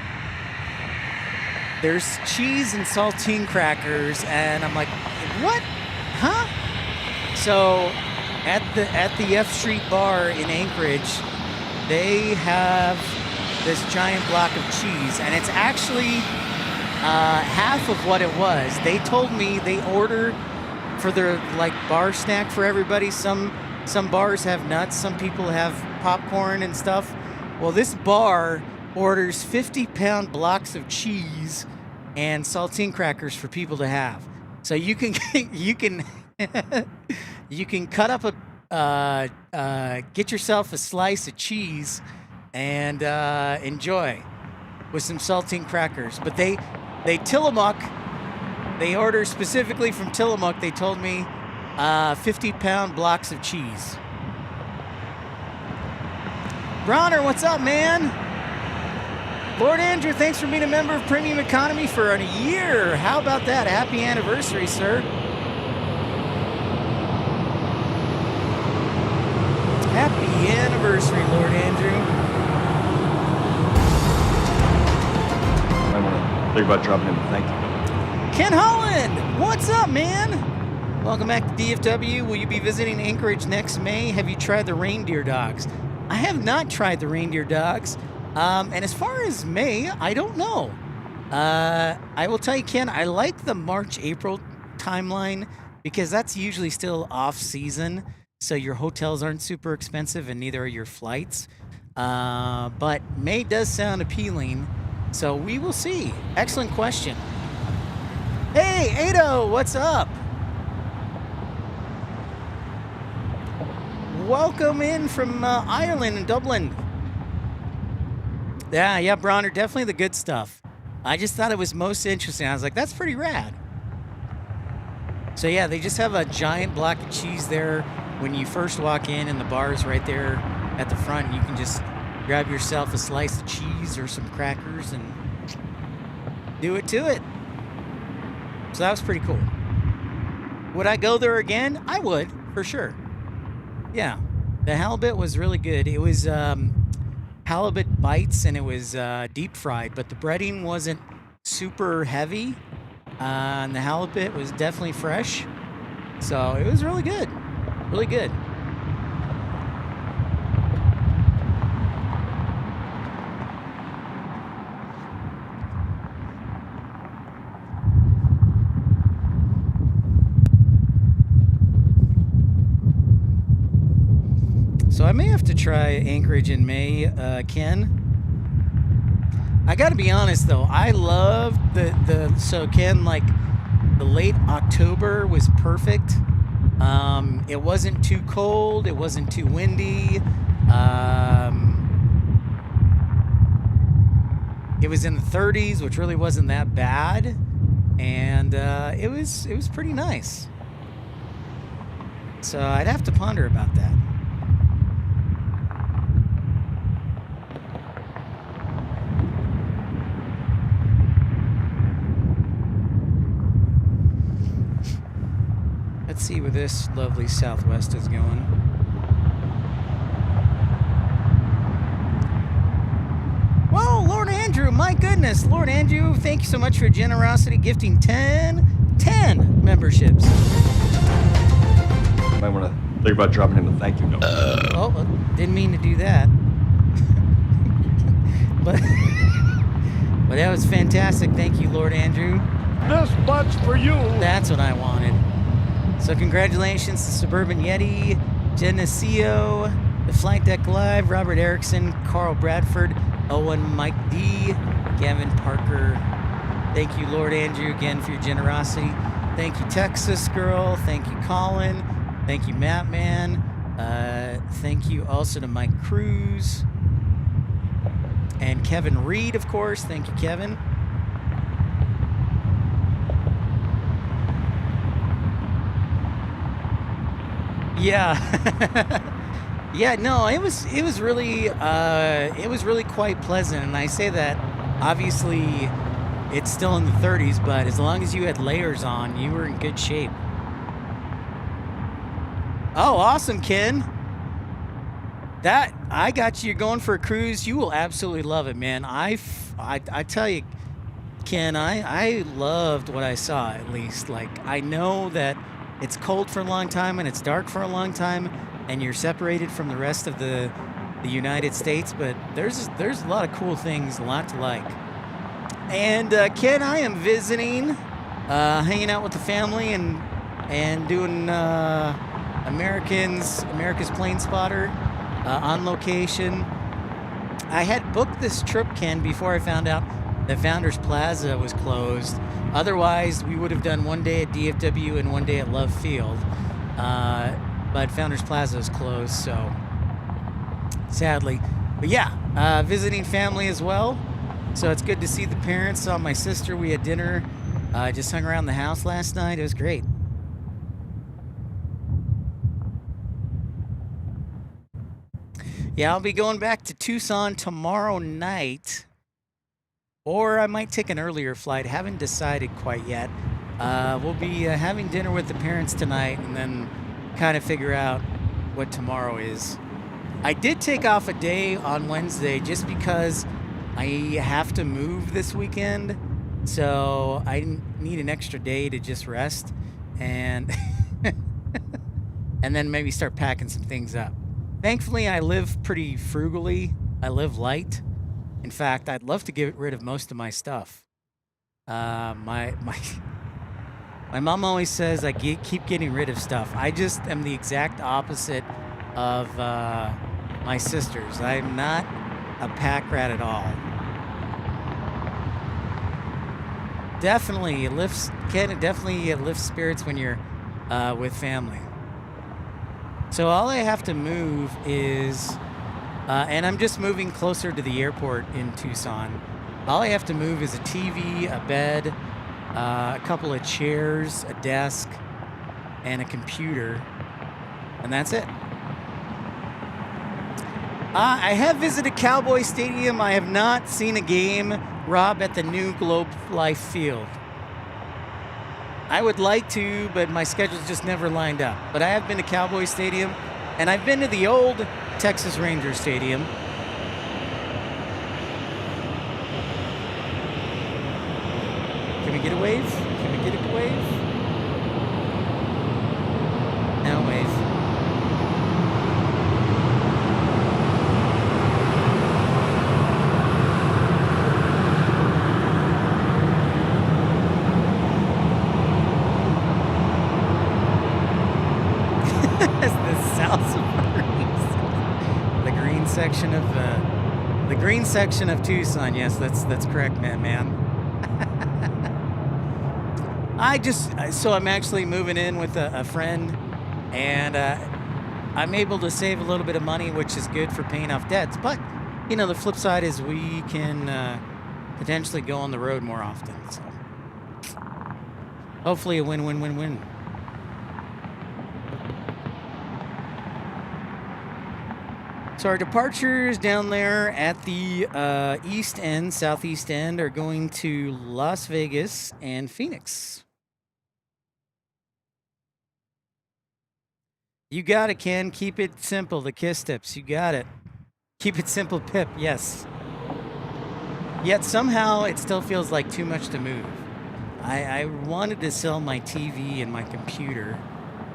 there's cheese and saltine crackers, and I'm like, what? Huh? So at the F Street Bar in Anchorage, they have this giant block of cheese, and it's actually half of what it was. They told me they order for their like bar snack for everybody. Some bars have nuts, some people have popcorn and stuff. Well, this bar orders 50-pound blocks of cheese and saltine crackers for people to have. So you can you can cut up get yourself a slice of cheese and enjoy with some saltine crackers. But they Tillamook, they order specifically from Tillamook. They told me 50-pound blocks of cheese. Bronner, what's up, man? Lord Andrew, thanks for being a member of Premium Economy for a year. How about that? Happy anniversary, sir. Happy anniversary, Lord Andrew. I want to think about dropping him a thank you note. Ken Holland, what's up, man? Welcome back to DFW. Will you be visiting Anchorage next May? Have you tried the reindeer dogs? I have not tried the reindeer dogs. And as far as May, I don't know. I will tell you, Ken, I like the March-April timeline because that's usually still off-season, so your hotels aren't super expensive and neither are your flights. But May does sound appealing, so we will see. Excellent question. Hey, Ado, what's up? Welcome in from Ireland and Dublin. Yeah, Bronner, definitely the good stuff. I just thought it was most interesting. I was like, that's pretty rad. So yeah, they just have a giant block of cheese there when you first walk in, and the bar is right there at the front. You can just grab yourself a slice of cheese or some crackers and do it to it. So that was pretty cool. Would I go there again? I would, for sure. Yeah, the halibut was really good. It was halibut bites, and it was deep fried, but the breading wasn't super heavy, and the halibut was definitely fresh, so it was really good. Really good. So I may have to try Anchorage in May, Ken. I gotta be honest though, I loved so Ken, like the late October was perfect. It wasn't too cold, it wasn't too windy. It was in the 30s, which really wasn't that bad, and it was pretty nice. So I'd have to ponder about that. Let's see where this lovely Southwest is going. Whoa, Lord Andrew, my goodness, Lord Andrew, thank you so much for your generosity, gifting 10 memberships. You might want to think about dropping him a thank you note. Oh, well, didn't mean to do that. but that was fantastic. Thank you, Lord Andrew. This much for you. That's what I wanted. So congratulations to Suburban Yeti, Geneseo, The Flight Deck Live, Robert Erickson, Carl Bradford, Owen, Mike D, Gavin Parker. Thank you, Lord Andrew, again for your generosity. Thank you, Texas Girl. Thank you, Colin. Thank you, Mattman. Thank you also to Mike Cruz. And Kevin Reed, of course. Thank you, Kevin. Yeah. Yeah, no, it was really quite pleasant, and I say that obviously it's still in the 30s, but as long as you had layers on, you were in good shape. Oh, awesome, Ken. That I got you going for a cruise. You will absolutely love it, man. I tell you, Ken, I loved what I saw, at least. Like, I know that it's cold for a long time and it's dark for a long time, and you're separated from the rest of the United States, but there's a lot of cool things, a lot to like. And Ken, I am visiting, hanging out with the family and doing America's Planespotter on location. I had booked this trip, Ken, before I found out that Founders Plaza was closed. Otherwise, we would have done one day at DFW and one day at Love Field. But Founders Plaza is closed, so sadly. But yeah, visiting family as well. So it's good to see the parents. Saw my sister. We had dinner. Just hung around the house last night. It was great. Yeah, I'll be going back to Tucson tomorrow night. Or I might take an earlier flight. Haven't decided quite yet. We'll be having dinner with the parents tonight and then kind of figure out what tomorrow is. I did take off a day on Wednesday just because I have to move this weekend. So I need an extra day to just rest and and then maybe start packing some things up. Thankfully, I live pretty frugally. I live light. In fact, I'd love to get rid of most of my stuff. My mom always says I keep getting rid of stuff. I just am the exact opposite of my sisters. I'm not a pack rat at all. Definitely, it lifts spirits when you're with family. So all I have to move is, and I'm just moving closer to the airport in Tucson. All I have to move is a TV, a bed, a couple of chairs, a desk, and a computer, and that's it. I have visited Cowboy Stadium. I have not seen a game, Rob, at the new Globe Life Field. I would like to, but my schedule's just never lined up. But I have been to Cowboy Stadium, and I've been to the old Texas Ranger Stadium. Can we get a wave? Can we get a wave? No wave. The green section of Tucson. Yes, that's correct, man. So I'm actually moving in with a friend, and I'm able to save a little bit of money, which is good for paying off debts. But the flip side is we can potentially go on the road more often. So hopefully a win-win-win-win. So our departures down there at the southeast end, are going to Las Vegas and Phoenix. You got it, Ken. Keep it simple. The KISS tips. You got it. Keep it simple, Pip. Yes. Yet somehow it still feels like too much to move. I wanted to sell my TV and my computer,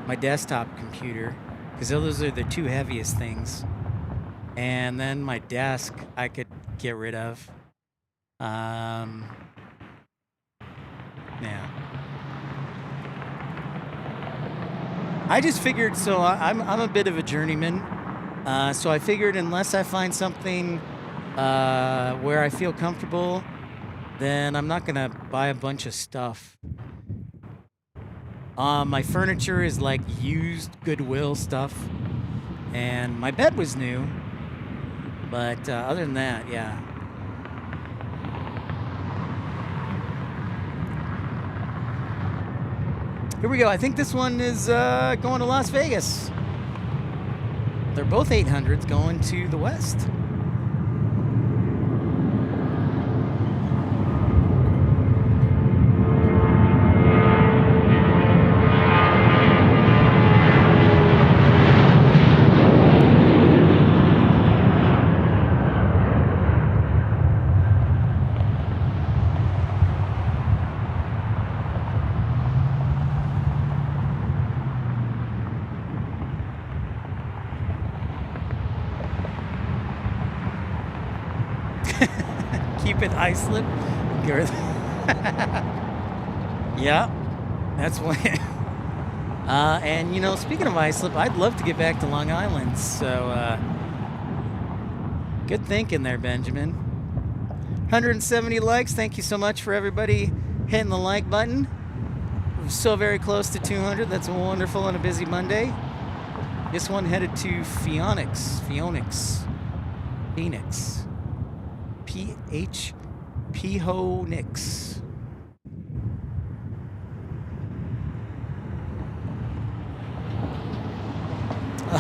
my desktop computer, because those are the two heaviest things. And then my desk I could get rid of. Yeah. I just figured, so I'm a bit of a journeyman. So I figured unless I find something where I feel comfortable, then I'm not gonna buy a bunch of stuff. My furniture is like used Goodwill stuff, and my bed was new, but other than that, yeah. Here we go. I think this one is going to Las Vegas. They're both 800s going to the west. Keep it ice slip. Yeah, that's one. And you know, speaking of ice slip, I'd love to get back to Long Island. So, good thinking there, Benjamin. 170 likes. Thank you so much for everybody hitting the like button. We're so very close to 200. That's wonderful on a busy Monday. This one headed to Phoenix. Phoenix.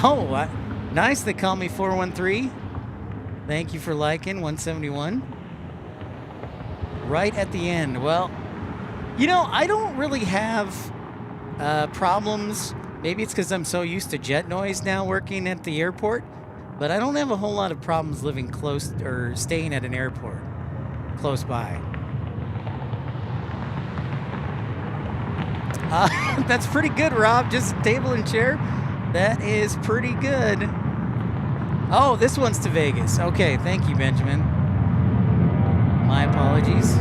Oh, nice. They call me 413. Thank you for liking 171. Right at the end. Well, you know, I don't really have problems. Maybe it's because I'm so used to jet noise now working at the airport, but I don't have a whole lot of problems living close or staying at an airport close by. That's pretty good, Rob. Just a table and chair. That is pretty good. Oh, this one's to Vegas. Okay, thank you, Benjamin. My apologies.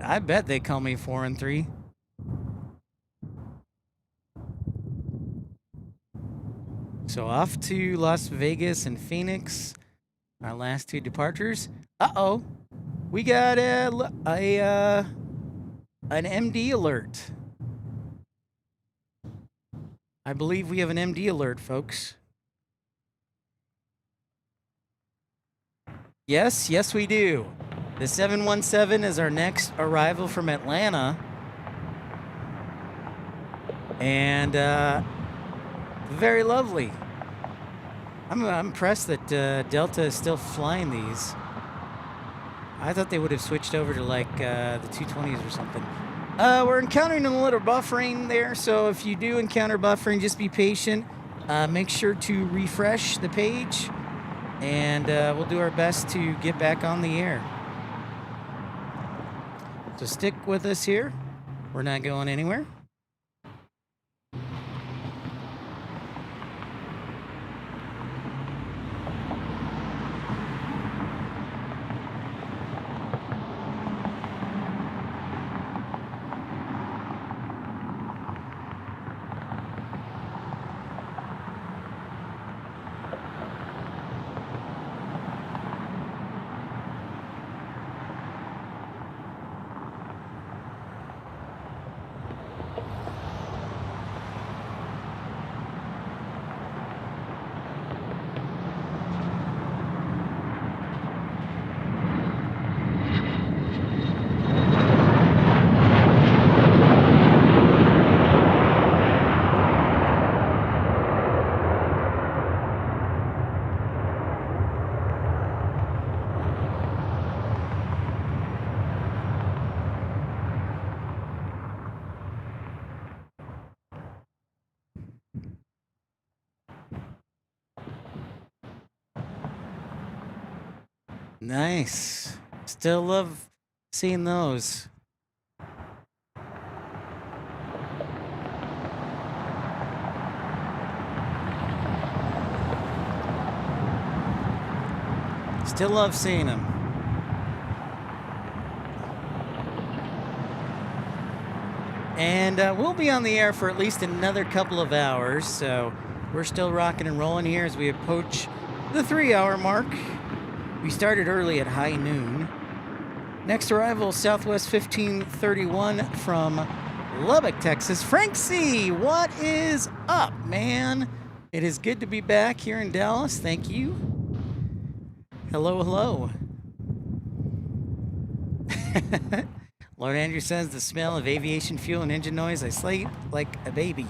I bet they call me 413. So off to Las Vegas and Phoenix, our last two departures. Uh-oh, we got an MD alert. I believe we have an MD alert, folks. Yes, we do. The 717 is our next arrival from Atlanta. And very lovely. I'm impressed that Delta is still flying these. I thought they would have switched over to like the 220s or something. We're encountering a little buffering there, so if you do encounter buffering, just be patient. Make sure to refresh the page, and we'll do our best to get back on the air. So stick with us here. We're not going anywhere. Nice. Still love seeing those. Still love seeing them. And we'll be on the air for at least another couple of hours, so we're still rocking and rolling here as we approach the 3-hour mark. We started early at high noon. Next arrival, Southwest 1531 from Lubbock, Texas. Frank C., what is up, man? It is good to be back here in Dallas. Thank you. Hello, hello. Lord Andrew says, the smell of aviation fuel and engine noise, I sleep like a baby.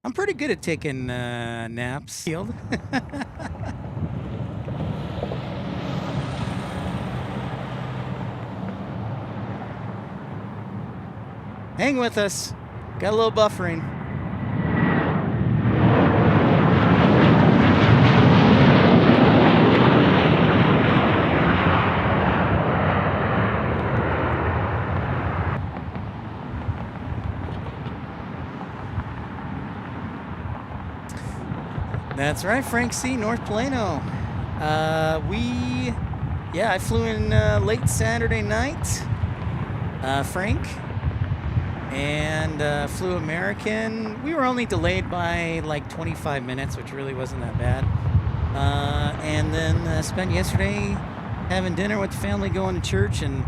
I'm pretty good at taking naps. Field. Hang with us. Got a little buffering. That's right, Frank C., North Plano. I flew in late Saturday night, Frank, and flew American. We were only delayed by like 25 minutes, which really wasn't that bad. And then spent yesterday having dinner with the family, going to church, and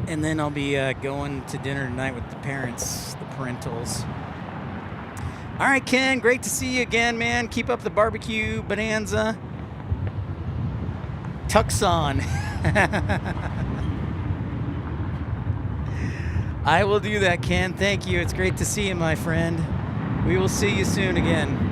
then I'll be going to dinner tonight with the parents, the parentals. All right, Ken, great to see you again, man. Keep up the barbecue bonanza. Tucson. I will do that, Ken. Thank you. It's great to see you, my friend. We will see you soon again.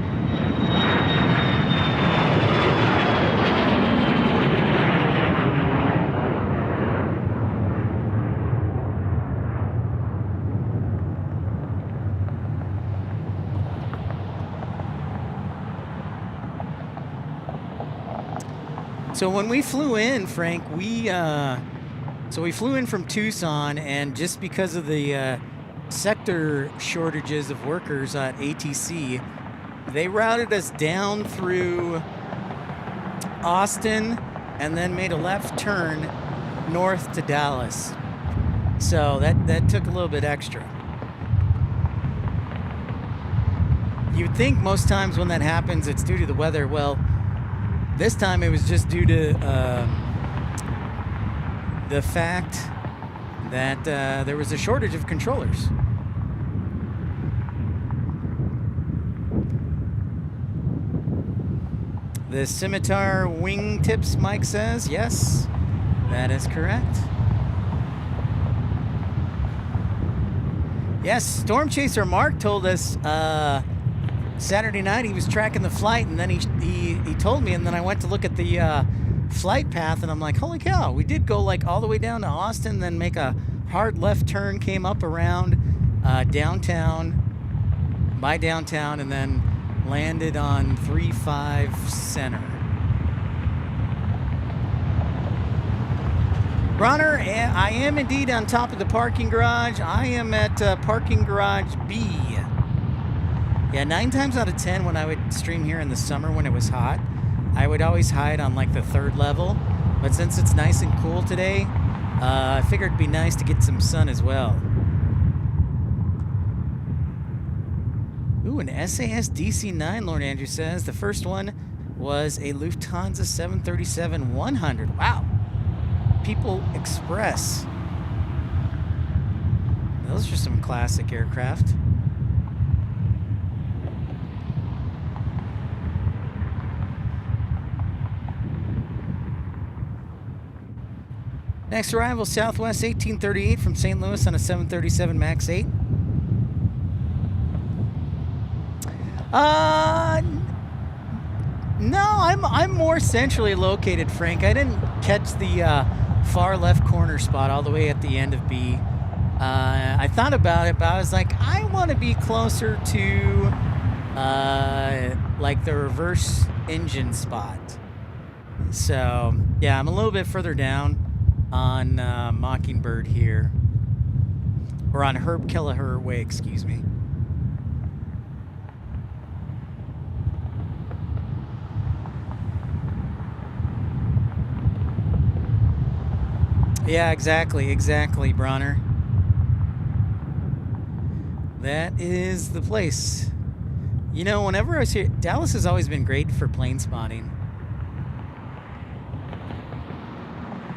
So when we flew in, Frank, we flew in from Tucson, and just because of the sector shortages of workers at ATC, they routed us down through Austin and then made a left turn north to Dallas. So that took a little bit extra. You'd think most times when that happens, it's due to the weather. Well, this time it was just due to the fact that there was a shortage of controllers. The Scimitar wingtips, Mike says. Yes, that is correct. Yes, Storm Chaser Mark told us Saturday night he was tracking the flight, and then he told me, and then I went to look at the flight path, and I'm like, holy cow, we did go like all the way down to Austin, then make a hard left turn, came up around downtown, and then landed on 35 Center. Bronner, I am indeed on top of the parking garage. I am at parking garage B. Yeah, 9 times out of 10 when I would stream here in the summer when it was hot, I would always hide on like the 3rd level. But since it's nice and cool today, I figured it'd be nice to get some sun as well. Ooh, an SAS DC-9, Lord Andrew says. The first one was a Lufthansa 737-100. Wow. People Express. Those are some classic aircraft. Next arrival, Southwest 1838 from St. Louis on a 737 MAX 8. No, I'm more centrally located, Frank. I didn't catch the far left corner spot all the way at the end of B. I thought about it, but I was like, I want to be closer to like the reverse engine spot. So yeah, I'm a little bit further down on Mockingbird here, or on Herb Kelleher Way, excuse me. Yeah, exactly, Bronner. That is the place. You know, whenever I was here, Dallas has always been great for plane spotting.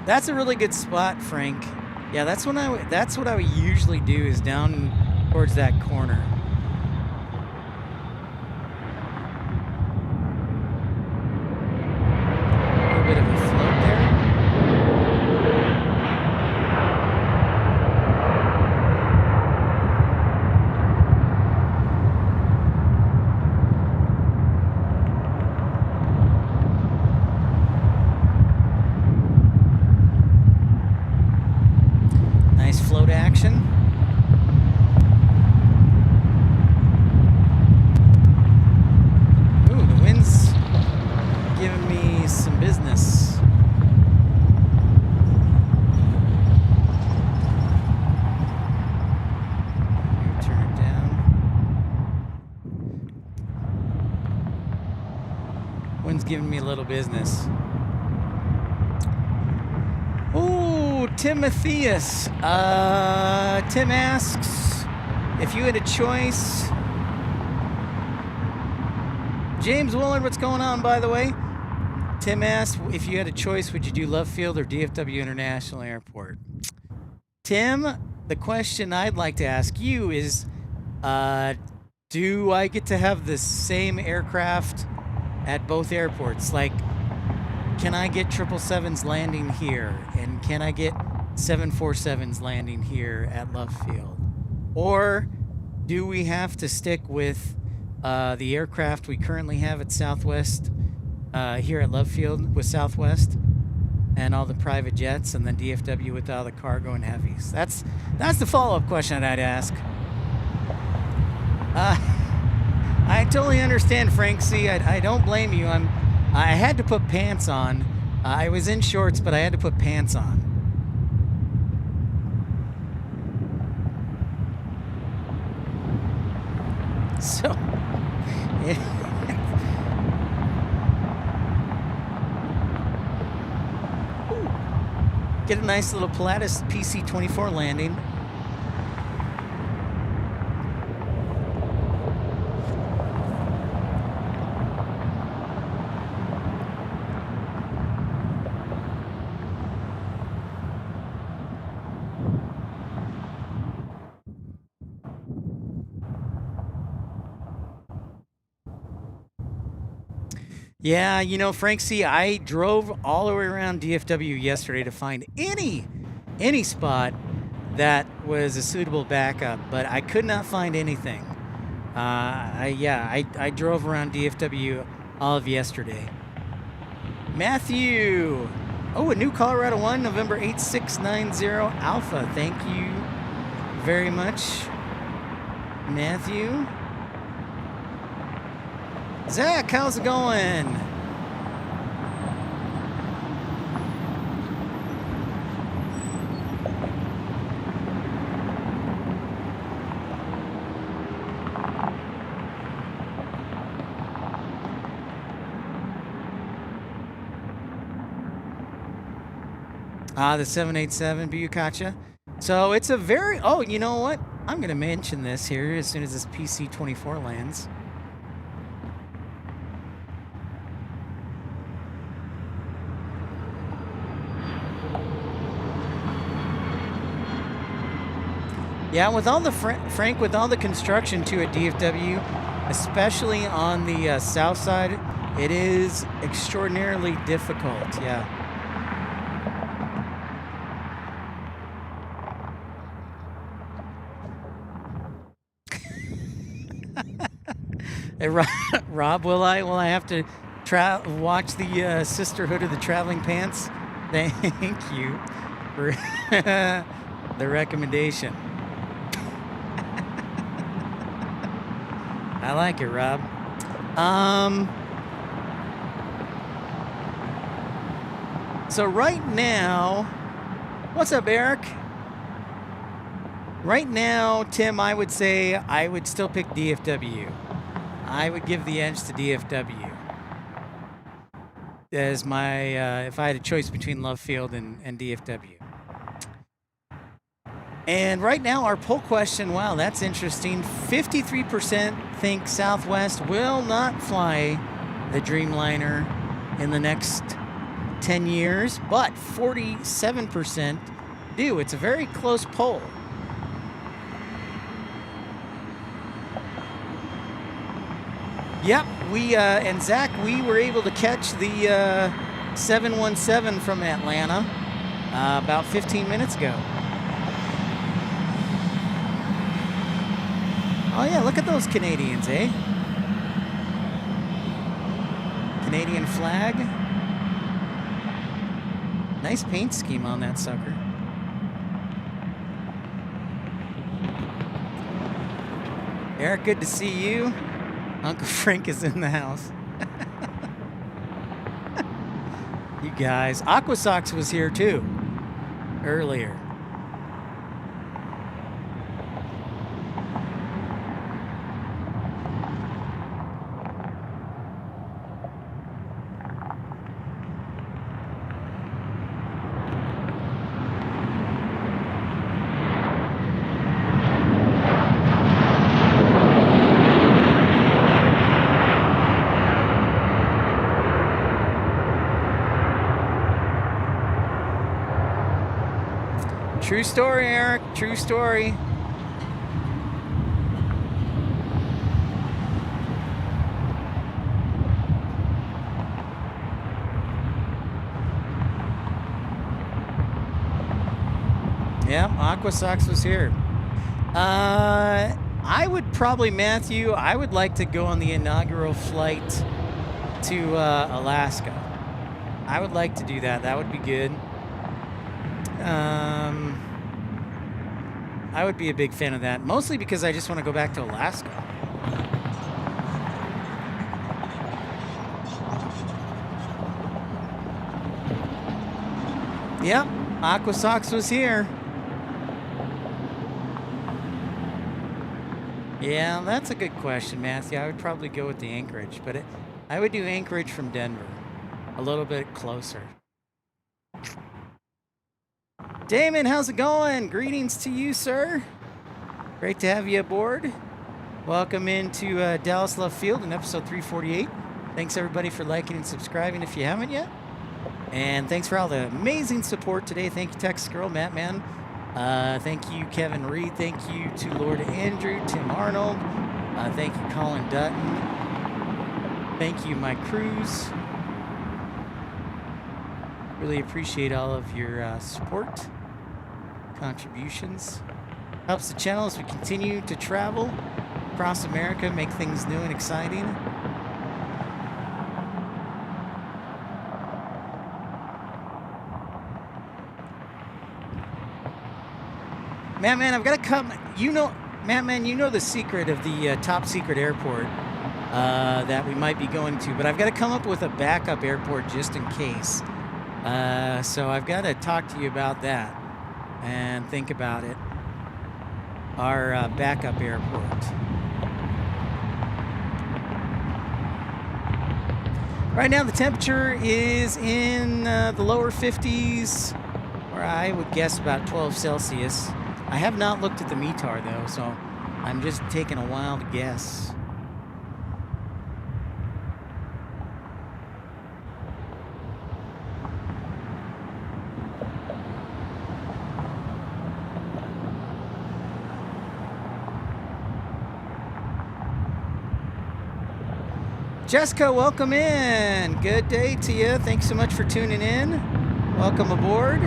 That's a really good spot, Frank. Yeah, that's what I would usually do, is down towards that corner. A little bit of a float there. Nice float action. Ooh, the wind's giving me some business. Turn it down. Wind's giving me a little business. Ooh, Timotheus. Tim asks if you had a choice. James Willard, what's going on, by the way? Tim asks if you had a choice, would you do Love Field or DFW International Airport? Tim, the question I'd like to ask you is, do I get to have the same aircraft at both airports? Like, can I get 777s landing here? And can I get 747s landing here at Love Field? Or do we have to stick with the aircraft we currently have at Southwest, here at Love Field with Southwest, and all the private jets, and then DFW with all the cargo and heavies? That's the follow-up question I'd ask. I totally understand, Frank C. I don't blame you. I had to put pants on. I was in shorts, but I had to put pants on. So, get a nice little Pilatus PC-24 landing. Yeah, you know, Frank C., I drove all the way around DFW yesterday to find any spot that was a suitable backup, but I could not find anything. I drove around DFW all of yesterday. Matthew! Oh, a new Colorado 1, November 8690 Alpha. Thank you very much, Matthew. Zach, how's it going? The 787 Buyukacha. So it's a very... Oh, you know what? I'm going to mention this here as soon as this PC-24 lands. Yeah, with all the Frank, with all the construction to at DFW, especially on the south side, it is extraordinarily difficult. Yeah. Hey, Rob, will I have to watch the Sisterhood of the Traveling Pants? Thank you for the recommendation. I like it, Rob. So right now, what's up, Eric? Right now, Tim, I would say I would still pick DFW. I would give the edge to DFW as my, if I had a choice between Love Field and DFW. And right now, our poll question, wow, that's interesting. 53% think Southwest will not fly the Dreamliner in the next 10 years, but 47% do. It's a very close poll. Yep, and Zach, we were able to catch the 717 from Atlanta about 15 minutes ago. Oh yeah, look at those Canadians, eh? Canadian flag. Nice paint scheme on that sucker. Eric, good to see you. Uncle Frank is in the house. You guys. Aqua Sox was here too earlier. True story, Eric. True story. Yeah, Aqua Sox was here. I would probably, Matthew, I would like to go on the inaugural flight to Alaska. I would like to do that. That would be good. I would be a big fan of that, mostly because I just want to go back to Alaska. Yep, Aqua Sox was here. Yeah, that's a good question, Matthew. I would probably go with the Anchorage, but I would do Anchorage from Denver, a little bit closer. Damon, how's it going? Greetings to you, sir. Great to have you aboard. Welcome into Dallas Love Field in episode 348. Thanks, everybody, for liking and subscribing if you haven't yet. And thanks for all the amazing support today. Thank you, Texas Girl, Matt Man. Thank you, Kevin Reed. Thank you to Lord Andrew, Tim Arnold. Thank you, Colin Dutton. Thank you, Mike Cruz. Really appreciate all of your support, contributions. Helps the channel as we continue to travel across America, make things new and exciting. Man, I've got to come. You know, man, you know the secret of the top secret airport that we might be going to, but I've got to come up with a backup airport just in case. So I've got to talk to you about that and think about it. Our backup airport. Right now the temperature is in the lower 50s, or I would guess about 12 Celsius. I have not looked at the METAR though, so I'm just taking a wild guess. Jessica, welcome in. Good day to you. Thanks so much for tuning in. Welcome aboard.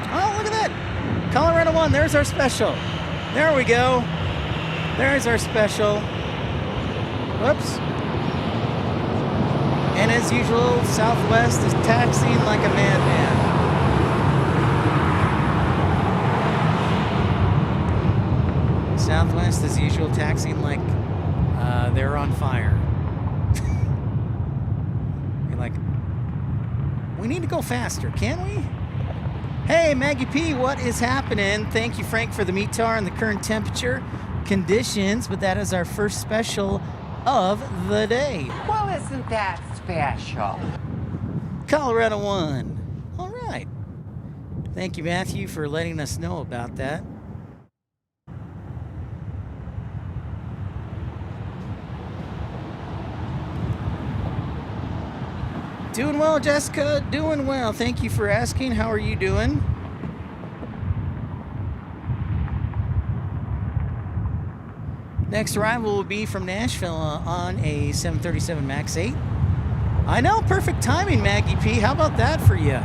Oh, look at that. Colorado 1, there's our special. There we go. There's our special. Whoops. And as usual, Southwest is taxiing like a madman. Southwest, as usual, taxiing like they're on fire. You're like, we need to go faster, can't we? Hey, Maggie P, what is happening? Thank you, Frank, for the METAR and the current temperature conditions, but that is our first special of the day. Well, isn't that special? Colorado 1. All right. Thank you, Matthew, for letting us know about that. Doing well, Jessica. Doing well. Thank you for asking. How are you doing? Next arrival will be from Nashville on a 737 MAX 8. I know, perfect timing, Maggie P. How about that for you?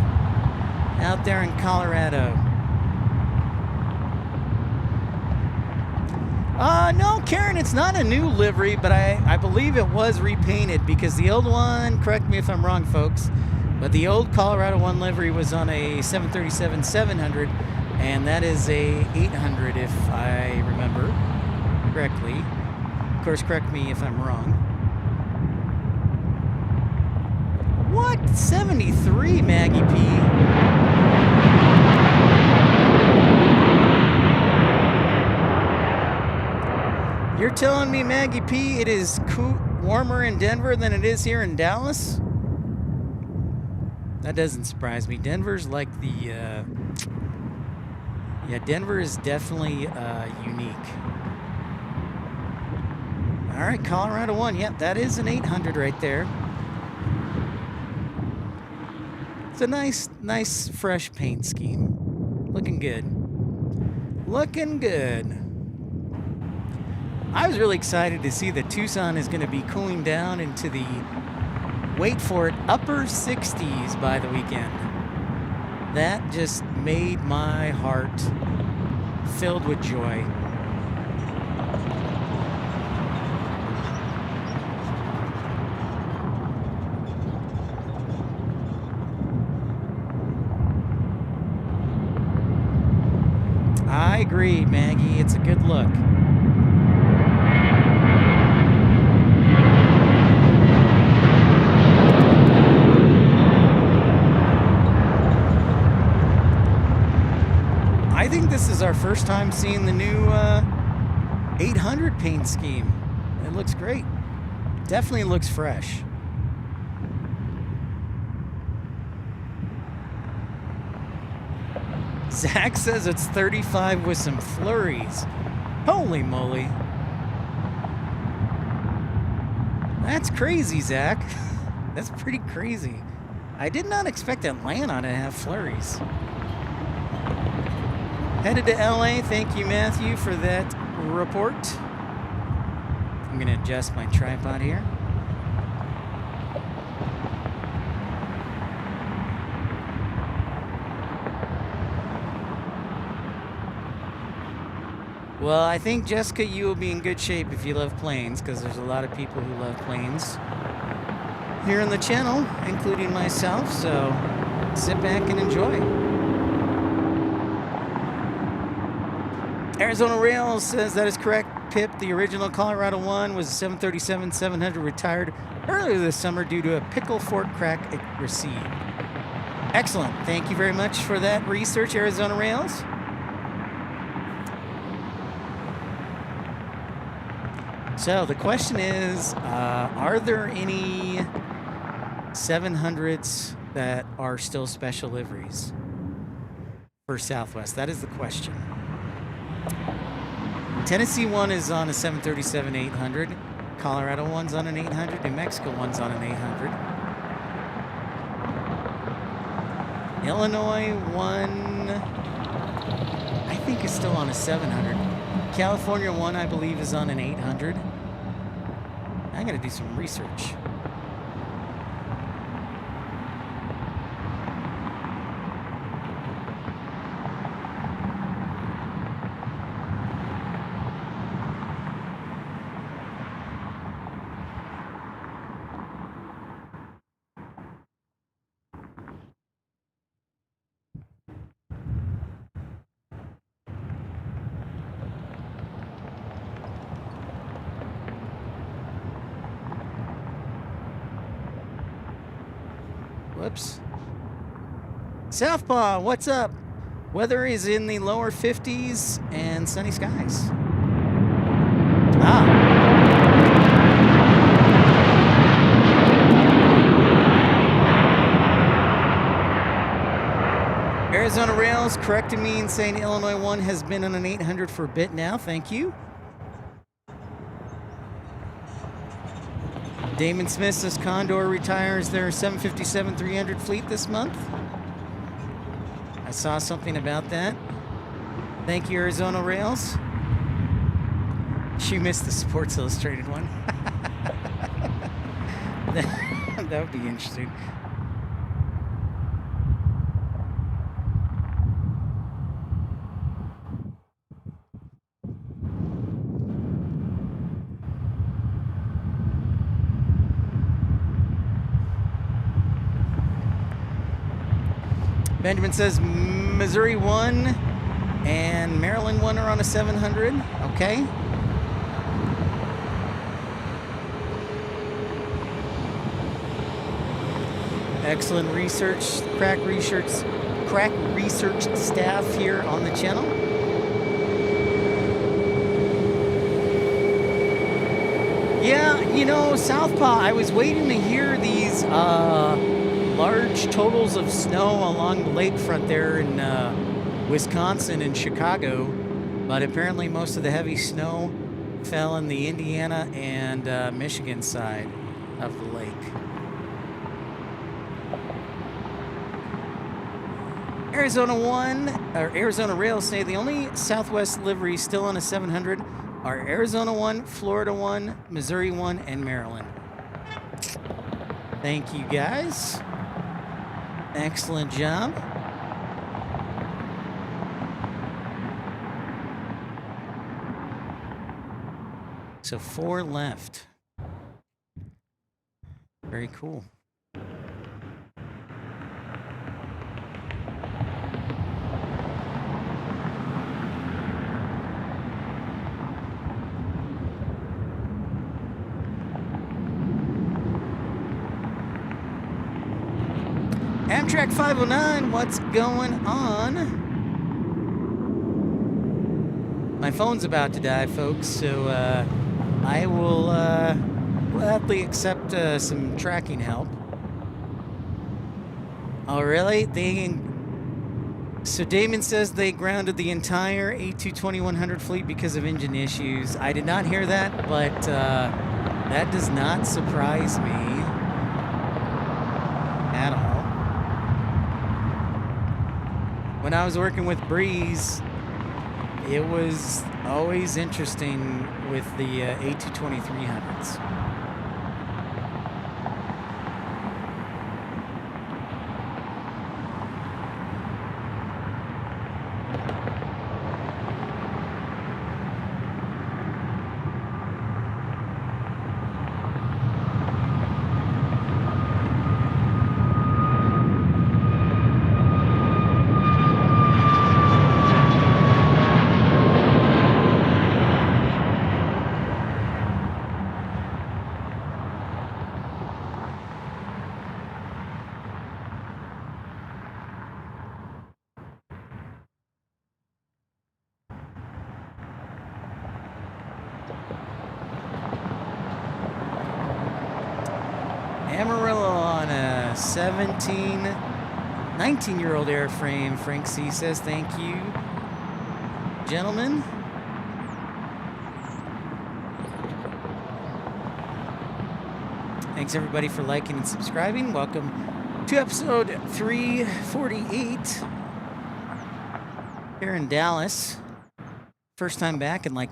Out there in Colorado. No, Karen, it's not a new livery, but I believe it was repainted because the old one, correct me if I'm wrong, folks, but the old Colorado 1 livery was on a 737-700, and that is a 800 if I remember correctly. Of course, correct me if I'm wrong. What? 73, Maggie P. You're telling me, Maggie P, it is warmer in Denver than it is here in Dallas? That doesn't surprise me. Denver's like the, yeah, Denver is definitely unique. All right, Colorado 1. Yep, that is an 800 right there. It's a nice fresh paint scheme. Looking good. Looking good. I was really excited to see that Tucson is going to be cooling down into the, wait for it, upper 60s by the weekend. That just made my heart filled with joy. I agree, Maggie. It's a good look. I think this is our first time seeing the new 800 paint scheme. It looks great. Definitely looks fresh. Zach says it's 35 with some flurries. Holy moly. That's crazy, Zach. That's pretty crazy. I did not expect Atlanta to have flurries. Headed to LA. Thank you, Matthew, for that report. I'm going to adjust my tripod here. Well, I think, Jessica, you will be in good shape if you love planes, because there's a lot of people who love planes here on the channel, including myself, so sit back and enjoy. Arizona Rails says that is correct, Pip. The original Colorado 1 was a 737-700 retired earlier this summer due to a pickle fork crack it received. Excellent. Thank you very much for that research, Arizona Rails. So the question is, are there any 700s that are still special liveries for Southwest? That is the question. Tennessee 1 is on a 737-800. Colorado 1's on an 800. New Mexico 1's on an 800. Illinois 1, I think, is still on a 700. California 1, I believe, is on an 800. I gotta do some research. Whoops. Southpaw, what's up? Weather is in the lower 50s and sunny skies. Ah. Arizona Rails corrected me and saying Illinois 1 has been on an 800 for a bit now. Thank you. Damon Smith says Condor retires their 757-300 fleet this month. I saw something about that. Thank you, Arizona Rails. You missed the Sports Illustrated one. That would be interesting. Benjamin says Missouri 1 and Maryland 1 are on a 700. Okay. Excellent research, crack research staff here on the channel. Yeah, you know, Southpaw, I was waiting to hear these large totals of snow along the lakefront there in Wisconsin and Chicago, but apparently most of the heavy snow fell in the Indiana and Michigan side of the lake. Arizona 1, or Arizona Rails say the only Southwest liveries still on a 700 are Arizona 1, Florida 1, Missouri 1, and Maryland. Thank you, guys. Excellent job. So 4 left. Very cool. Amtrak 509, what's going on? My phone's about to die, folks, so I will gladly accept some tracking help. Oh, really? So Damon says they grounded the entire A220-100 fleet because of engine issues. I did not hear that, but that does not surprise me at all. When I was working with Breeze, it was always interesting with the A220-300s. Amarillo on a 19-year-old airframe. Frank C says thank you, gentlemen. Thanks everybody for liking and subscribing. Welcome to episode 348 here in Dallas. First time back in like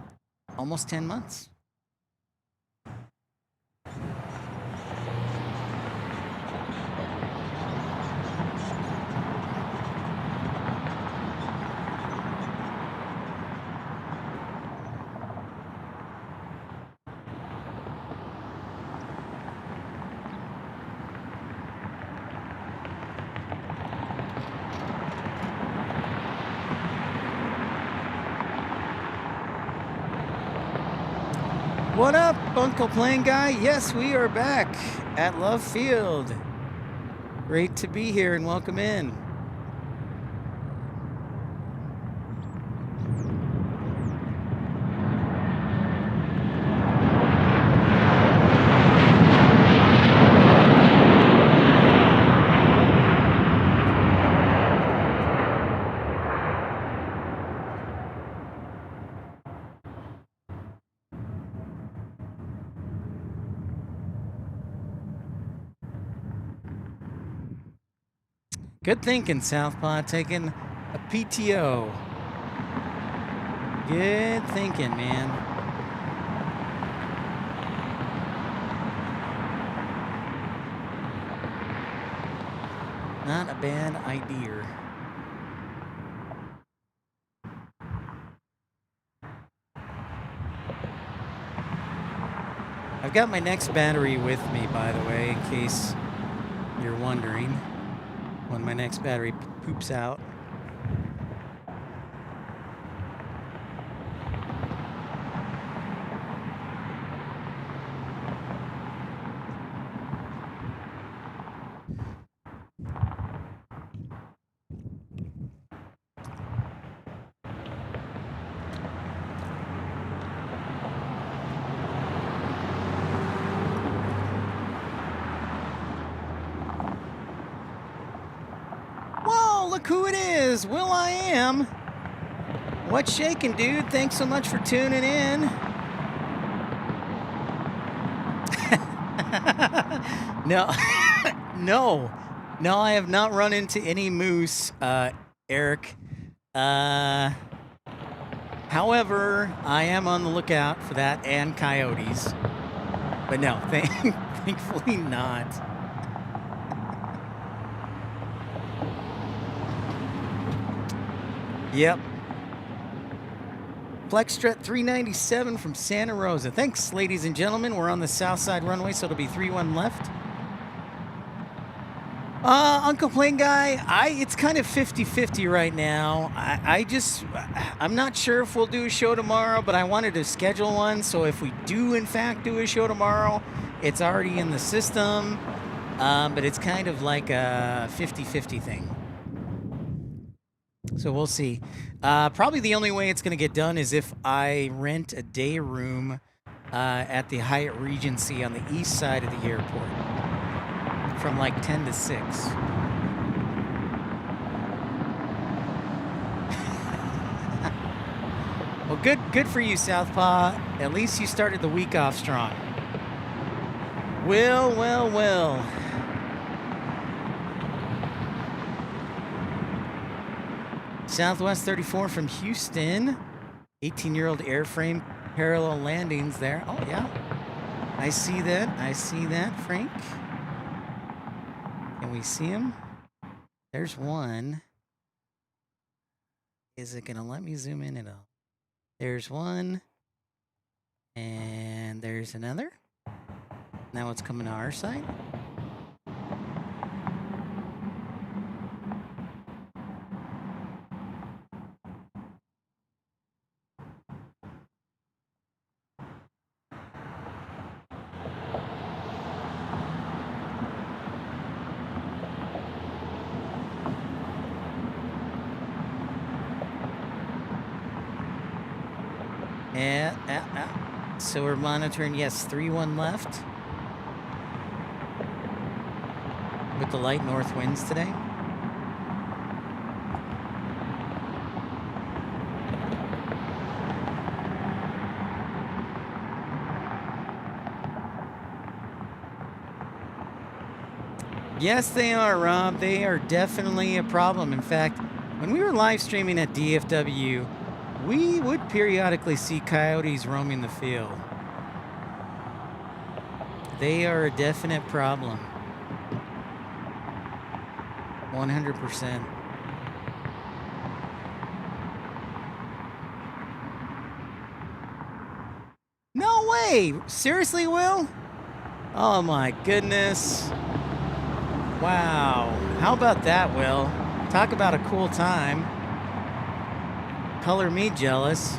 almost 10 months. What up, Uncle Plane Guy? Yes, we are back at Love Field. Great to be here and welcome in. Good thinking, Southpaw, taking a PTO. Good thinking, man. Not a bad idea. I've got my next battery with me, by the way, in case you're wondering. When my next battery poops out. Look who it is, Will I Am. What's shaking, dude? Thanks so much for tuning in. No, no, I have not run into any moose, Eric. However, I am on the lookout for that and coyotes. But no, thankfully not. Yep. Flexstrat 397 from Santa Rosa. Thanks, ladies and gentlemen. We're on the south side runway, so it'll be 3-1 left. Uncle Plane Guy, it's kind of 50-50 right now. I'm not sure if we'll do a show tomorrow, but I wanted to schedule one, so if we do, in fact, do a show tomorrow, it's already in the system, but it's kind of like a 50-50 thing. So we'll see. Probably the only way it's going to get done is if I rent a day room at the Hyatt Regency on the east side of the airport from like 10 to 6. Well, good for you, Southpaw. At least you started the week off strong. Well. Southwest 34 from Houston. 18-year-old airframe parallel landings there. Oh, yeah. I see that, Frank. Can we see him? There's one. Is it going to let me zoom in at all? There's one. And there's another. Now it's coming to our side. Yeah. So we're monitoring, yes, 3-1 left. With the light north winds today. Yes, they are, Rob. They are definitely a problem. In fact, when we were live streaming at DFW, we would periodically see coyotes roaming the field. They are a definite problem. 100%. No way! Seriously, Will? Oh my goodness. Wow. How about that, Will? Talk about a cool time. Color me jealous.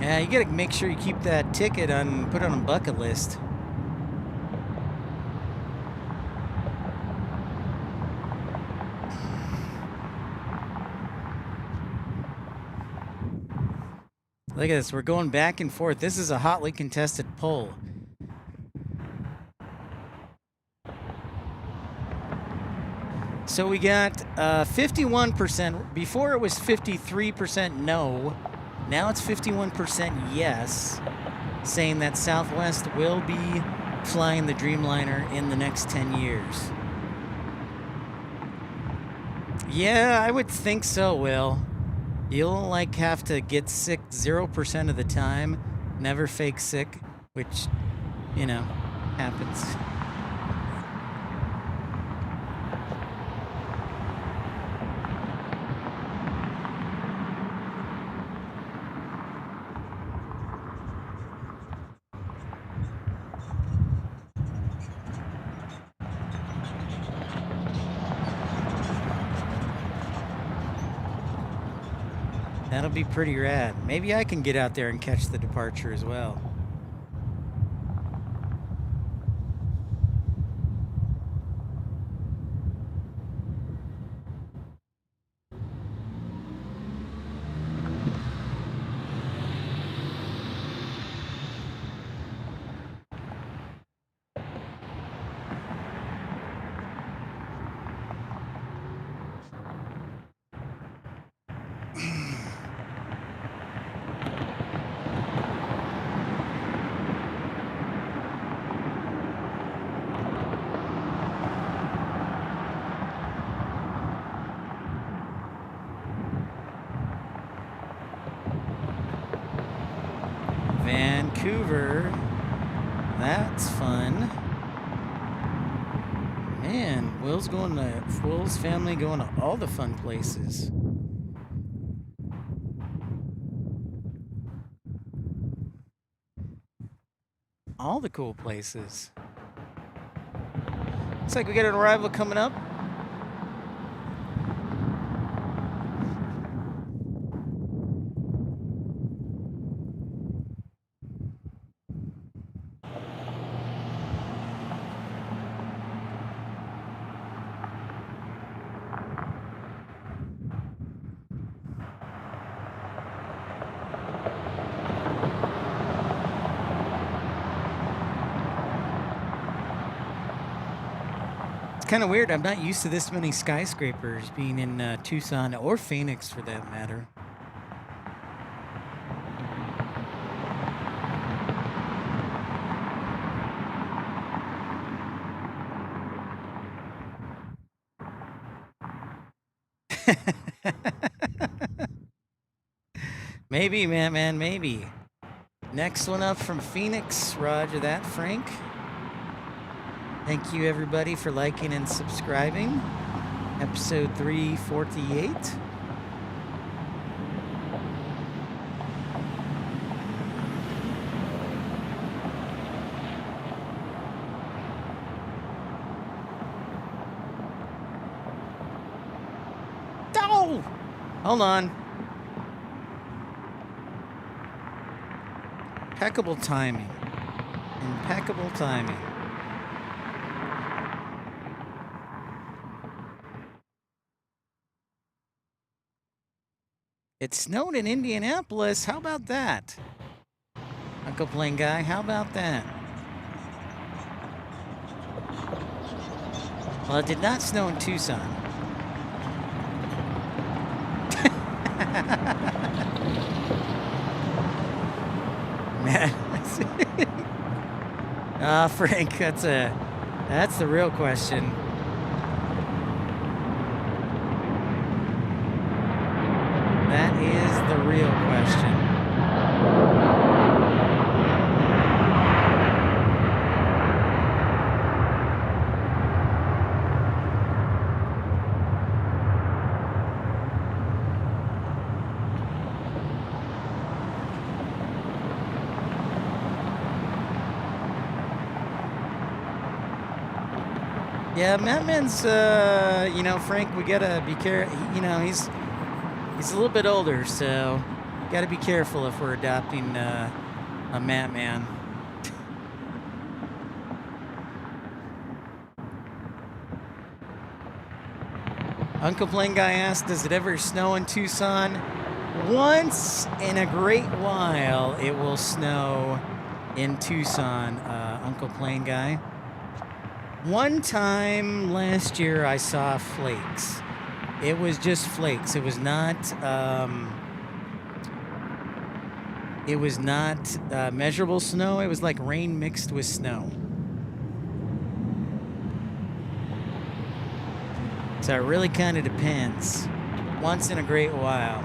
Yeah, you gotta make sure you keep that ticket on, put it on a bucket list. Look at this, we're going back and forth. This is a hotly contested poll. So we got 51%. Before it was 53% no. Now it's 51% yes, saying that Southwest will be flying the Dreamliner in the next 10 years. Yeah, I would think so, Will. You'll like have to get sick 0% of the time, never fake sick, which, you know, happens. That'll be pretty rad. Maybe I can get out there and catch the departure as well. Vancouver. That's fun. Man, Will's family going to all the fun places. All the cool places. Looks like we got an arrival coming up. It's kind of weird. I'm not used to this many skyscrapers being in Tucson or Phoenix for that matter. Maybe, man, maybe. Next one up from Phoenix. Roger that, Frank. Thank you, everybody, for liking and subscribing. Episode 348. Oh! Hold on. Impeccable timing. Impeccable timing. It snowed in Indianapolis. How about that? Uncle Plane Guy, how about that? Well, it did not snow in Tucson. Man. Frank, that's the real question. That is the real question. Yeah, Madman's, you know, Frank, we gotta be careful. You know, he's a little bit older, so got to be careful if we're adopting a Matt Man. Uncle Plane Guy asked, does it ever snow in Tucson? Once in a great while, it will snow in Tucson, Uncle Plane Guy. One time last year, I saw flakes. It was just flakes. It was not measurable snow. It was like rain mixed with snow. So it really kind of depends. Once in a great while.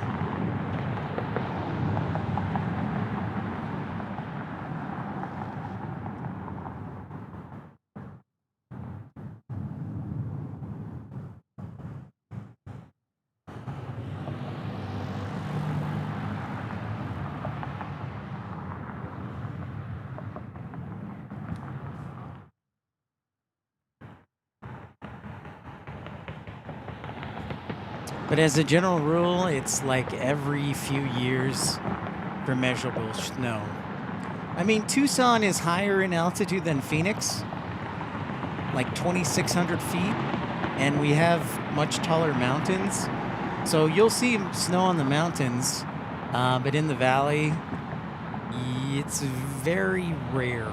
But as a general rule, it's like every few years for measurable snow. I mean, Tucson is higher in altitude than Phoenix, like 2,600 feet, and we have much taller mountains. So you'll see snow on the mountains, but in the valley, it's very rare.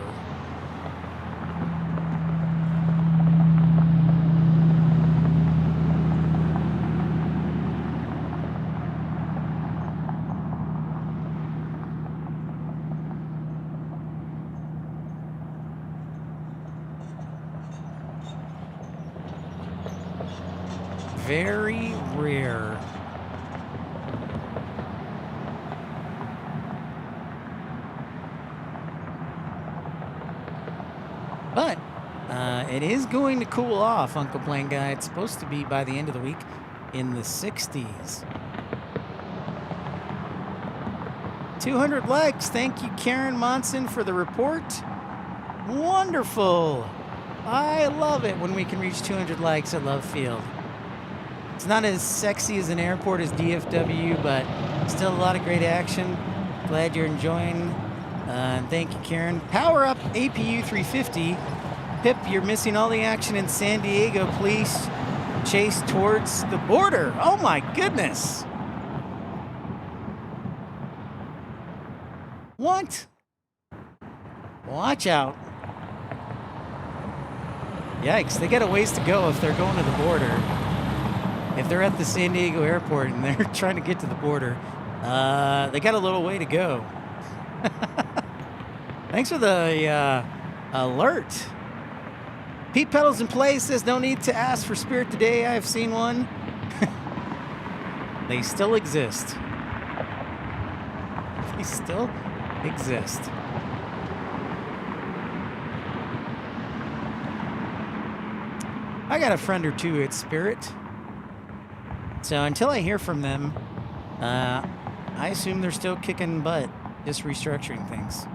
Very rare. But it is going to cool off, Uncle Plane Guy. It's supposed to be by the end of the week in the 60s. 200 likes. Thank you, Karen Monson, for the report. Wonderful. I love it when we can reach 200 likes at Love Field. It's not as sexy as an airport as DFW, but still a lot of great action. Glad you're enjoying. Thank you, Karen. Power up APU 350. Pip, you're missing all the action in San Diego. Please chase towards the border. Oh my goodness. What? Watch out. Yikes, they got a ways to go if they're going to the border. If they're at the San Diego airport and they're trying to get to the border, they got a little way to go. Thanks for the alert. Pete Pedals in Play says, no need to ask for Spirit today. I've seen one. They still exist. They still exist. I got a friend or two at Spirit. So until I hear from them, I assume they're still kicking butt, just restructuring things.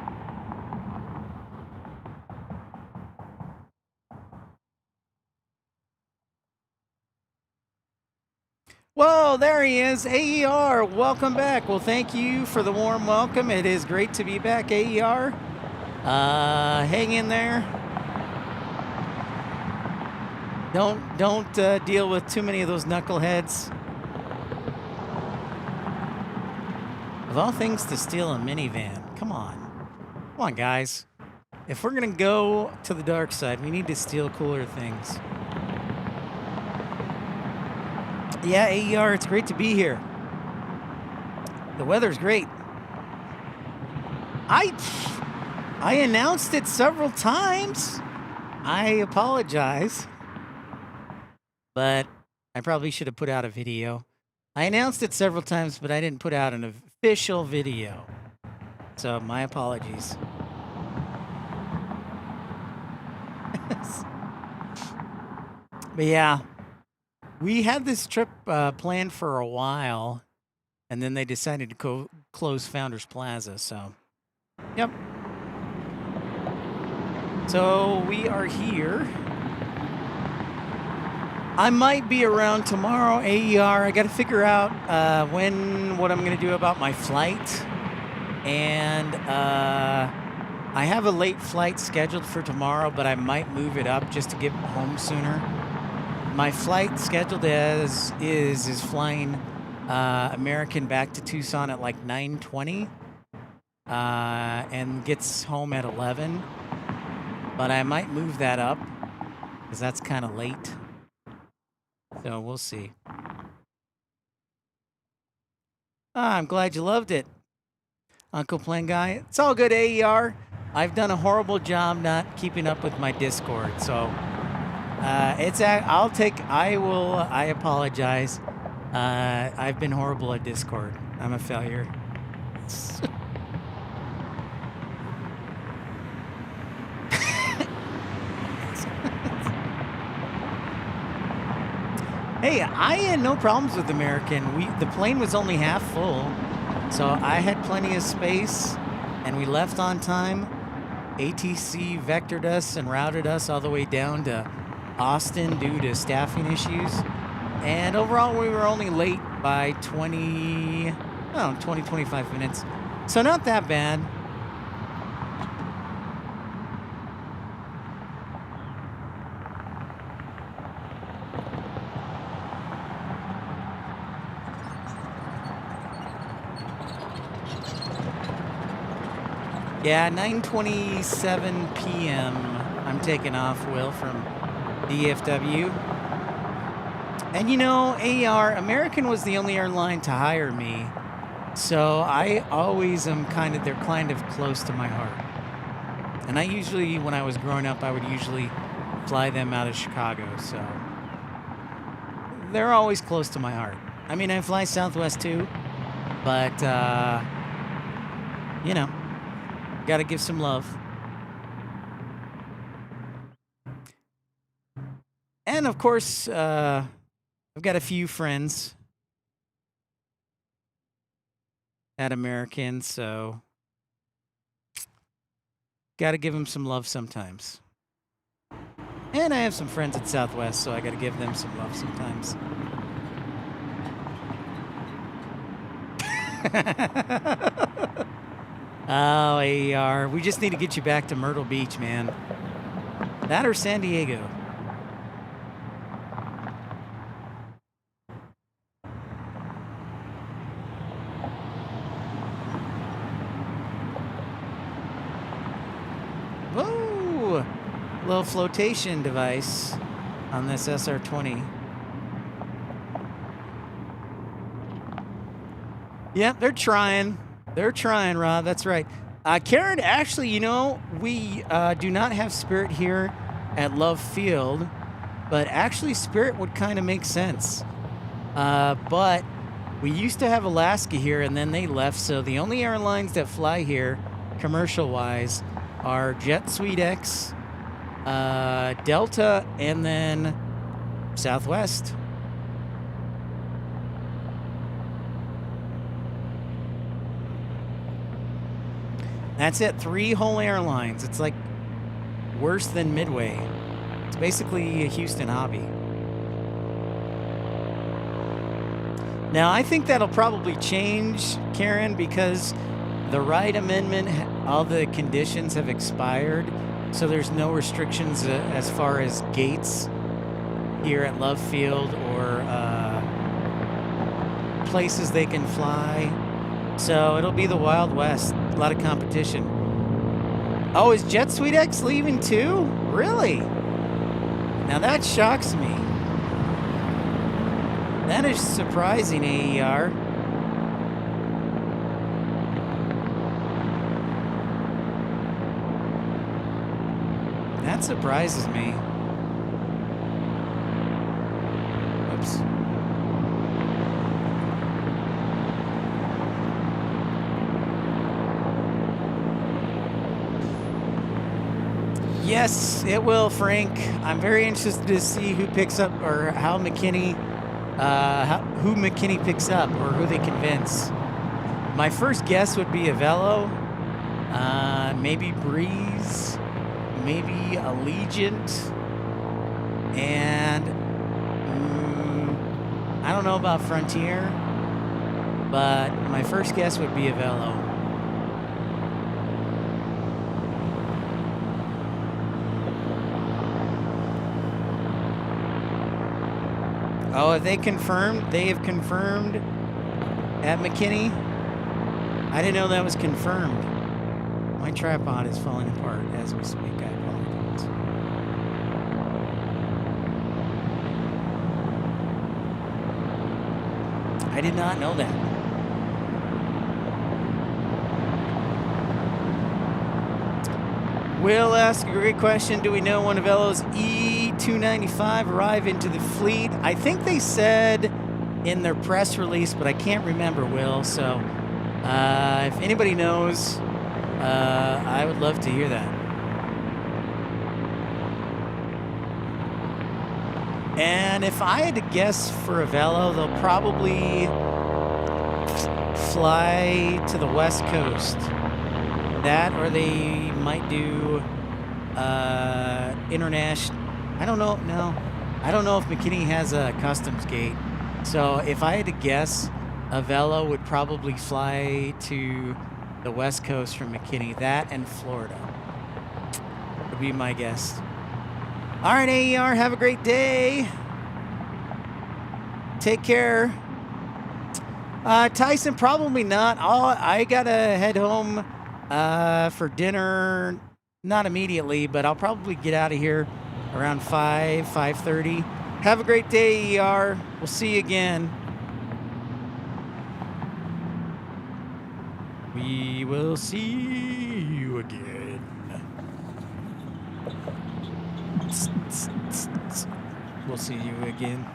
Whoa, there he is, AER, welcome back. Well, thank you for the warm welcome. It is great to be back, AER. Hang in there. Don't deal with too many of those knuckleheads. Of all things to steal a minivan. Come on. Come on, guys. If we're going to go to the dark side, we need to steal cooler things. Yeah, AER, it's great to be here. The weather's great. I announced it several times. I apologize. But I probably should have put out a video. I announced it several times, but I didn't put out an official video. So my apologies. But yeah, we had this trip planned for a while, and then they decided to close Founders Plaza, so yep. So we are here. I might be around tomorrow, AER. I got to figure out what I'm going to do about my flight. And I have a late flight scheduled for tomorrow, but I might move it up just to get home sooner. My flight scheduled is flying American back to Tucson at like 9:20 and gets home at 11. But I might move that up because that's kind of late. So we'll see. I'm glad you loved it, Uncle Plan Guy. It's all good, AER. I've done a horrible job not keeping up with my Discord, so I apologize. I've been horrible at Discord. I'm a failure. Hey, I had no problems with American. The plane was only half full, so I had plenty of space, and we left on time. ATC vectored us and routed us all the way down to Austin due to staffing issues. And overall, we were only late by 20, 25 minutes. So not that bad. Yeah, 9:27 p.m. I'm taking off, Will, from DFW. And you know, AR, American was the only airline to hire me. So I always am they're kind of close to my heart. And I usually, when I was growing up, I would usually fly them out of Chicago. So they're always close to my heart. I mean, I fly Southwest too, but, you know. Got to give some love. And of course, I've got a few friends at American, so got to give them some love sometimes. And I have some friends at Southwest, so I got to give them some love sometimes. Oh, AER. We just need to get you back to Myrtle Beach, man. That or San Diego. Whoa! Little flotation device on this SR-20. Yep, they're trying. They're trying, Rob. That's right. Karen, actually, you know, we do not have Spirit here at Love Field, but actually Spirit would kind of make sense. But we used to have Alaska here, and then they left, so the only airlines that fly here, commercial-wise, are Jet SweetX, Delta, and then Southwest. That's it. 3 whole airlines. It's like worse than Midway. It's basically a Houston hobby. Now, I think that'll probably change, Karen, because the Wright Amendment, all the conditions have expired. So there's no restrictions as far as gates here at Love Field or places they can fly. So it'll be the Wild West. A lot of competition. Oh, is Jet SweetX leaving too? Really? Now that shocks me. That is surprising, AER. That surprises me. Oops. Yes, it will, Frank. I'm very interested to see who picks up or how McKinney, who McKinney picks up or who they convince. My first guess would be Avello, maybe Breeze, maybe Allegiant, and I don't know about Frontier, but my first guess would be Avello. Oh, have they confirmed? They have confirmed at McKinney? I didn't know that was confirmed. My tripod is falling apart as we speak. I apologize. I did not know that. Will asked a great question. Do we know when Avello's E295 arrive into the fleet? I think they said in their press release, but I can't remember, Will. So if anybody knows, I would love to hear that. And if I had to guess for Avello, they'll probably fly to the West Coast. That, or they might do international. I don't know. No, I don't know if McKinney has a customs gate. So if I had to guess, Avello would probably fly to the West Coast from McKinney. That and Florida would be my guess. All right, AER, have a great day. Take care. Tyson, probably not. I gotta head home for dinner. Not immediately, but I'll probably get out of here around 5:30. Have a great day, AER. We'll see you again. We will see you again. We'll see you again.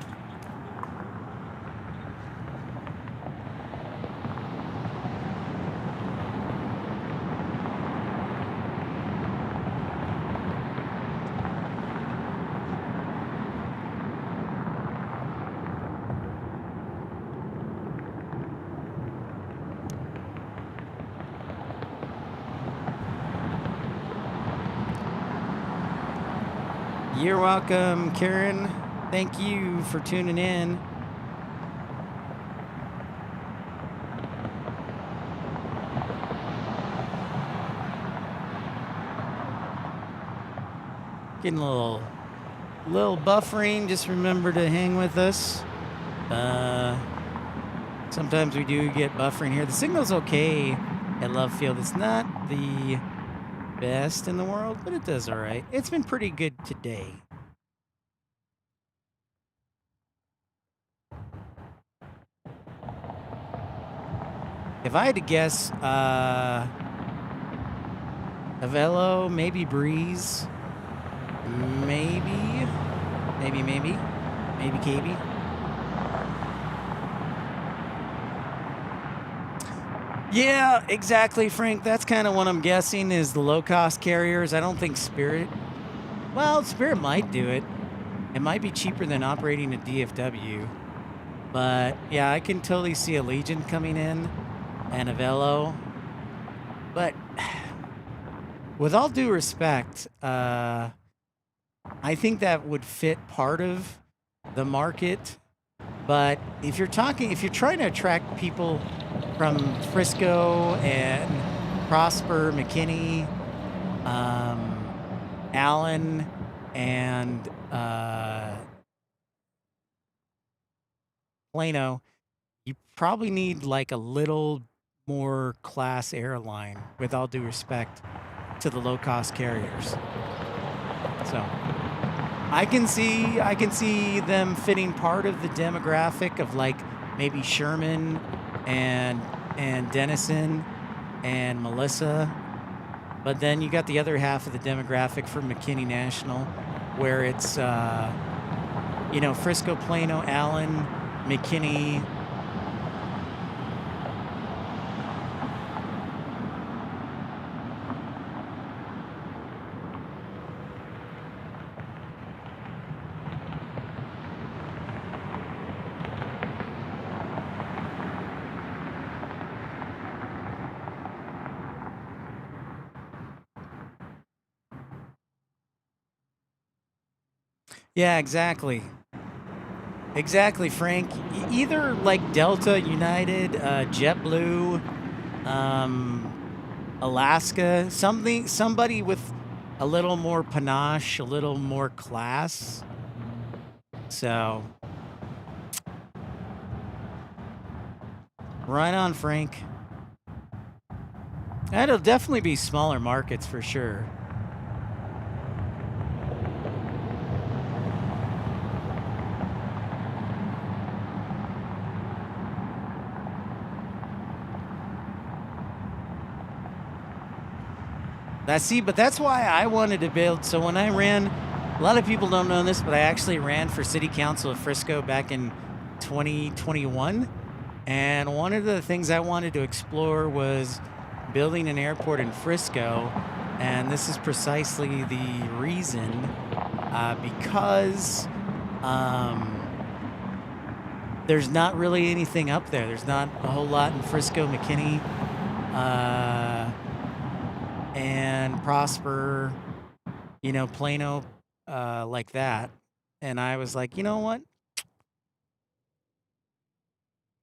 You're welcome, Karen. Thank you for tuning in. Getting a little buffering. Just remember to hang with us. Sometimes we do get buffering here. The signal's okay at Love Field. It's not the best in the world, but it does all right. It's been pretty good today. If I had to guess, Avello, maybe Breeze, maybe KB. Yeah, exactly, Frank. That's kind of what I'm guessing is the low-cost carriers. I don't think Spirit... Well, Spirit might do it. It might be cheaper than operating a DFW. But, yeah, I can totally see a Legion coming in and Avello. But, with all due respect, I think that would fit part of the market. But if you're trying to attract people from Frisco and Prosper, McKinney, Allen, and Plano, you probably need like a little more class airline, with all due respect to the low-cost carriers. So I can see them fitting part of the demographic of like maybe Sherman and Denison and Melissa, but then you got the other half of the demographic for McKinney National, where it's Frisco, Plano, Allen, McKinney. Yeah, exactly. Exactly, Frank. Either like Delta, United, JetBlue, Alaska, somebody with a little more panache, a little more class. So, right on, Frank. That'll definitely be smaller markets for sure. But that's why I wanted to build. So when I ran, a lot of people don't know this, but I actually ran for City Council of Frisco back in 2021. And one of the things I wanted to explore was building an airport in Frisco. And this is precisely the reason, because there's not really anything up there. There's not a whole lot in Frisco, McKinney, and Prosper, you know, Plano, like that. And I was like, you know what?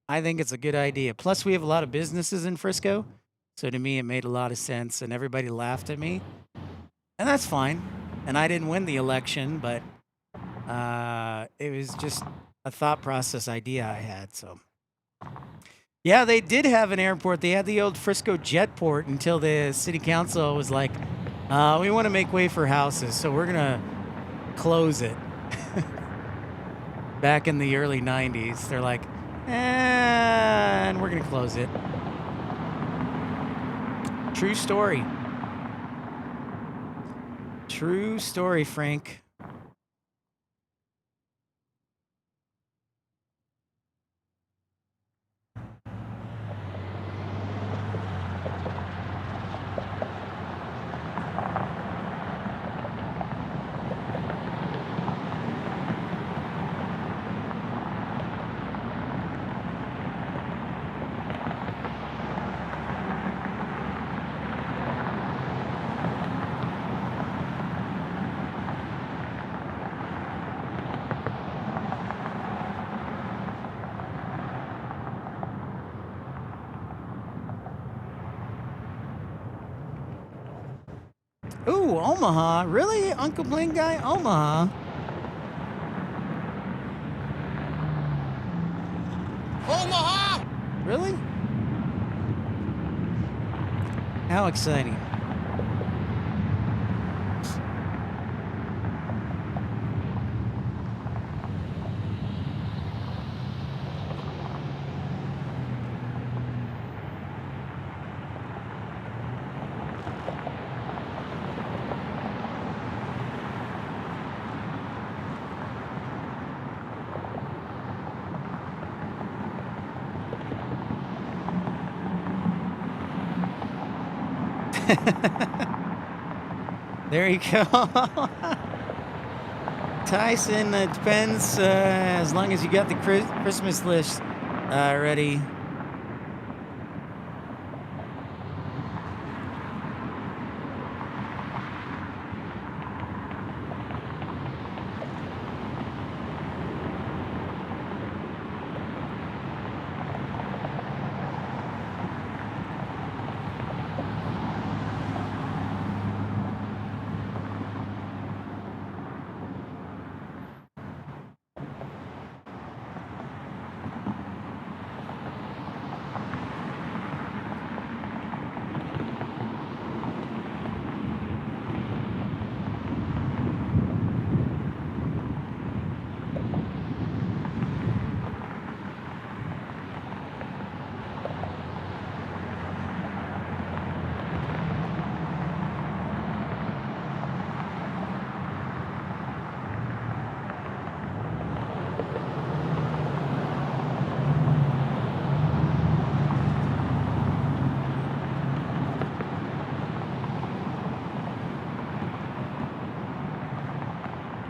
I think it's a good idea. Plus, we have a lot of businesses in Frisco. So to me, it made a lot of sense, and everybody laughed at me. And that's fine. And I didn't win the election, but it was just a thought process idea I had. So, yeah, they did have an airport. They had the old Frisco Jetport until the city council was like, we want to make way for houses, so we're going to close it. Back in the early 90s, they're like, and we're going to close it. True story. True story, Frank. Ooh, Omaha. Really? Uncle Bling guy? Omaha. Omaha! Really? How exciting. There you go. Tyson, it depends, as long as you got the Christmas list ready.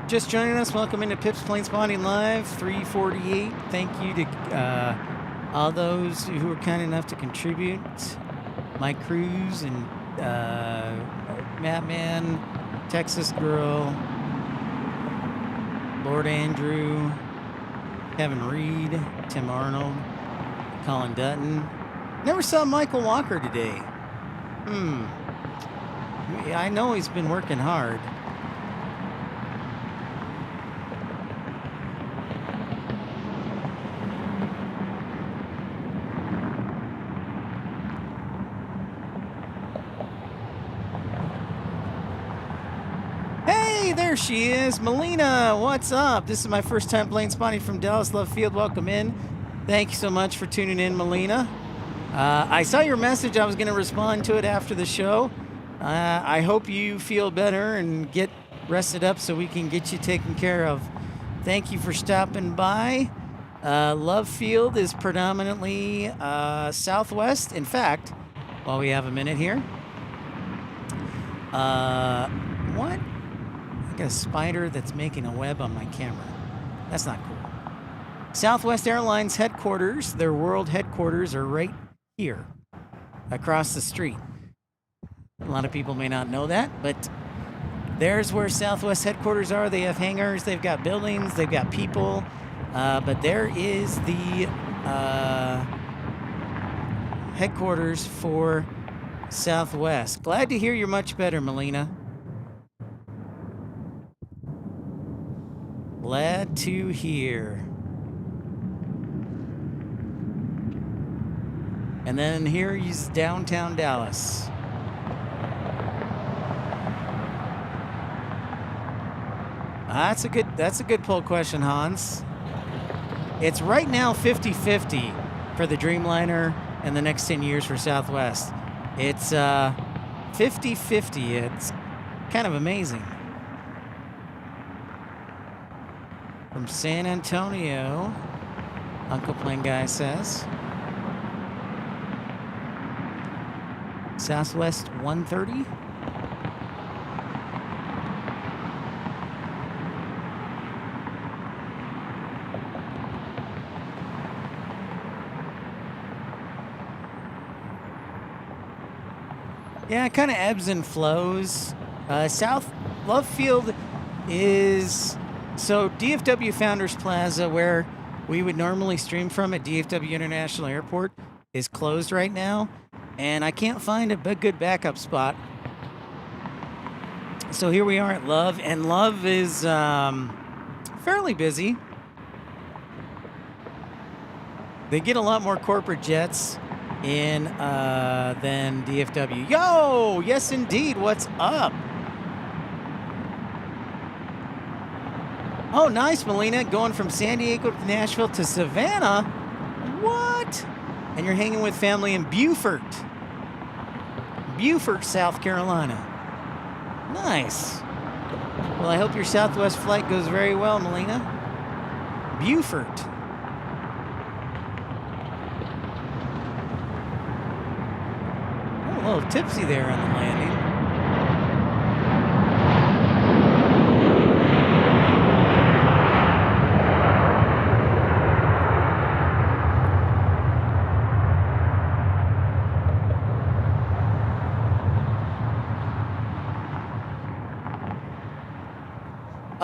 Just joining us, welcome into Pip's Planespotting Live 348. Thank you to all those who were kind enough to contribute. Mike Cruz and Mattman, Texas Girl, Lord Andrew, Kevin Reed, Tim Arnold, Colin Dutton. Never saw Michael Walker today. I know he's been working hard. Hey, there she is. Melina, what's up? This is my first time plane spotting from Dallas Love Field. Welcome in. Thank you so much for tuning in, Melina. I saw your message. I was going to respond to it after the show. I hope you feel better and get rested up so we can get you taken care of. Thank you for stopping by. Love Field is predominantly southwest. In fact, while we have a minute here. What? I got a spider that's making a web on my camera. That's not cool. Southwest Airlines headquarters, their world headquarters, are right here, across the street. A lot of people may not know that, but there's where Southwest headquarters are. They have hangars, they've got buildings, they've got people, but there is the headquarters for Southwest. Glad to hear you're much better, Melina. Glad to hear. And then here is downtown Dallas. That's a good poll question, Hans. It's right now 50-50 for the Dreamliner and the next 10 years for Southwest. It's 50-50. It's kind of amazing. From San Antonio, Uncle Plane Guy says. Southwest 130. Yeah, it kind of ebbs and flows. South Love Field is, so DFW Founders Plaza, where we would normally stream from at DFW International Airport, is closed right now, and I can't find a good backup spot. So here we are at Love, and Love is fairly busy. They get a lot more corporate jets in than DFW. Yo, yes indeed, what's up? Oh, nice, Melina, going from San Diego to Nashville to Savannah. What? And you're hanging with family in Beaufort, South Carolina. Nice. Well, I hope your Southwest flight goes very well, Melina. Beaufort. Oh, a little tipsy there on the landing.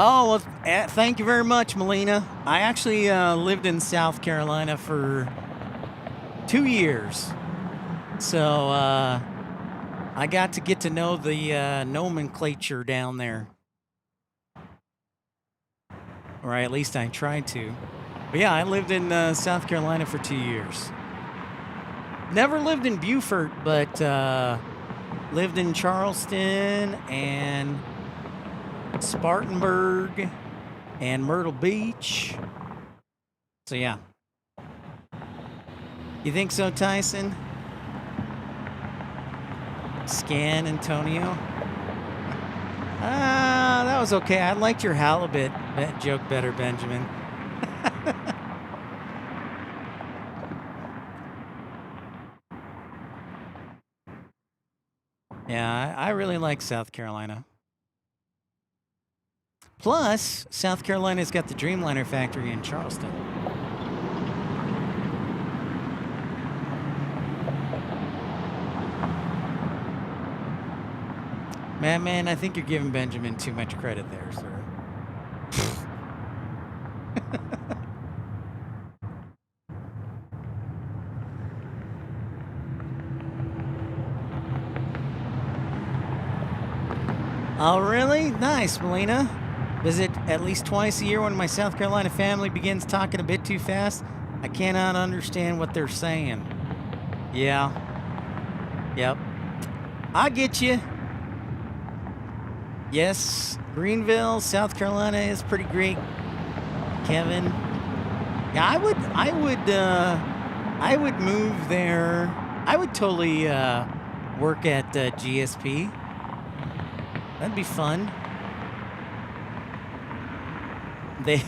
Oh, well, thank you very much, Melina. I actually lived in South Carolina for 2 years. So I got to get to know the nomenclature down there. Or at least I tried to. But yeah, I lived in South Carolina for 2 years. Never lived in Beaufort, but lived in Charleston and Spartanburg and Myrtle Beach. So yeah. You think so, Tyson? Scan Antonio. That was okay. I liked your halibut joke better, Benjamin. Yeah, I really like South Carolina. Plus, South Carolina's got the Dreamliner factory in Charleston. Man, I think you're giving Benjamin too much credit there, sir. Oh, really? Nice, Melina. Visit at least twice a year when my South Carolina family begins talking a bit too fast. I cannot understand what they're saying. Yeah. Yep. I get you. Yes, Greenville, South Carolina is pretty great. Kevin. Yeah, I would move there. I would totally work at GSP. That'd be fun. They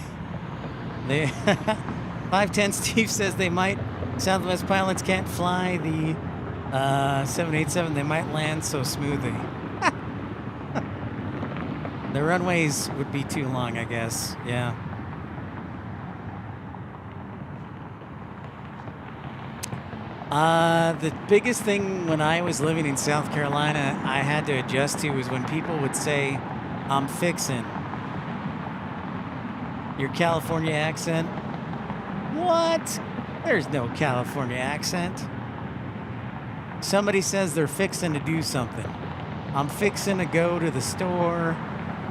510 Steve says they might. Southwest pilots can't fly the 787. They might land so smoothly. The runways would be too long, I guess. Yeah. The biggest thing when I was living in South Carolina I had to adjust to was when people would say, I'm fixin'. Your California accent? What? There's no California accent. Somebody says they're fixin' to do something. I'm fixin' to go to the store.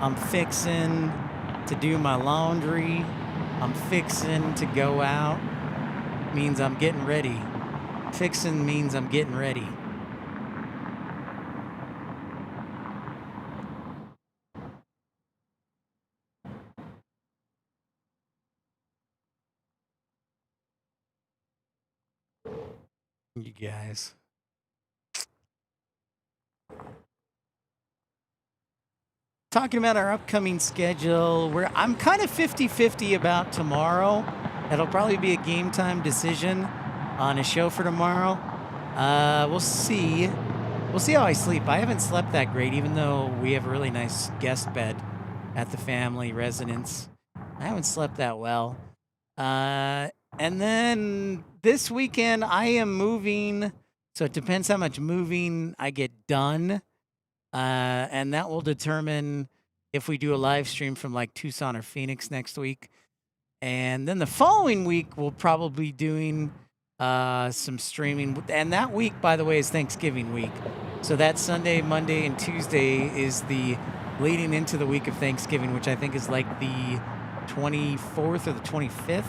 I'm fixin' to do my laundry. I'm fixin' to go out. Means I'm getting ready. Fixin' means I'm getting ready. You guys. Talking about our upcoming schedule, I'm kind of 50-50 about tomorrow. It'll probably be a game time decision on a show for tomorrow. We'll see. We'll see how I sleep. I haven't slept that great, even though we have a really nice guest bed at the family residence. I haven't slept that well. And then this weekend, I am moving. So it depends how much moving I get done. And that will determine if we do a live stream from like Tucson or Phoenix next week. And then the following week, we'll probably be doing some streaming. And that week, by the way, is Thanksgiving week. So that Sunday, Monday, and Tuesday is the leading into the week of Thanksgiving, which I think is like the 24th or the 25th.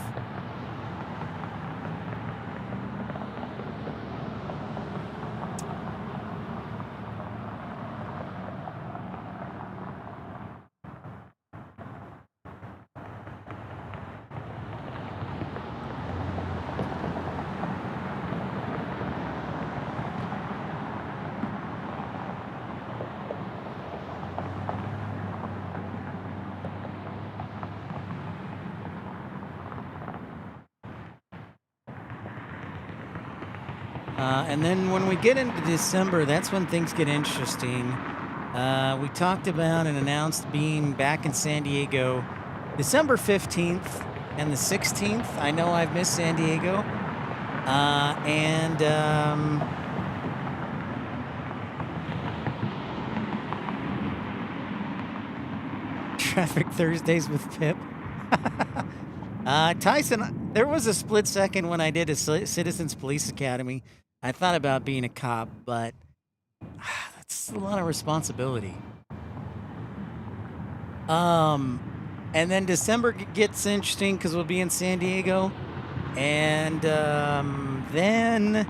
And then when we get into December, that's when things get interesting. We talked about and announced being back in San Diego December 15th and the 16th. I know I've missed San Diego. Traffic Thursdays with Pip. Tyson, there was a split second when I did a Citizens Police Academy. I thought about being a cop, but that's a lot of responsibility. And then December gets interesting because we'll be in San Diego. And then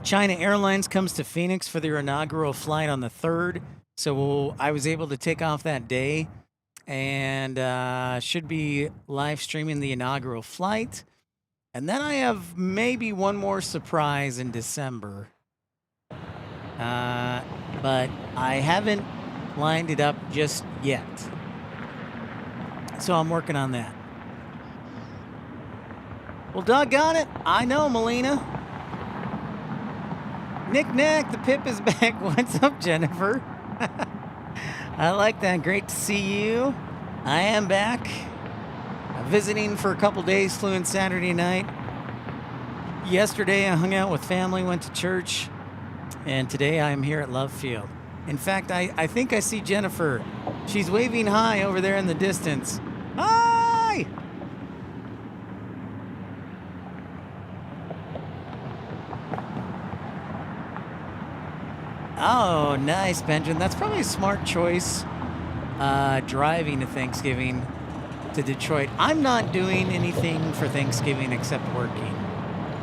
China Airlines comes to Phoenix for their inaugural flight on the 3rd. So I was able to take off that day and should be live streaming the inaugural flight. And then I have maybe one more surprise in December. But I haven't lined it up just yet. So I'm working on that. Well, doggone it. I know, Melina. Knick-knack, the Pip is back. What's up, Jennifer? I like that. Great to see you. I am back. Visiting for a couple days, flew in Saturday night. Yesterday, I hung out with family, went to church. And today, I'm here at Love Field. In fact, I think I see Jennifer. She's waving hi over there in the distance. Hi! Oh, nice, Benjamin. That's probably a smart choice. Driving to Thanksgiving to Detroit. I'm not doing anything for Thanksgiving except working.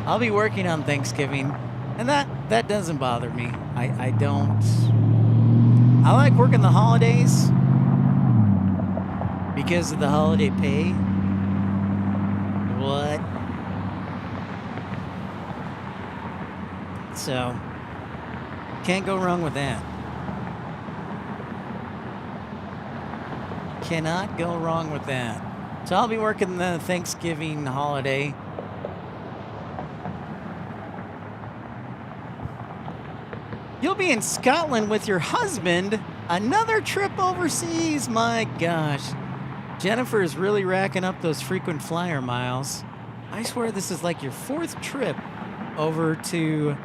I'll be working on Thanksgiving, and that doesn't bother me. I don't. I like working the holidays because of the holiday pay. What? So, can't go wrong with that. Cannot go wrong with that. So I'll be working the Thanksgiving holiday. You'll be in Scotland with your husband. Another trip overseas. My gosh. Jennifer is really racking up those frequent flyer miles. I swear this is like your 4th trip over to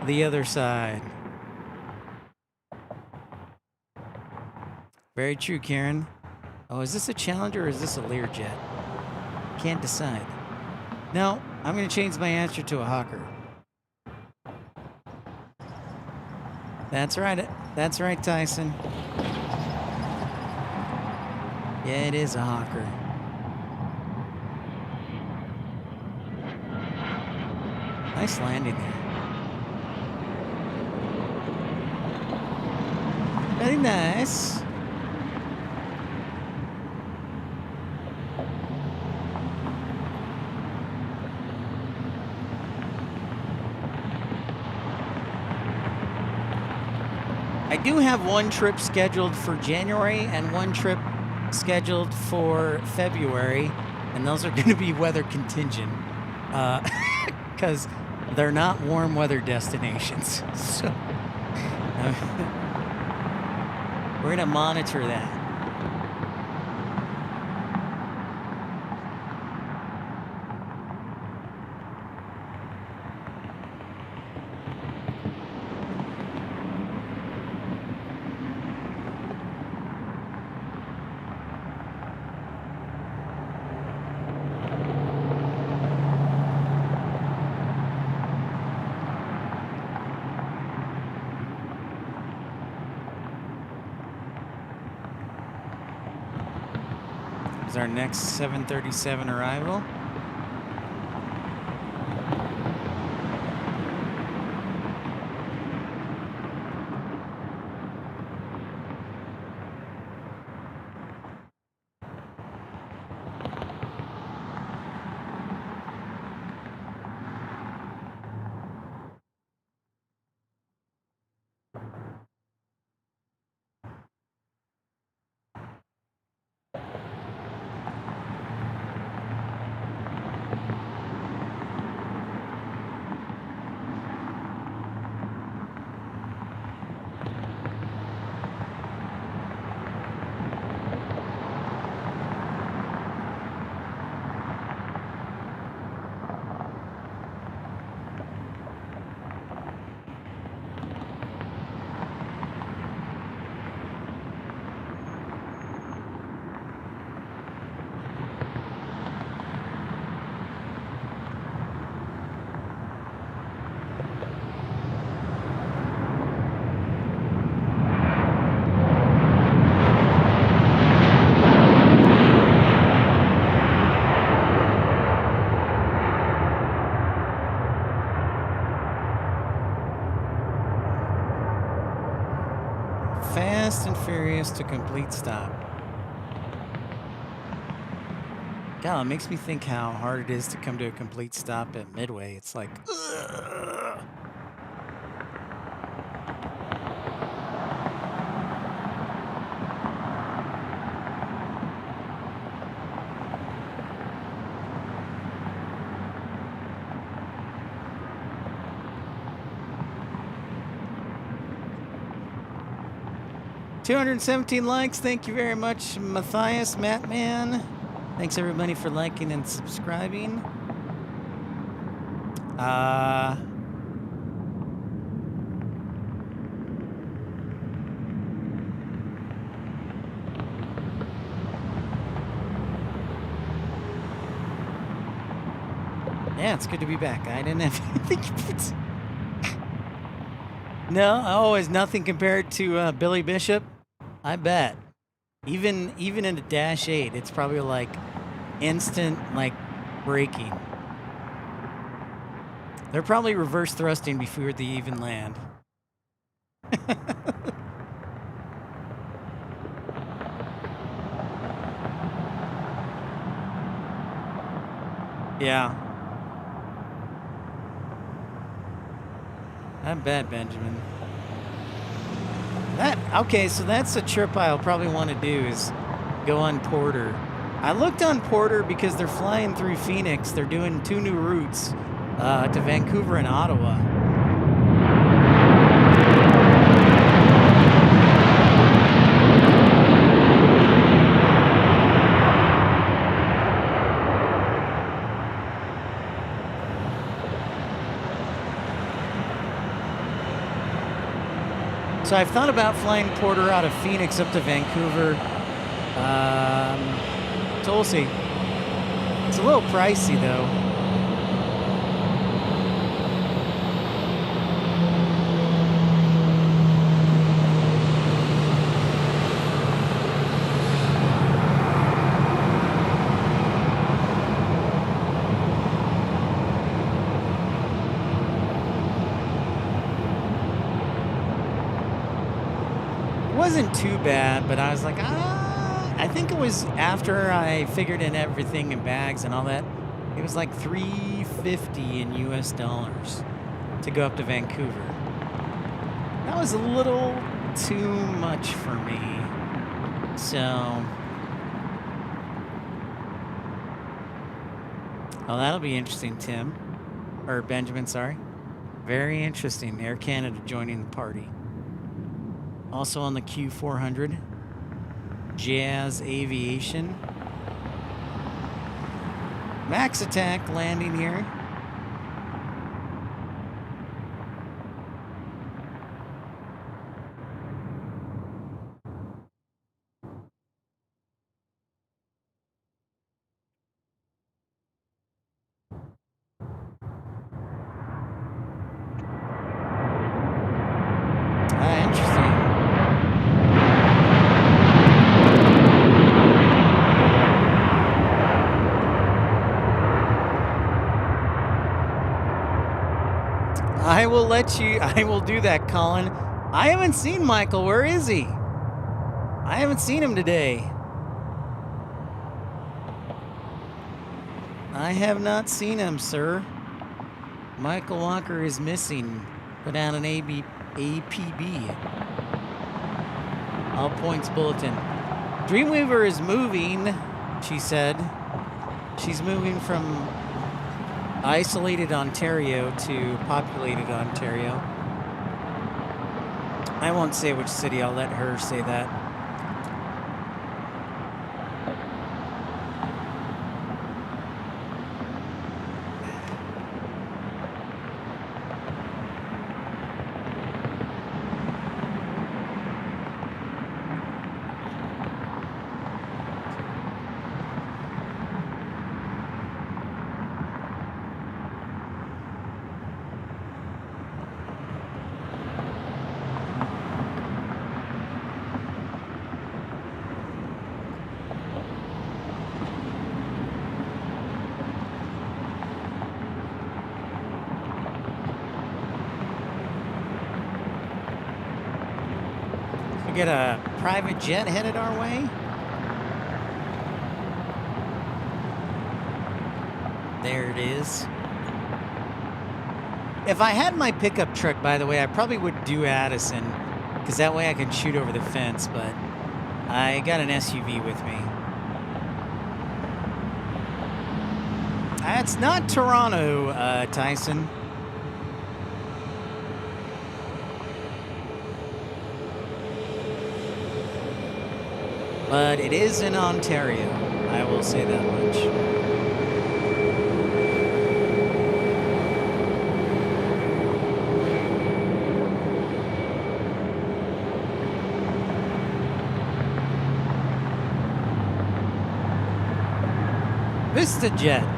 the other side. Very true, Karen. Oh, is this a Challenger or is this a Learjet? Can't decide. No, I'm going to change my answer to a Hawker. That's right. That's right, Tyson. Yeah, it is a Hawker. Nice landing there. Very nice. I do have one trip scheduled for January and one trip scheduled for February, and those are going to be weather contingent because they're not warm weather destinations. So we're going to monitor that. Our next 737 arrival. Fast and Furious to complete stop. God, it makes me think how hard it is to come to a complete stop at Midway. It's like, ugh. $217 likes. Thank you very much, Matthias, Mattman. Thanks everybody for liking and subscribing. Yeah, it's good to be back. I didn't have anything. No, oh, is nothing compared to Billy Bishop? I bet. Even in a Dash 8, it's probably like instant like braking. They're probably reverse thrusting before they even land. Yeah. I bet, Benjamin. Okay, so that's a trip I'll probably want to do is go on Porter. I looked on Porter because they're flying through Phoenix. They're doing 2 new routes to Vancouver and Ottawa. So I've thought about flying Porter out of Phoenix up to Vancouver. So we'll see. It's a little pricey though. Wasn't too bad, but I was like, I think it was after I figured in everything in bags and all that, it was like $350 in US dollars to go up to Vancouver. That was a little too much for me. So, oh, that'll be interesting, Tim. Or Benjamin, sorry. Very interesting. Air Canada joining the party. Also on the Q400, Jazz Aviation. Max Attack landing here. Interesting. I will let you, I will do that, Colin. I haven't seen Michael. Where is he? I haven't seen him today. I have not seen him, sir. Michael Walker is missing. Put out an APB. All points bulletin. Dreamweaver is moving, she said. She's moving from isolated Ontario to populated Ontario. I won't say which city, I'll let her say that. Get a private jet headed our way. There it is. If I had my pickup truck, by the way, I probably would do Addison, because that way I can shoot over the fence, but I got an SUV with me. It's not Toronto, Tyson. But it is in Ontario, I will say that much. VistaJet.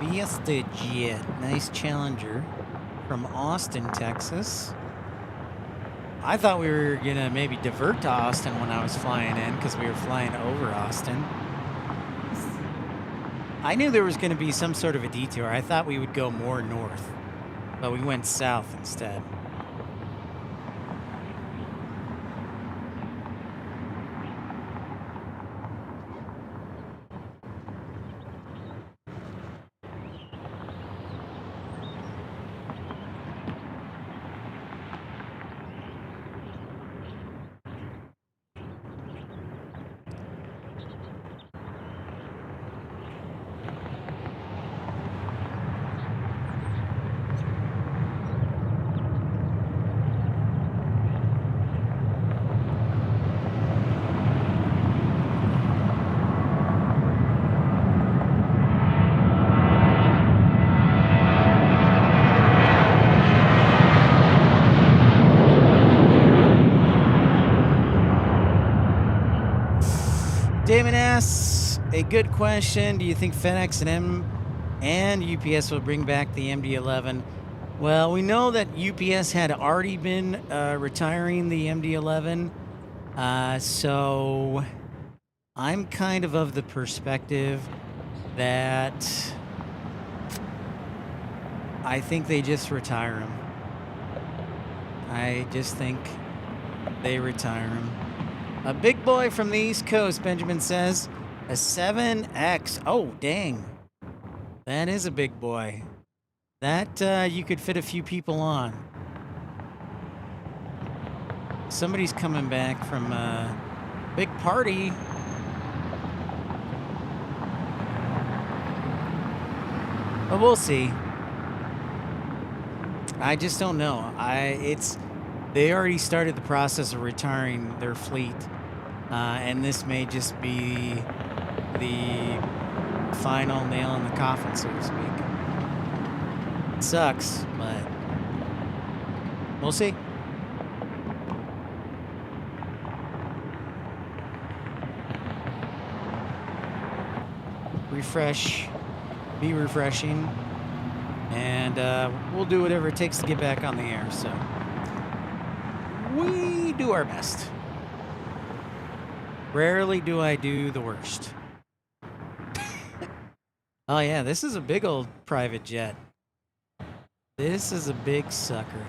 Fiesta Jet. Nice Challenger from Austin, Texas. I thought we were going to maybe divert to Austin when I was flying in because we were flying over Austin. I knew there was going to be some sort of a detour. I thought we would go more north, but we went south instead. Damon asks a good question. Do you think FedEx and UPS will bring back the MD-11? Well, we know that UPS had already been retiring the MD-11, so I'm kind of the perspective that I think they just retire them. I just think they retire them. A big boy from the East Coast, Benjamin says. A 7X. Oh, dang. That is a big boy. That you could fit a few people on. Somebody's coming back from a big party. But we'll see. I just don't know. They already started the process of retiring their fleet, and this may just be the final nail in the coffin, so to speak. It sucks, but we'll see. Refresh, be refreshing, and we'll do whatever it takes to get back on the air, so we do our best. Rarely do I do the worst. Oh yeah, this is a big old private jet. This is a big sucker.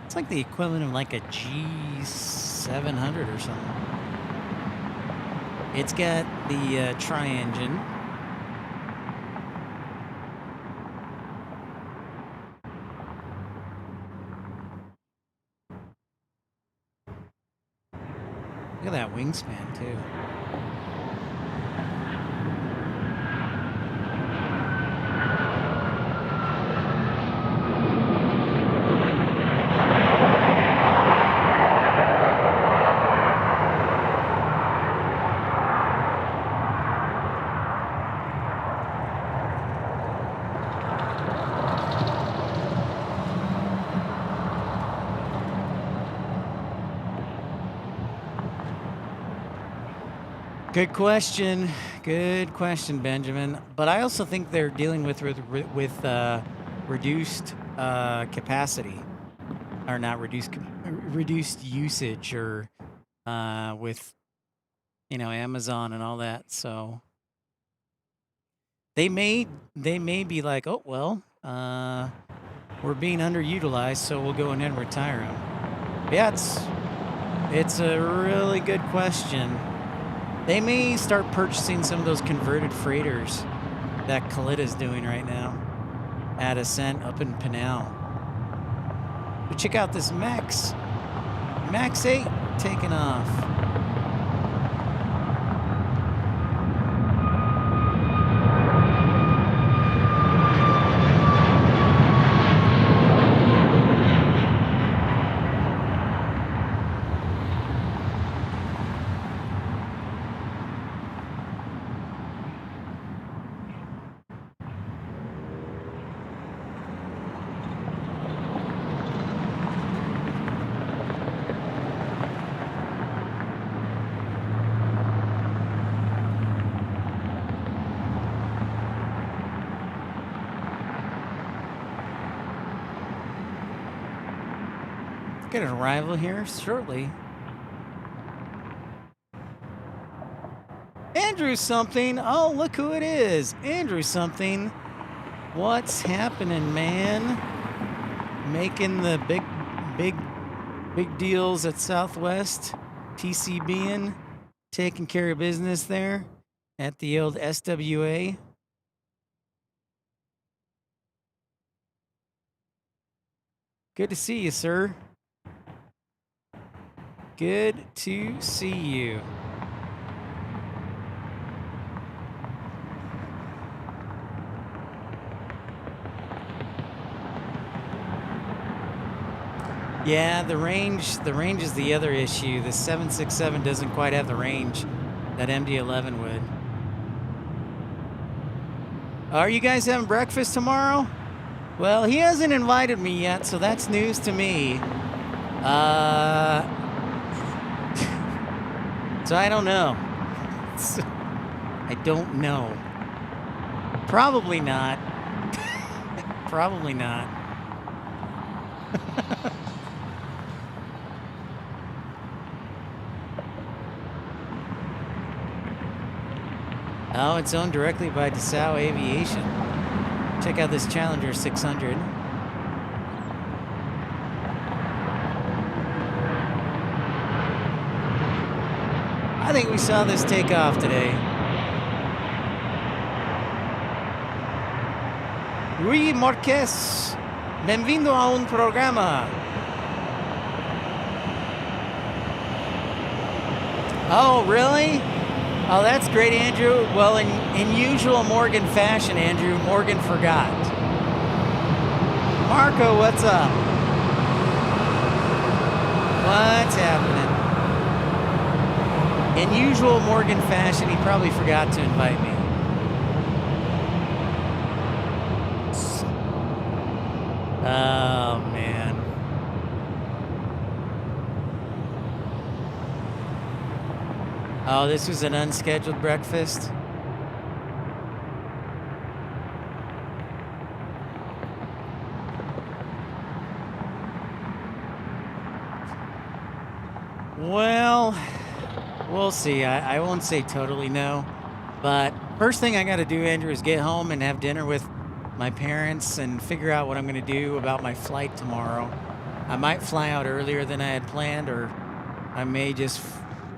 It's like the equivalent of like a G700 or something. It's got the tri-engine. Look at that wingspan, too. Good question. Good question, Benjamin. But I also think they're dealing with reduced capacity, or not reduced usage, or with Amazon and all that. So they may be like, oh well, we're being underutilized, so we'll go in and retire them. Yeah, it's a really good question. They may start purchasing some of those converted freighters that Kalitta's doing right now at Ascent up in Pinal. But check out this Max 8 taking off. Get an arrival here shortly. Andrew something. Oh, look who it is. Andrew something. What's happening, man? Making the big deals at Southwest. TCBing. Taking care of business there at the old SWA. Good to see you, sir. Good to see you. Yeah, the range is the other issue. The 767 doesn't quite have the range that MD-11 would. Are you guys having breakfast tomorrow? Well, he hasn't invited me yet, so that's news to me. So I don't know. I don't know. Probably not. Probably not. Oh, it's owned directly by Dassault Aviation. Check out this Challenger 600. I think we saw this take off today. Rui Marquez, benvindo a un programa. Oh, really? Oh, that's great, Andrew. Well, in usual Morgan fashion, Andrew, Morgan forgot. Marco, what's up? What's happening? In usual Morgan fashion, he probably forgot to invite me. Oh, man. Oh, this was an unscheduled breakfast? Well, we'll see. I won't say totally no. But first thing I got to do, Andrew, is get home and have dinner with my parents and figure out what I'm going to do about my flight tomorrow. I might fly out earlier than I had planned, or I may just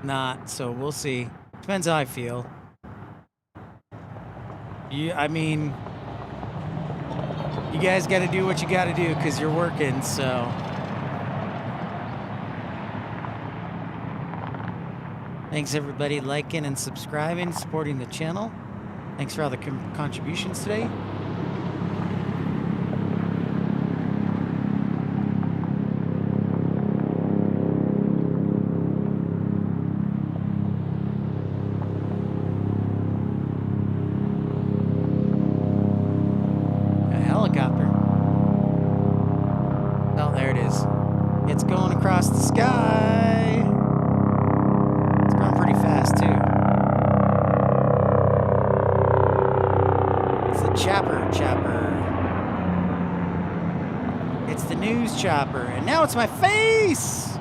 not, so we'll see. Depends how I feel. I mean, you guys got to do what you got to do because you're working, so. Thanks everybody liking and subscribing, supporting the channel. Thanks for all the contributions today. Chopper, and now it's my face.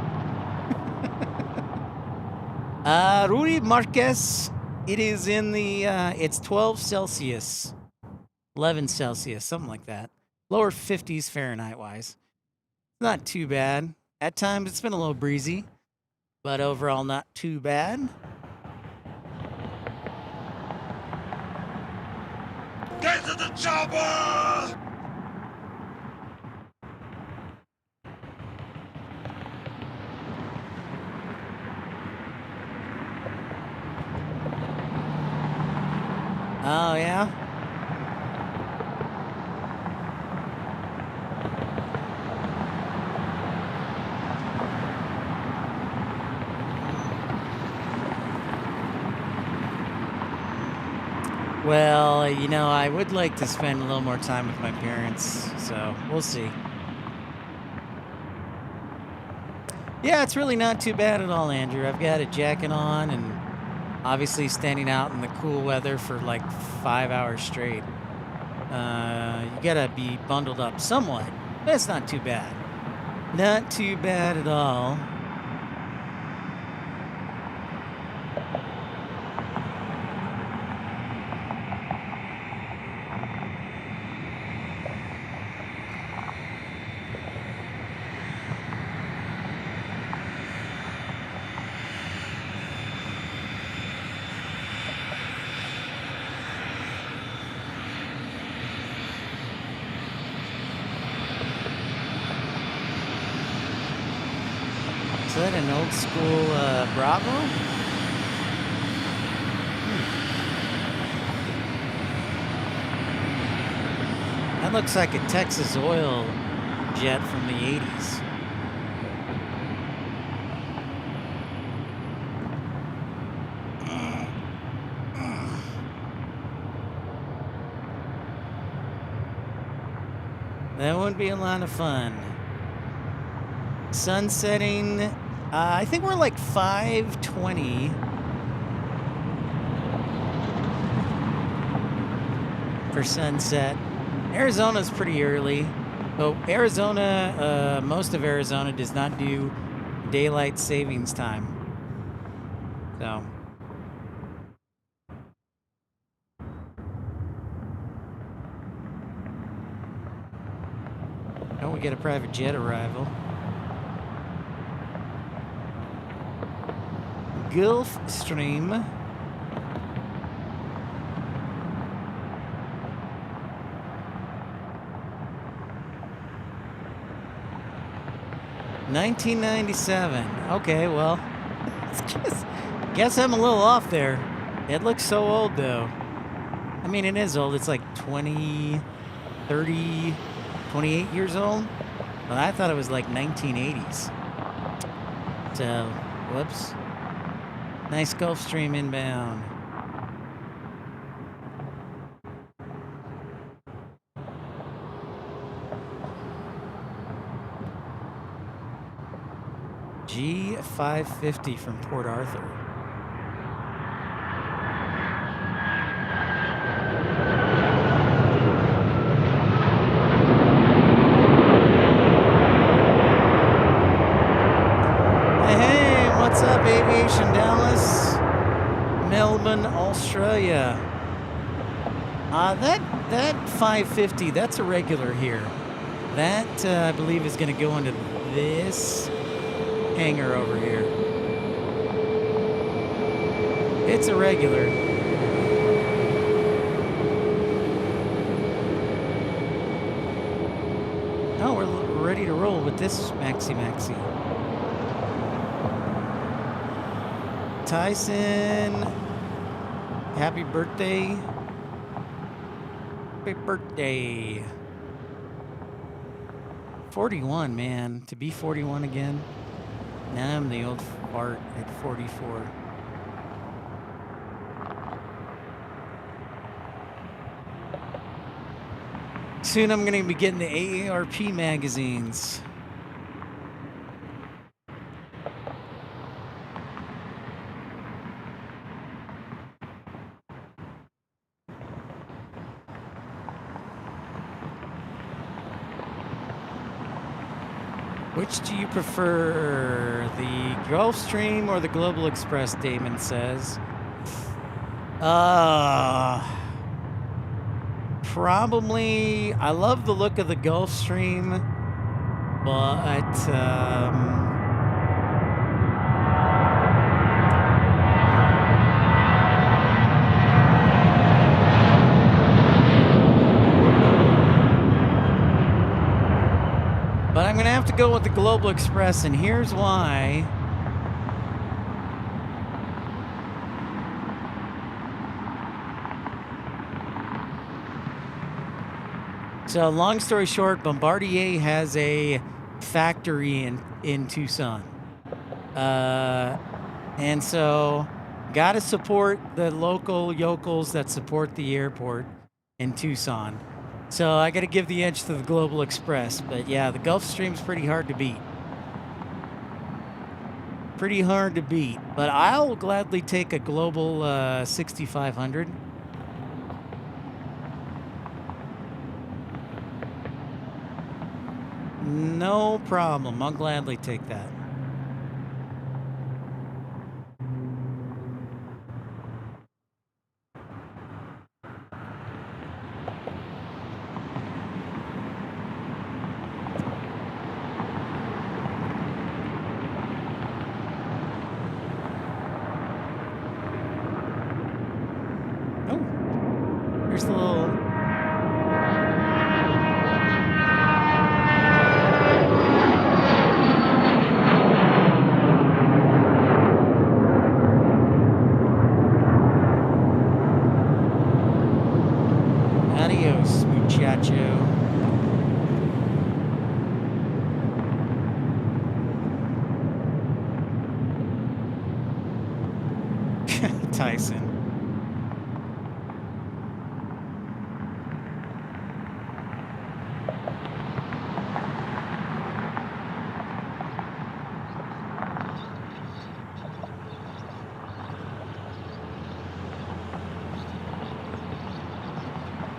Rui Marquez. It is in the it's 12 Celsius, 11 Celsius, something like that. Lower 50s Fahrenheit wise. Not too bad. At times it's been a little breezy, but overall not too bad. Get to the chopper! Oh, yeah? Well, you know, I would like to spend a little more time with my parents, so we'll see. Yeah, it's really not too bad at all, Andrew. I've got a jacket on and obviously standing out in the cool weather for like 5 hours straight. You gotta be bundled up somewhat, but it's not too bad. Not too bad at all. Is that an old school Bravo? That looks like a Texas oil jet from the 80s. That would be a lot of fun. Sun setting, I think we're like 5:20. For sunset. Arizona's pretty early. But Arizona, most of Arizona does not do daylight savings time. So. Oh, we get a private jet arrival. Gulfstream. $1997. Okay, well, guess I'm a little off there. It looks so old, though. I mean, it is old. It's like 20, 30, 28 years old. But I thought it was like 1980s. So, whoops. Nice Gulfstream inbound. G550 from Port Arthur. Hey, what's up, Aviation Dallas? Melbourne, Australia. That 550, that's a regular here. That, I believe, is going to go into this hangar over here. It's a regular. Oh, we're ready to roll with this Maxi. Tyson, happy birthday. Happy birthday. 41, man. To be 41 again. Now I'm the old fart at 44. Soon I'm going to be getting the AARP magazines. Which do you prefer, the Gulfstream or the Global Express, Damon says. Probably, I love the look of the Gulfstream, but, I'm going to have to go with the Global Express, and here's why. So, long story short, Bombardier has a factory in Tucson. And so, got to support the local yokels that support the airport in Tucson. So I got to give the edge to the Global Express. But yeah, the Gulfstream's pretty hard to beat. Pretty hard to beat. But I'll gladly take a Global 6500. No problem. I'll gladly take that. Oh, here's the little... Adios, muchacho. Tyson.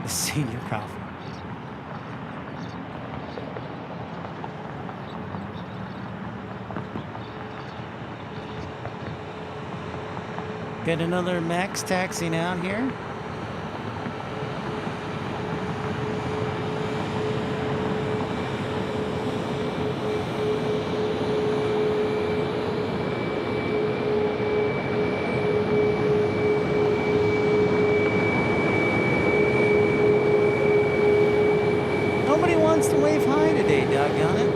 The senior coffee. Get another Max taxiing out here. Nobody wants to wave hi today, doggone it.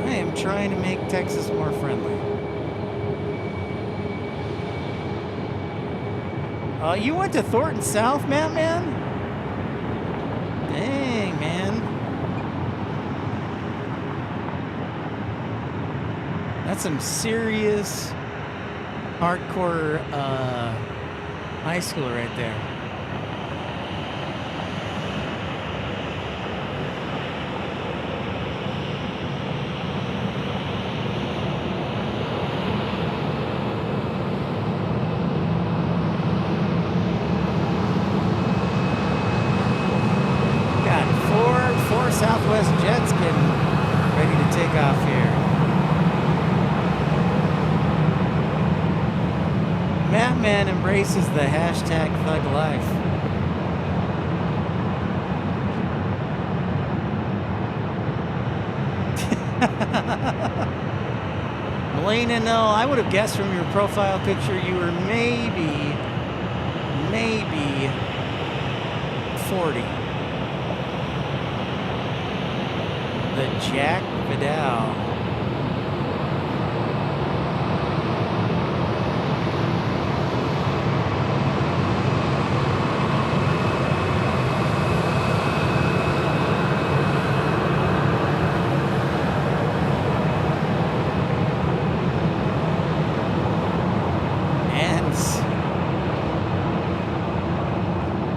I am trying to make Texas more friendly. You went to Thornton South, Matt, man? Dang, man. That's some serious hardcore high school right there. Southwest Jets getting ready to take off here. Matt Man embraces the hashtag thug life. Melina, no, I would have guessed from your profile picture you were maybe 40. The Jack Vidal. And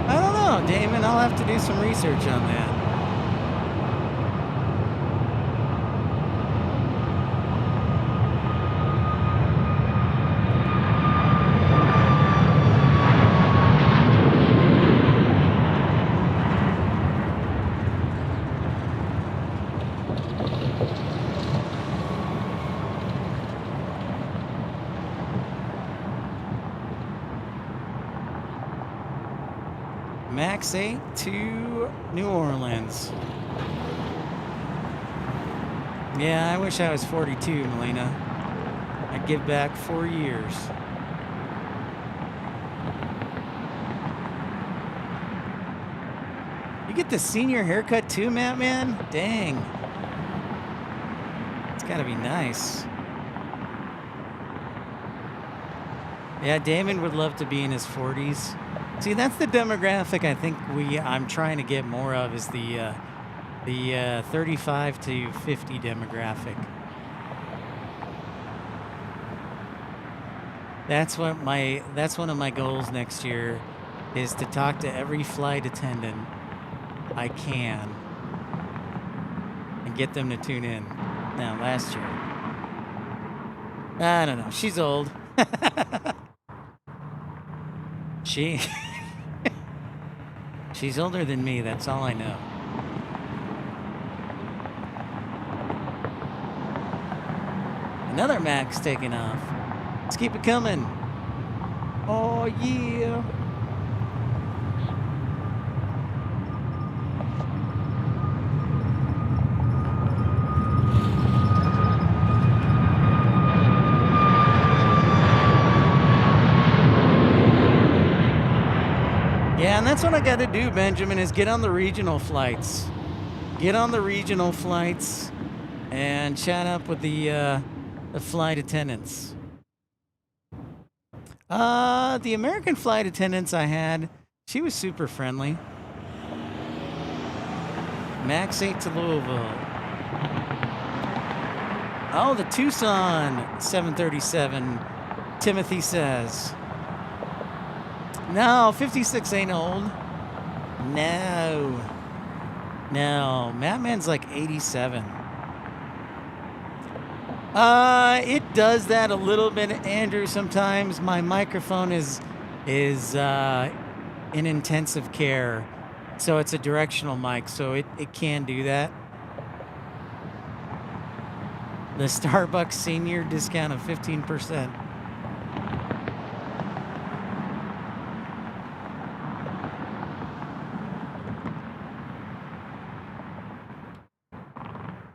I don't know, Damon, I'll have to do some research on that. Max 8 to New Orleans. Yeah, I wish I was 42, Melina. I'd give back 4 years. You get the senior haircut too, Matt, man? Dang. It's gotta be nice. Yeah, Damon would love to be in his 40s. See, that's the demographic I think I'm trying to get more of, is the 35 to 50 demographic. That's one of my goals next year, is to talk to every flight attendant I can and get them to tune in. Now, last year, I don't know. She's old. She's older than me, that's all I know. Another Mac's taking off. Let's keep it coming. Oh, yeah. Yeah, and that's what I got to do, Benjamin, is get on the regional flights. Get on the regional flights and chat up with the flight attendants. The American flight attendants I had, she was super friendly. Max 8 to Louisville. Oh, the Tucson 737, Timothy says. No, 56 ain't old. No. No, Madman's like 87. It does that a little bit, Andrew. Sometimes my microphone is in intensive care, so it's a directional mic, so it can do that. The Starbucks senior discount of 15%.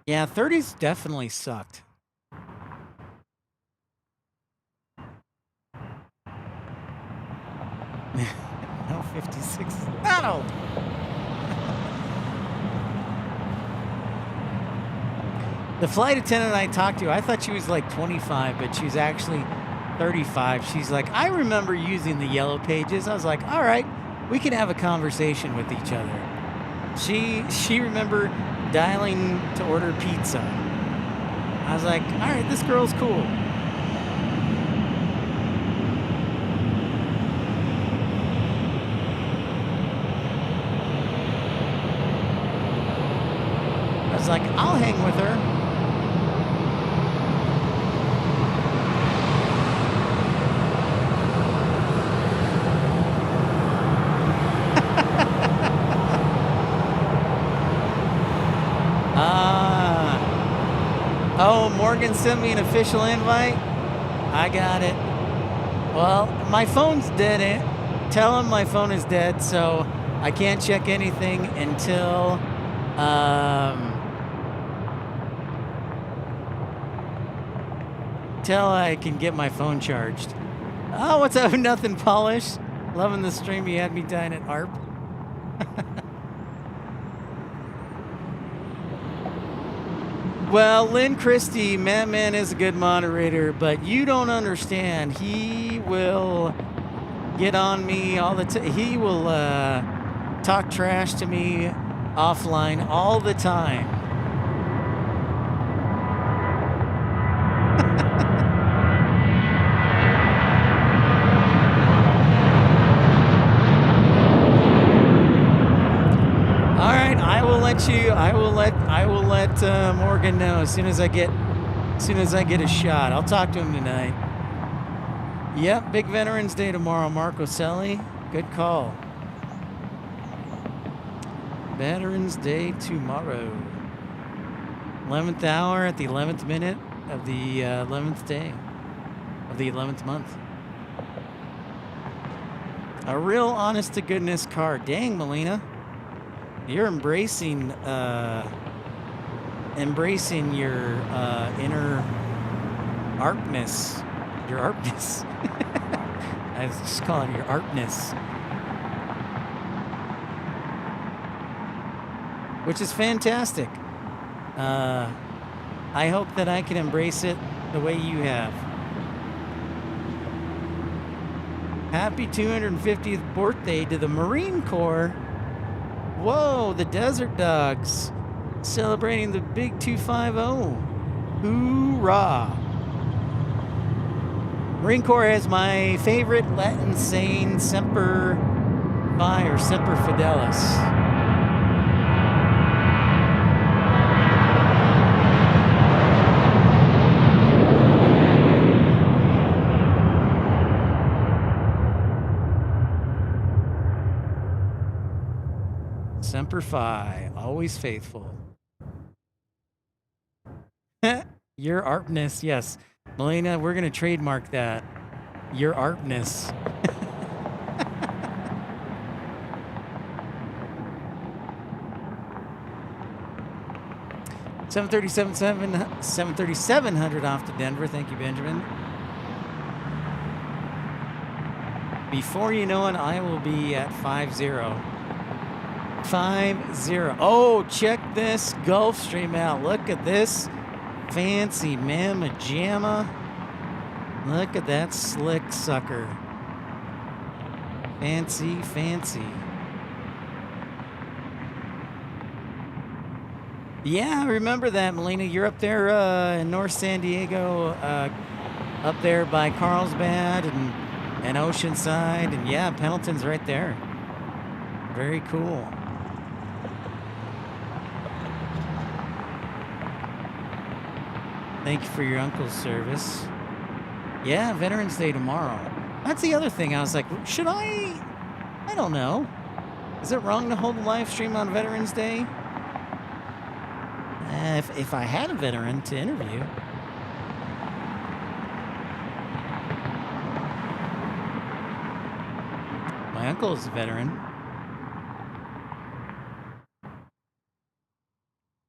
Yeah, 30s definitely sucked. No, 56 is not old. The flight attendant I talked to, I thought she was like 25, but she's actually 35. She's like, I remember using the yellow pages. I was like, all right, we can have a conversation with each other. She remembered dialing to order pizza. I was like, all right, this girl's cool. I was like, I'll hang with her. Oh, Morgan sent me an official invite. I got it. Well, my phone's dead. Tell him my phone is dead, so I can't check anything until I can get my phone charged. Oh, what's up? Nothing, Polish. Loving the stream. You had me dying at ARP. Well, Lynn Christie, Madman is a good moderator, but you don't understand. He will get on me all the time. He will talk trash to me offline all the time. All right, I will let Morgan know as soon as I get a shot. I'll talk to him tonight. Yep, big Veterans Day tomorrow, Marco Selli. Good call. Veterans Day tomorrow. 11th hour at the 11th minute of the 11th day of the 11th month. A real honest to goodness car. Dang, Melina. You're embracing your inner artness. Your artness. I was just calling it your artness. Which is fantastic. I hope that I can embrace it the way you have. Happy 250th birthday to the Marine Corps. Whoa, the Desert Dogs celebrating the big 250. Hoorah. Marine Corps has my favorite Latin saying, Semper Fi or Semper Fidelis. Semper Fi, always faithful. Your artness, yes. Melina, we're going to trademark that. Your artness. $737,700 off to Denver. Thank you, Benjamin. Before you know it, I will be at 5-0. 5-0. Oh, check this Gulfstream out. Look at this fancy mamma jamma. Look at that slick sucker. Fancy, fancy. Yeah, I remember that, Melina. You're up there in North San Diego, up there by Carlsbad and Oceanside. And yeah, Pendleton's right there. Very cool. Thank you for your uncle's service. Yeah, Veterans Day tomorrow. That's the other thing. I was like, should I don't know. Is it wrong to hold a live stream on Veterans Day? If I had a veteran to interview. My uncle is a veteran.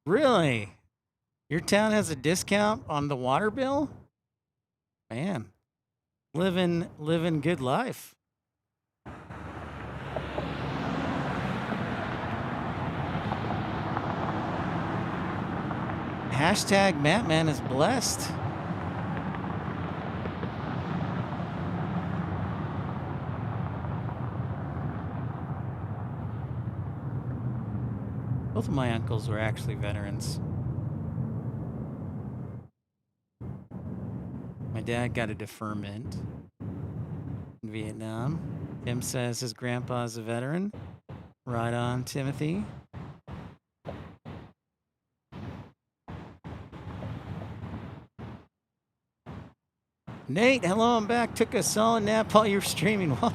Really? Your town has a discount on the water bill? Man, living good life. Hashtag Mattman is blessed. Both of my uncles were actually veterans. My dad got a deferment in Vietnam. Tim says his grandpa's a veteran. Right on, Timothy. Nate, hello, I'm back. Took a solid nap while you were streaming. Well,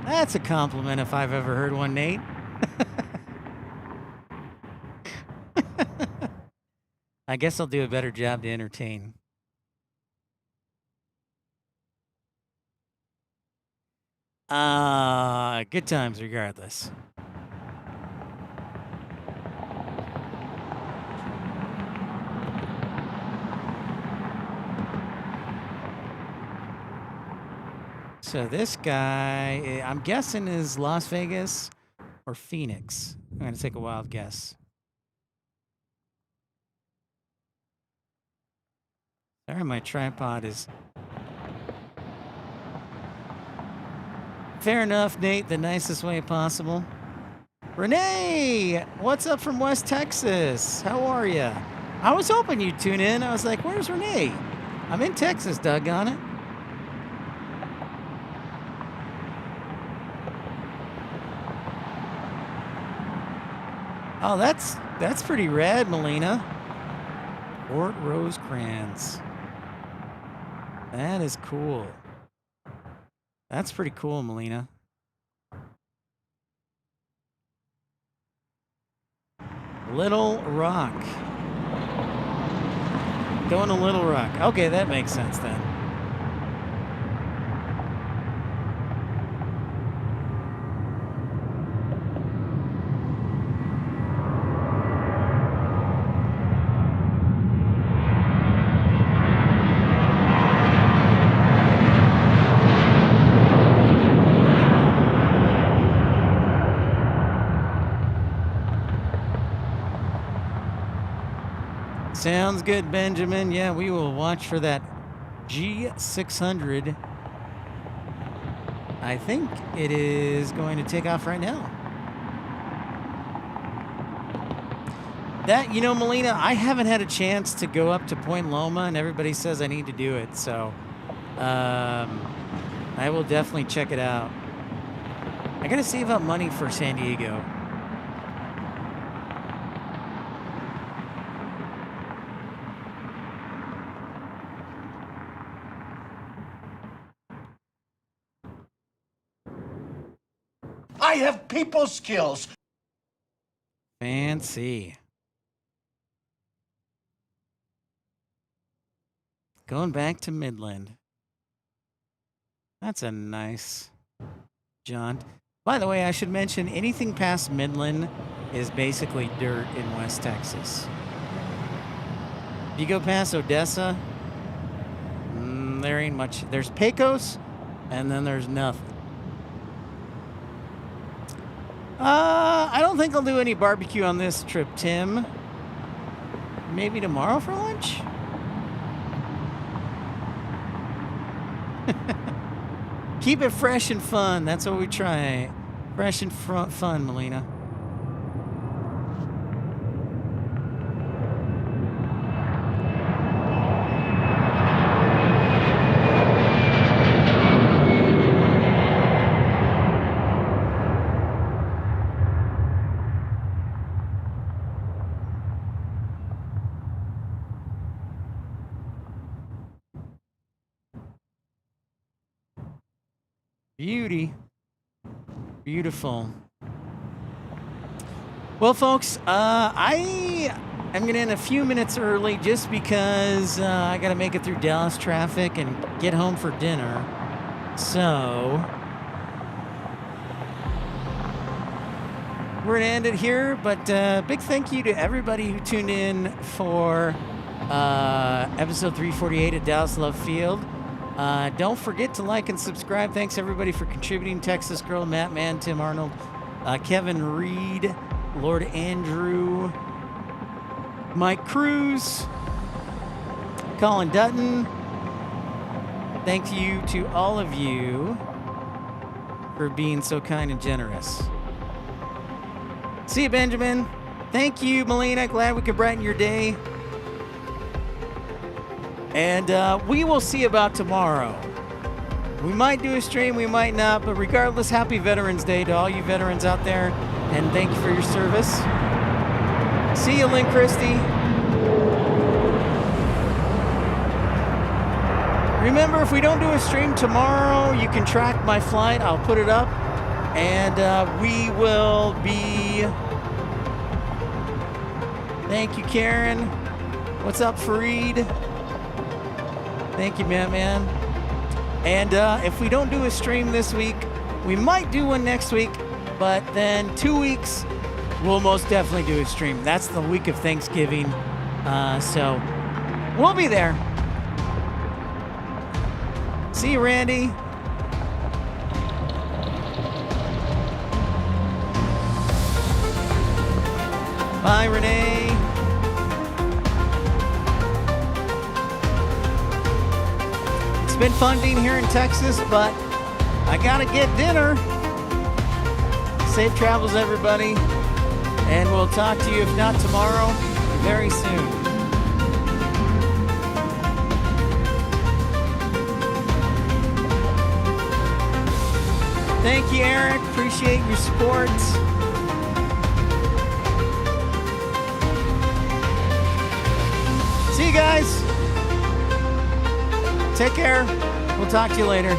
that's a compliment if I've ever heard one, Nate. I guess I'll do a better job to entertain. Good times regardless. So this guy, I'm guessing is Las Vegas or Phoenix. I'm going to take a wild guess. Sorry, my tripod is... Fair enough, Nate, the nicest way possible. Renee, what's up from West Texas? How are you? I was hoping you'd tune in. I was like, where's Renee? I'm in Texas, doggone it. Oh, that's pretty rad, Melina. Fort Rosecrans. That is cool. That's pretty cool, Melina. Little Rock. Going to Little Rock. Okay, that makes sense then. Sounds good, Benjamin. Yeah, we will watch for that G600. I think it is going to take off right now. That, you know, Melina, I haven't had a chance to go up to Point Loma, and everybody says I need to do it, so I will definitely check it out. I gotta save up money for San Diego. I have people skills. Fancy. Going back to Midland. That's a nice jaunt. By the way, I should mention anything past Midland is basically dirt in West Texas. If you go past Odessa, there ain't much. There's Pecos, and then there's nothing. I don't think I'll do any barbecue on this trip, Tim. Maybe tomorrow for lunch? Keep it fresh and fun. That's what we try. Fresh and fun, Melina. Beauty. Beautiful. Well, folks, I am going to end a few minutes early just because I got to make it through Dallas traffic and get home for dinner. So we're going to end it here, but big thank you to everybody who tuned in for episode 348 at Dallas Love Field. Don't forget to like and subscribe. Thanks everybody for contributing. Texas Girl, Matt Mann, Tim Arnold, Kevin Reed, Lord Andrew, Mike Cruz, Colin Dutton. Thank you to all of you for being so kind and generous. See you, Benjamin. Thank you, Melina. Glad we could brighten your day. And we will see about tomorrow. We might do a stream, we might not, but regardless, happy Veterans Day to all you veterans out there, and thank you for your service. See you, Lynn Christie. Remember, if we don't do a stream tomorrow, you can track my flight. I'll put it up, and we will be... Thank you, Karen. What's up, Fareed? Thank you, man. And if we don't do a stream this week, we might do one next week, but then 2 weeks, we'll most definitely do a stream. That's the week of Thanksgiving, so we'll be there. See you, Randy. Bye, Renee. It's been fun being here in Texas, but I gotta get dinner. Safe travels, everybody. And we'll talk to you, if not tomorrow, very soon. Thank you, Eric. Appreciate your support. See you guys. Take care. We'll talk to you later.